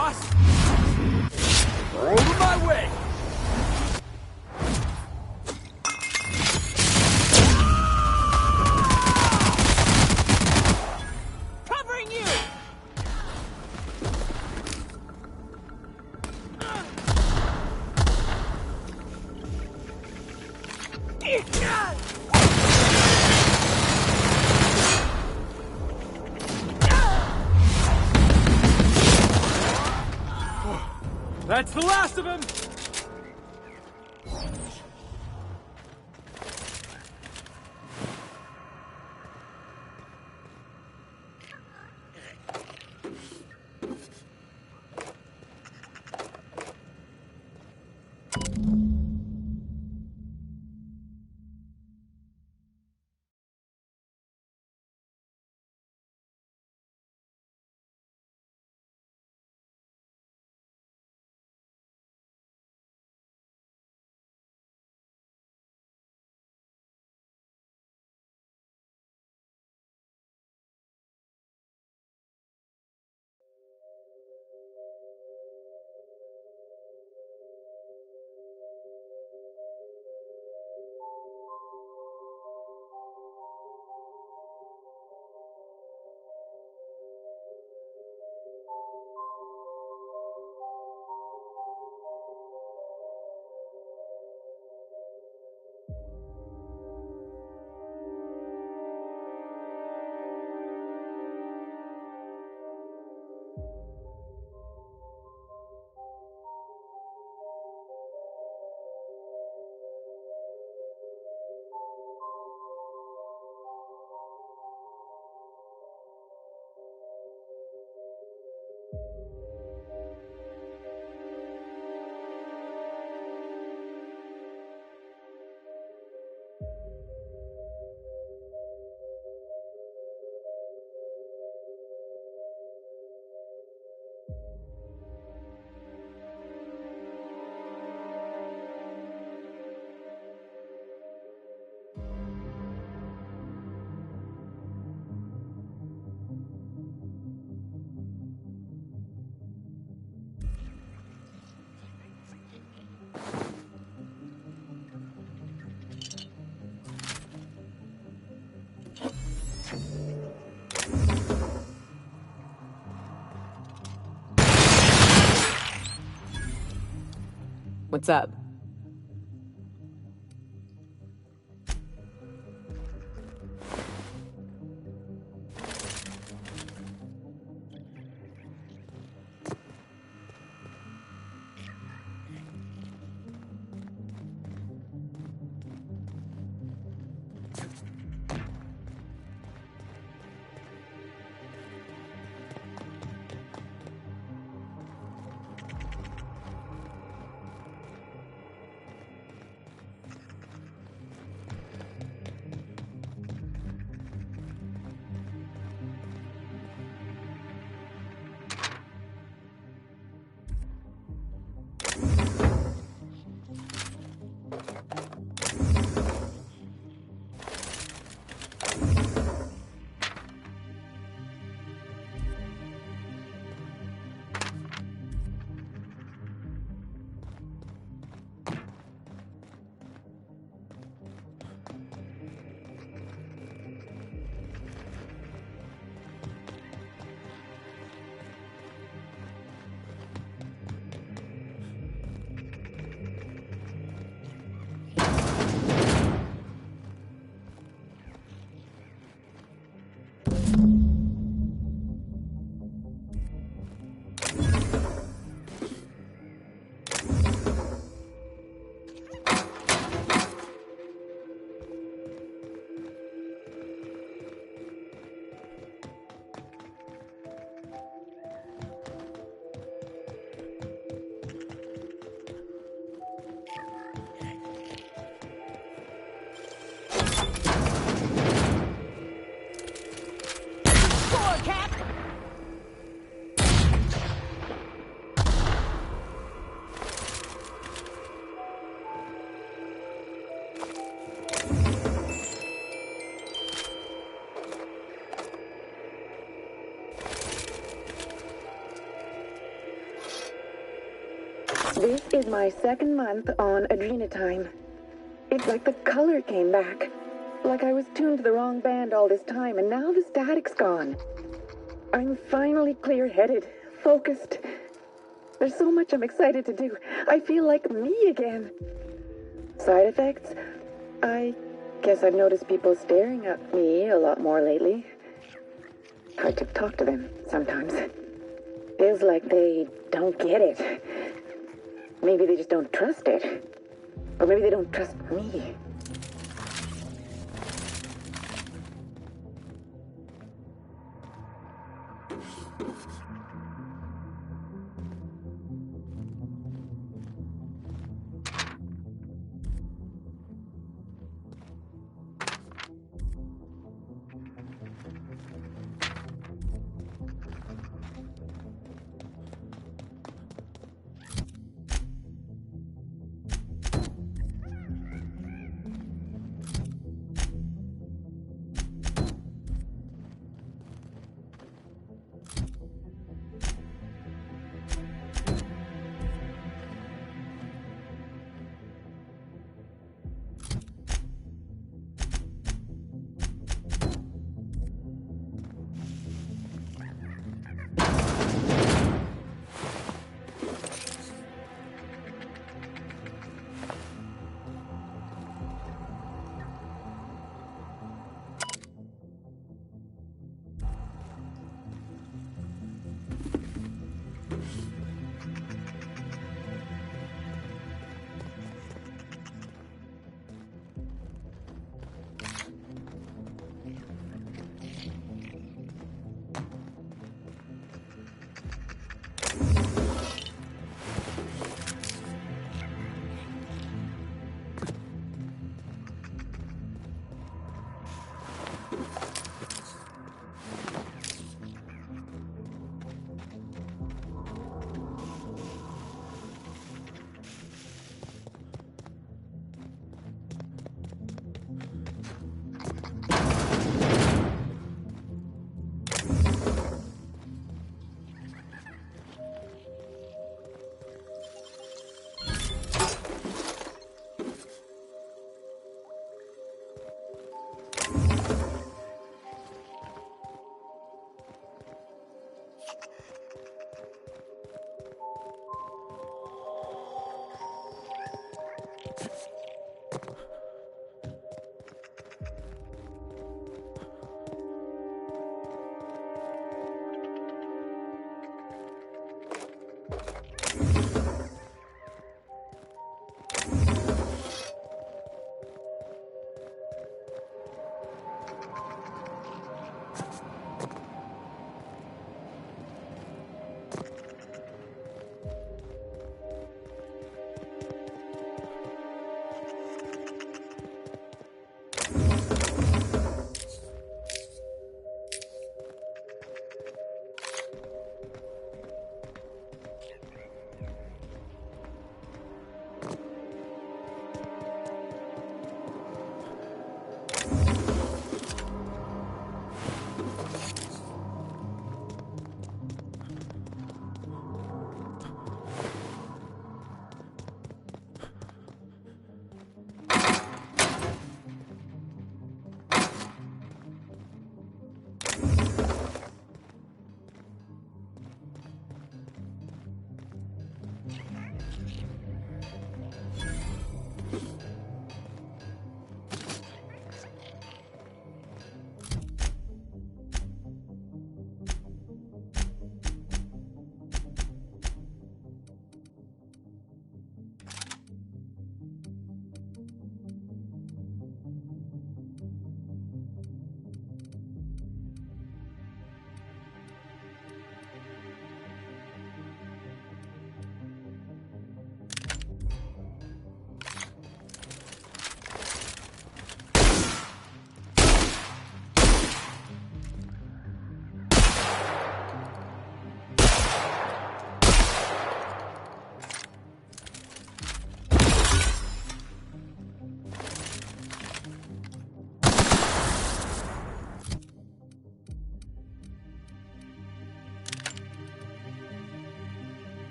boss! Over my way! Covering you! That's the last of him! What's up? This is my second month on Adrenatime. It's like the color came back. Like I was tuned to the wrong band all this time, and now the static's gone. I'm finally clear-headed, focused. There's so much I'm excited to do. I feel like me again. Side effects? I guess I've noticed people staring at me a lot more lately. Hard to talk to them sometimes. Feels like they don't get it. Maybe they just don't trust it. Or maybe they don't trust me.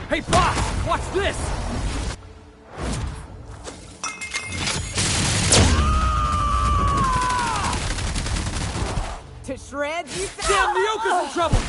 Hey, boss! Watch this! To shreds, you say? Damn, the Yoka's in trouble!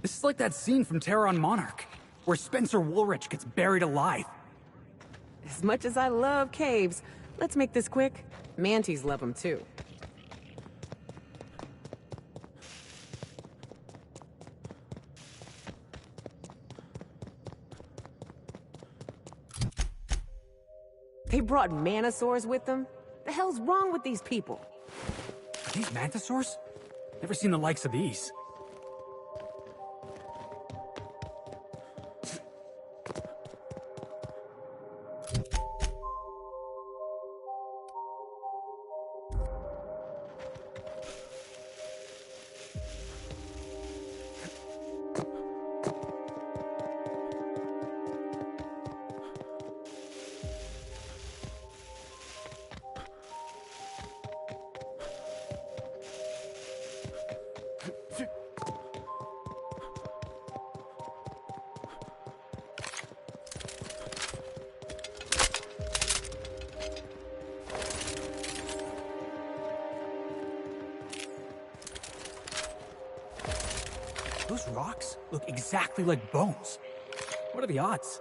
This is like that scene from Terror on Monarch, where Spencer Woolrich gets buried alive. As much as I love caves, let's make this quick. Manties love them too. They brought manosaurs with them? The hell's wrong with these people? Are these mantisaurs? Never seen the likes of these. Those rocks look exactly like bones. What are the odds?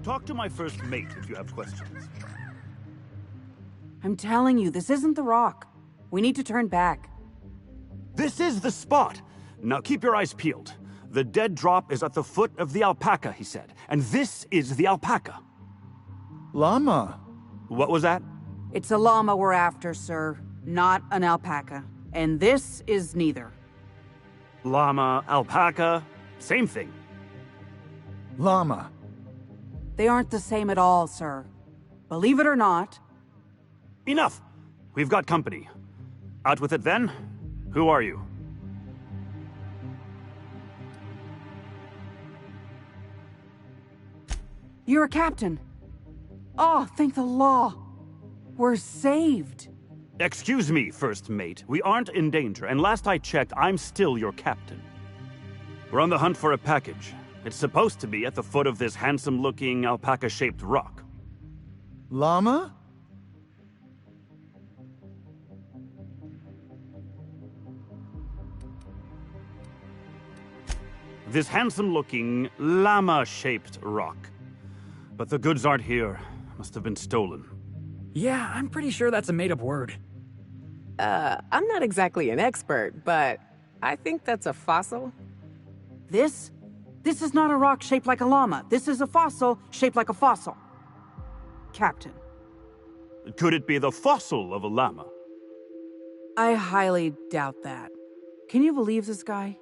Talk to my first mate if you have questions. I'm telling you, this isn't the rock. We need to turn back. This is the spot! Now keep your eyes peeled. The dead drop is at the foot of the alpaca, he said. And this is the alpaca. Llama. What was that? It's a llama we're after, sir. Not an alpaca. And this is neither. Llama, alpaca, same thing. Llama. They aren't the same at all, sir. Believe it or not. Enough! We've got company. Out with it then. Who are you? You're a captain. Oh, thank the law. We're saved. Excuse me, first mate. We aren't in danger, and last I checked, I'm still your captain. We're on the hunt for a package. It's supposed to be at the foot of this handsome-looking, alpaca-shaped rock. Llama? This handsome-looking, llama-shaped rock. But the goods aren't here. Must have been stolen. Yeah, I'm pretty sure that's a made-up word. I'm not exactly an expert, but I think that's a fossil. This is not a rock shaped like a llama. This is a fossil shaped like a fossil. Captain. Could it be the fossil of a llama? I highly doubt that. Can you believe this guy?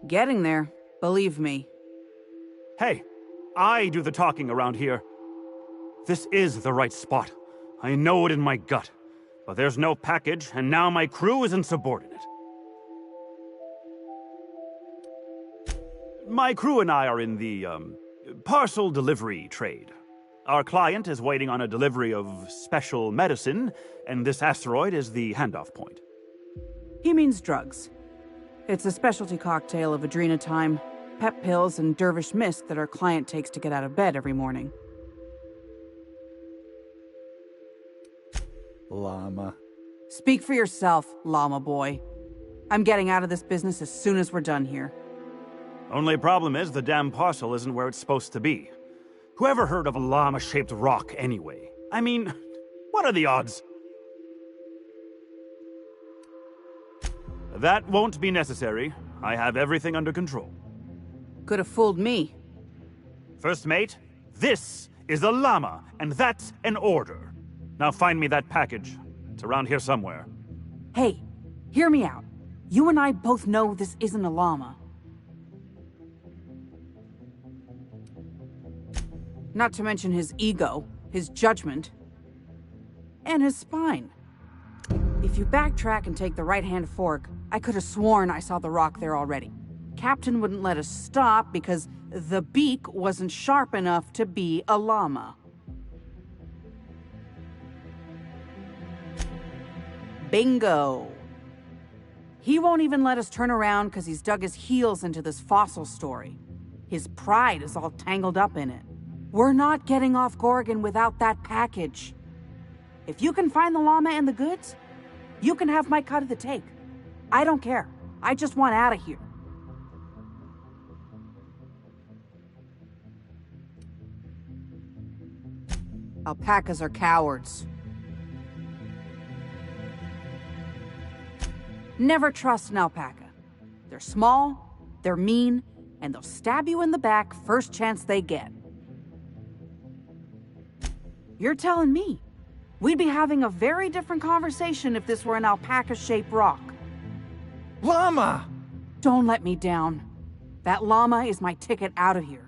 Getting there, believe me. Hey, I do the talking around here. This is the right spot. I know it in my gut. But there's no package, and now my crew is insubordinate. My crew and I are in the, parcel delivery trade. Our client is waiting on a delivery of special medicine, and this asteroid is the handoff point. He means drugs. It's a specialty cocktail of adrenatime, pep pills, and dervish mist that our client takes to get out of bed every morning. Llama. Speak for yourself, llama boy. I'm getting out of this business as soon as we're done here. Only problem is the damn parcel isn't where it's supposed to be. Whoever heard of a llama-shaped rock anyway? I mean, what are the odds? That won't be necessary. I have everything under control. Could have fooled me. First mate, this is a llama, and that's an order. Now find me that package. It's around here somewhere. Hey, hear me out. You and I both know this isn't a llama. Not to mention his ego, his judgment, and his spine. If you backtrack and take the right-hand fork, I could have sworn I saw the rock there already. Captain wouldn't let us stop because the beak wasn't sharp enough to be a llama. Bingo! He won't even let us turn around because he's dug his heels into this fossil story. His pride is all tangled up in it. We're not getting off Gorgon without that package. If you can find the llama and the goods, you can have my cut of the take. I don't care. I just want out of here. Alpacas are cowards. Never trust an alpaca. They're small, they're mean, and they'll stab you in the back first chance they get. You're telling me we'd be having a very different conversation if this were an alpaca-shaped rock. Llama! Don't let me down. That llama is my ticket out of here.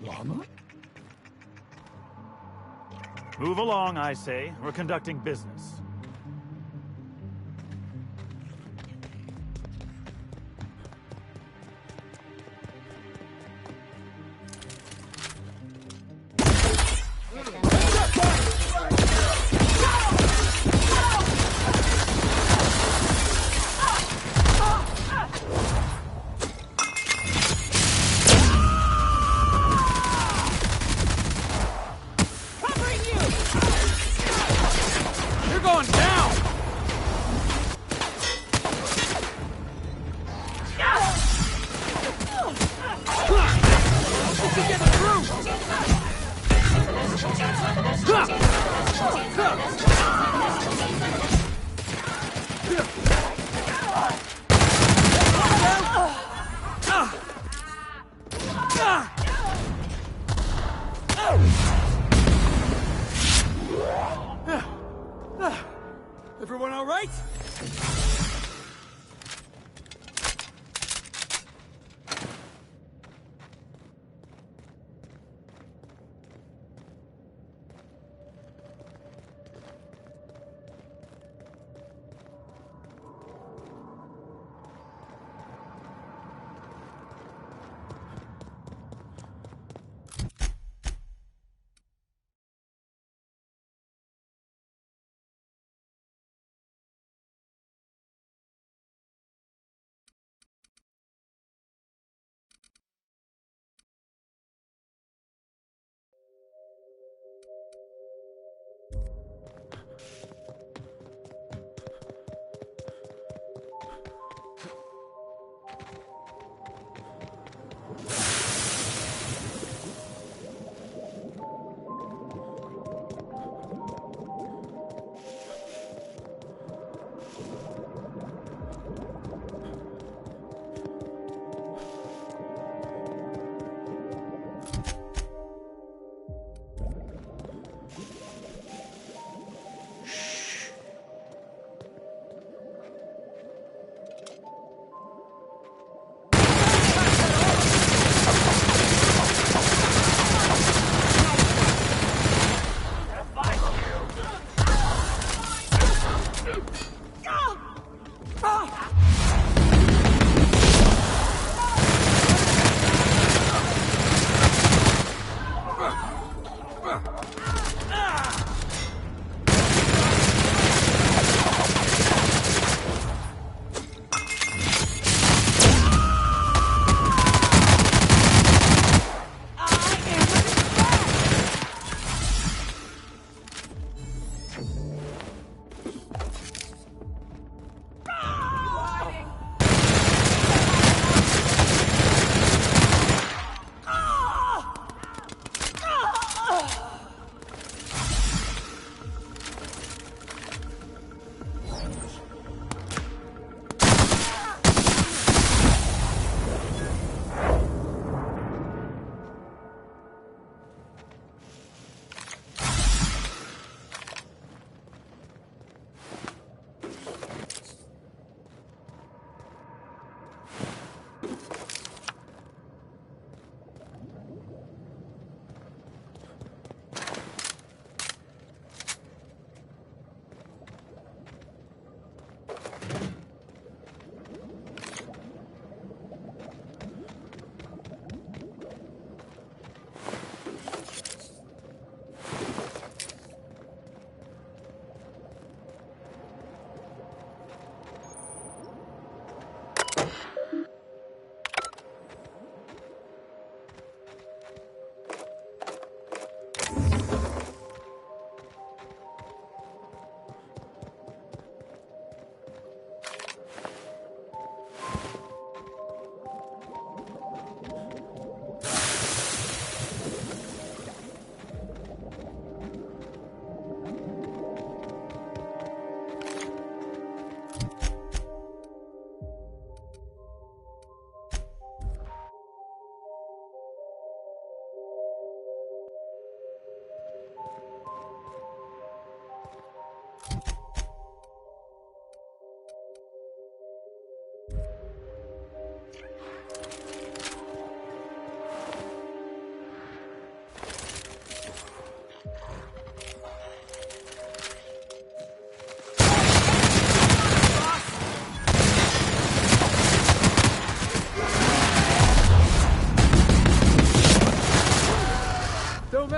Llama? Move along, I say. We're conducting business. Everyone all right?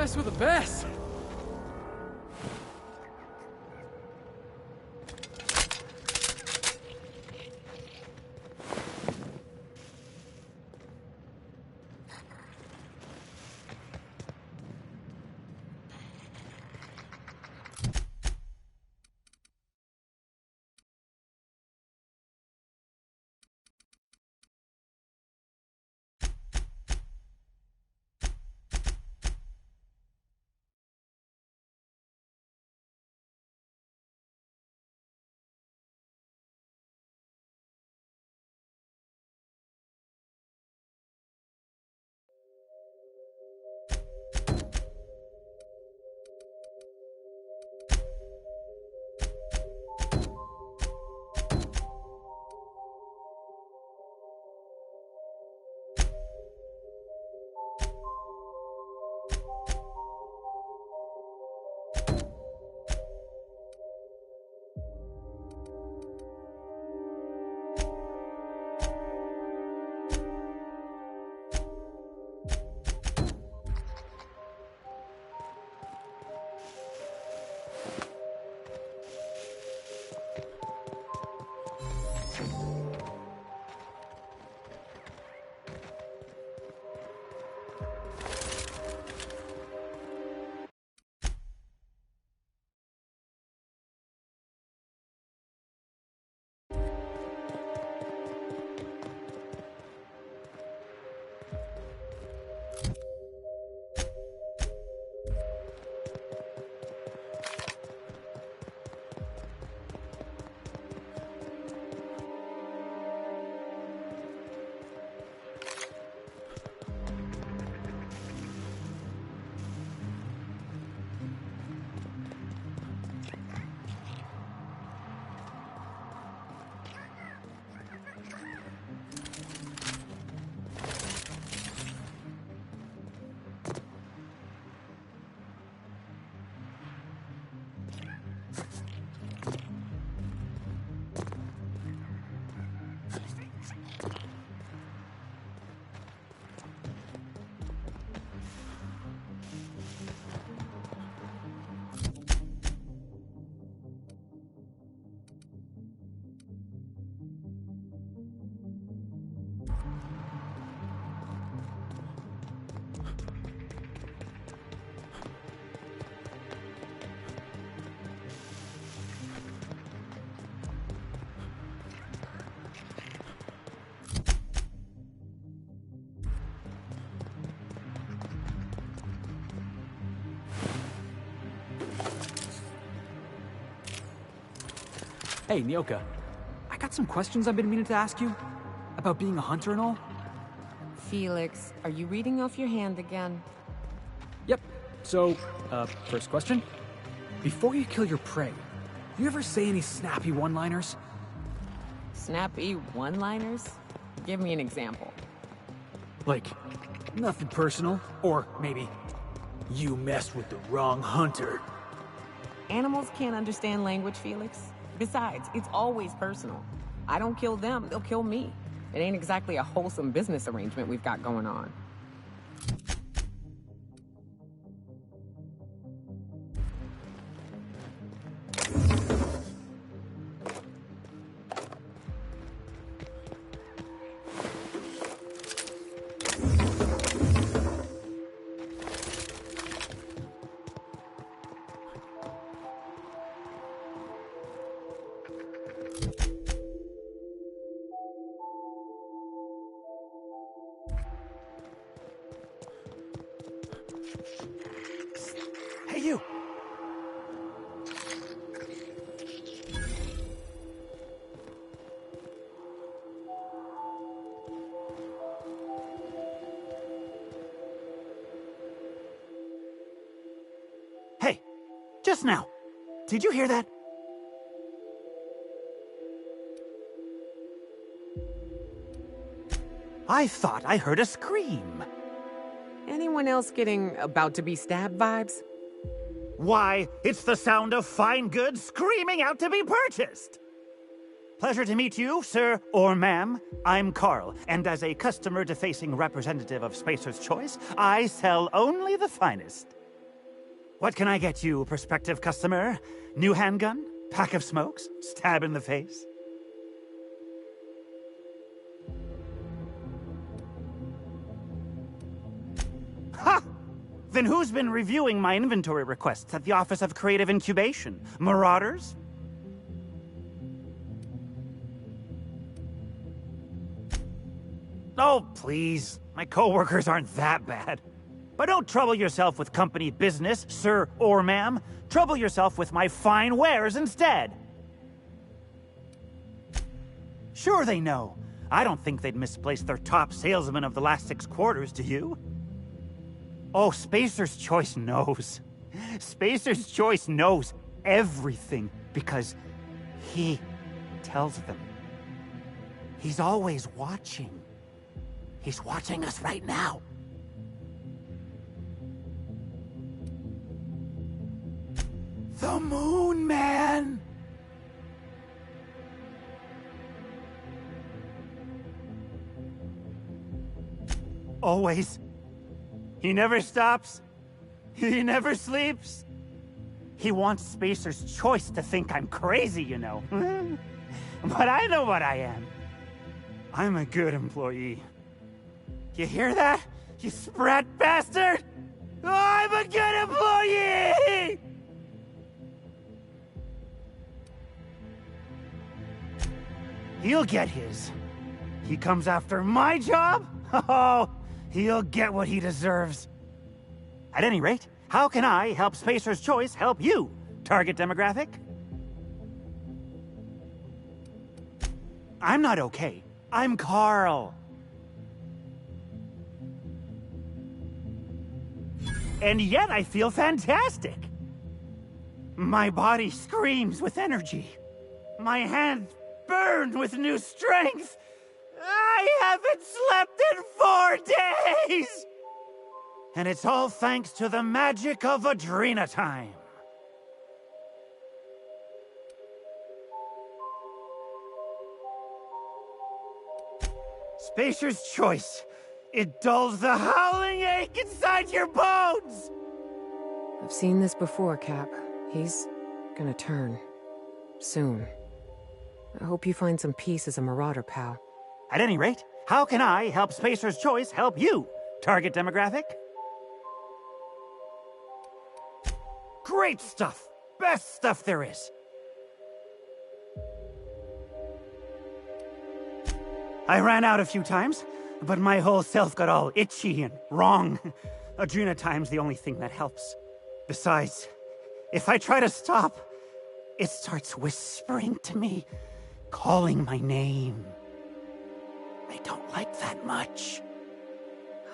mess with the best. Hey, Nyoka. I got some questions I've been meaning to ask you. About being a hunter and all. Felix, are you reading off your hand again? Yep. So, first question. Before you kill your prey, you ever say any snappy one-liners? Snappy one-liners? Give me an example. Like, nothing personal, or maybe, you messed with the wrong hunter. Animals can't understand language, Felix. Besides, it's always personal. I don't kill them, they'll kill me. It ain't exactly a wholesome business arrangement we've got going on. Hey, you! Hey! Just now! Did you hear that? I thought I heard a scream. Anyone else getting about to be stabbed vibes? Why, it's the sound of fine goods screaming out to be purchased! Pleasure to meet you, sir or ma'am. I'm Carl, and as a customer-defacing representative of Spacer's Choice, I sell only the finest. What can I get you, prospective customer? New handgun? Pack of smokes? Stab in the face? Ha! Then who's been reviewing my inventory requests at the Office of Creative Incubation? Marauders? Oh, please. My coworkers aren't that bad. But don't trouble yourself with company business, sir or ma'am. Trouble yourself with my fine wares instead. Sure they know. I don't think they'd misplace their top salesman of the last 6 quarters, do you? Oh, Spacer's Choice knows. Spacer's Choice knows everything because he tells them. He's always watching. He's watching us right now. The Moon Man! Always. He never stops. He never sleeps. He wants Spacer's Choice to think I'm crazy, you know. But I know what I am. I'm a good employee. You hear that? You sprat bastard? I'm a good employee! He'll get his. He comes after my job? Oh, he'll get what he deserves. At any rate, how can I help Spacer's Choice help you? Target demographic? I'm not okay. I'm Carl. And yet I feel fantastic. My body screams with energy. My hands burn with new strength. I haven't slept in 4 days! And it's all thanks to the magic of Adrena time. Spacer's Choice. It dulls the howling ache inside your bones! I've seen this before, Cap. He's gonna turn. Soon. I hope you find some peace as a Marauder, pal. At any rate, how can I help Spacer's Choice help you? Target demographic? Great stuff! Best stuff there is! I ran out a few times, but my whole self got all itchy and wrong. Adrena time's the only thing that helps. Besides, if I try to stop, it starts whispering to me, calling my name. I don't like that much.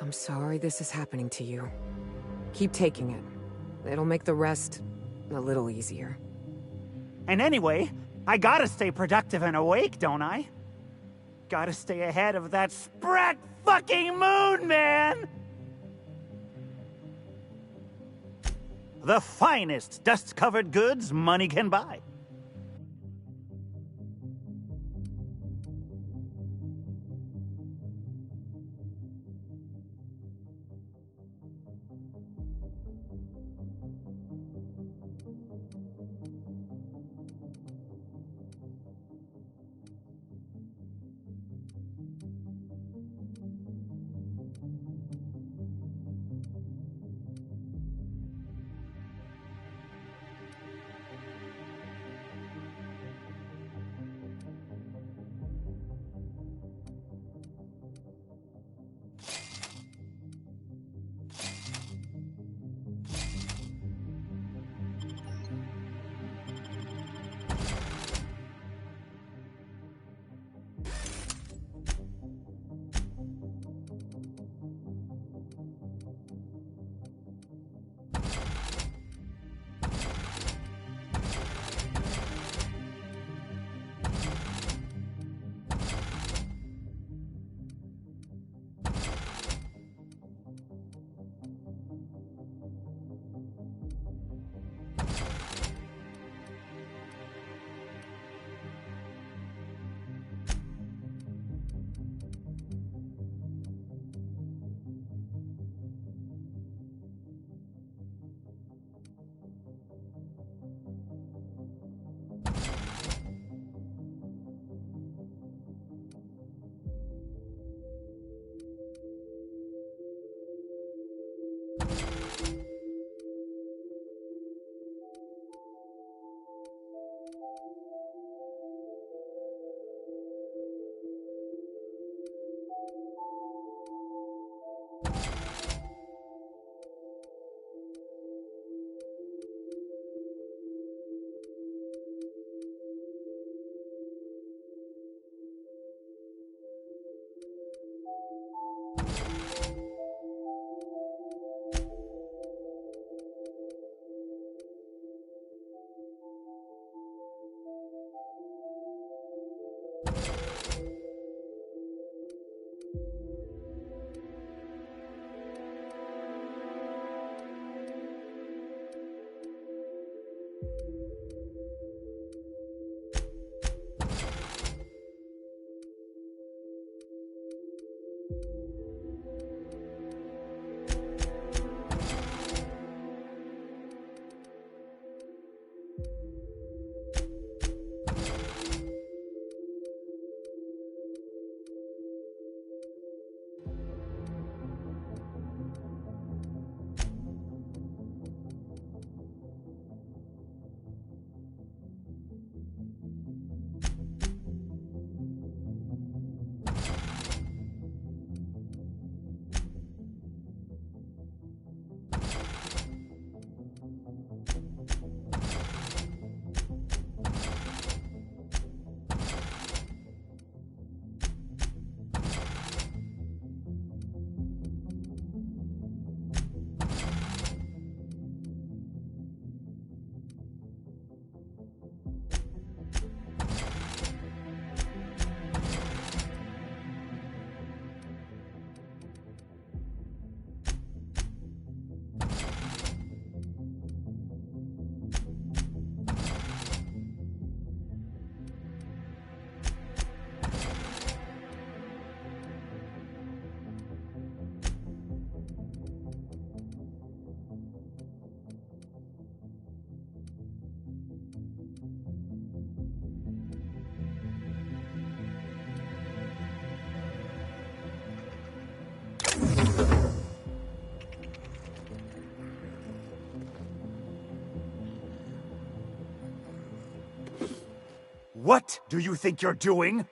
I'm sorry this is happening to you. Keep taking it. It'll make the rest a little easier. And anyway, I gotta stay productive and awake, don't I? Gotta stay ahead of that sprat fucking moon, man! The finest dust-covered goods money can buy. What do you think you're doing?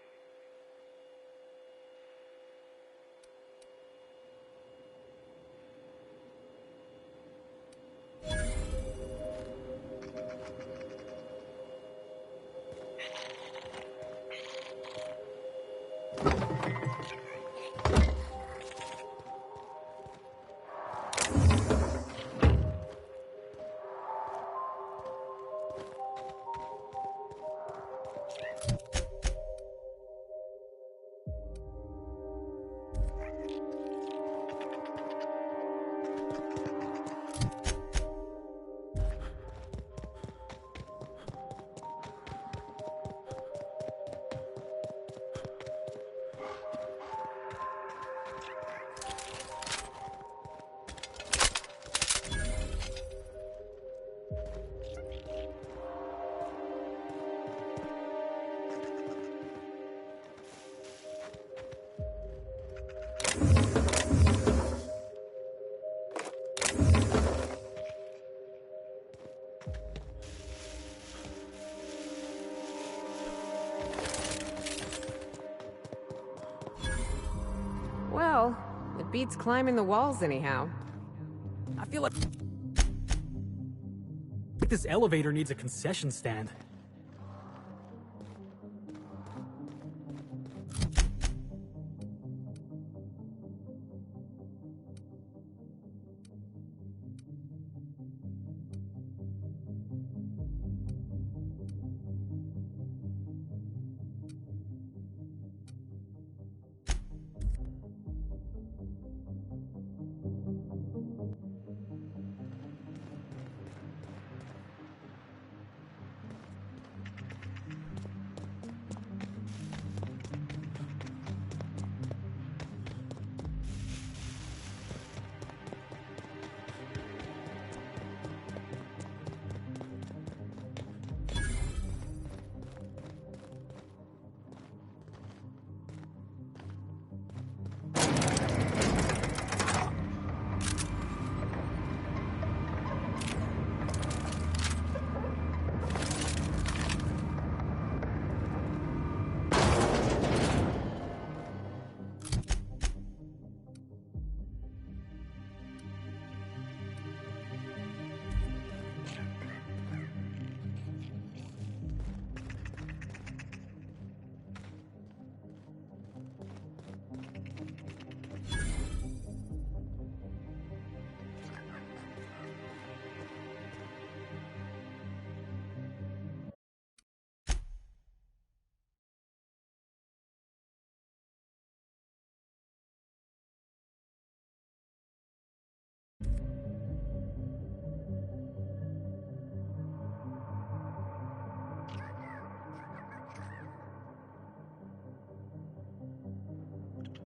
beats climbing the walls anyhow. I feel like this elevator needs a concession stand.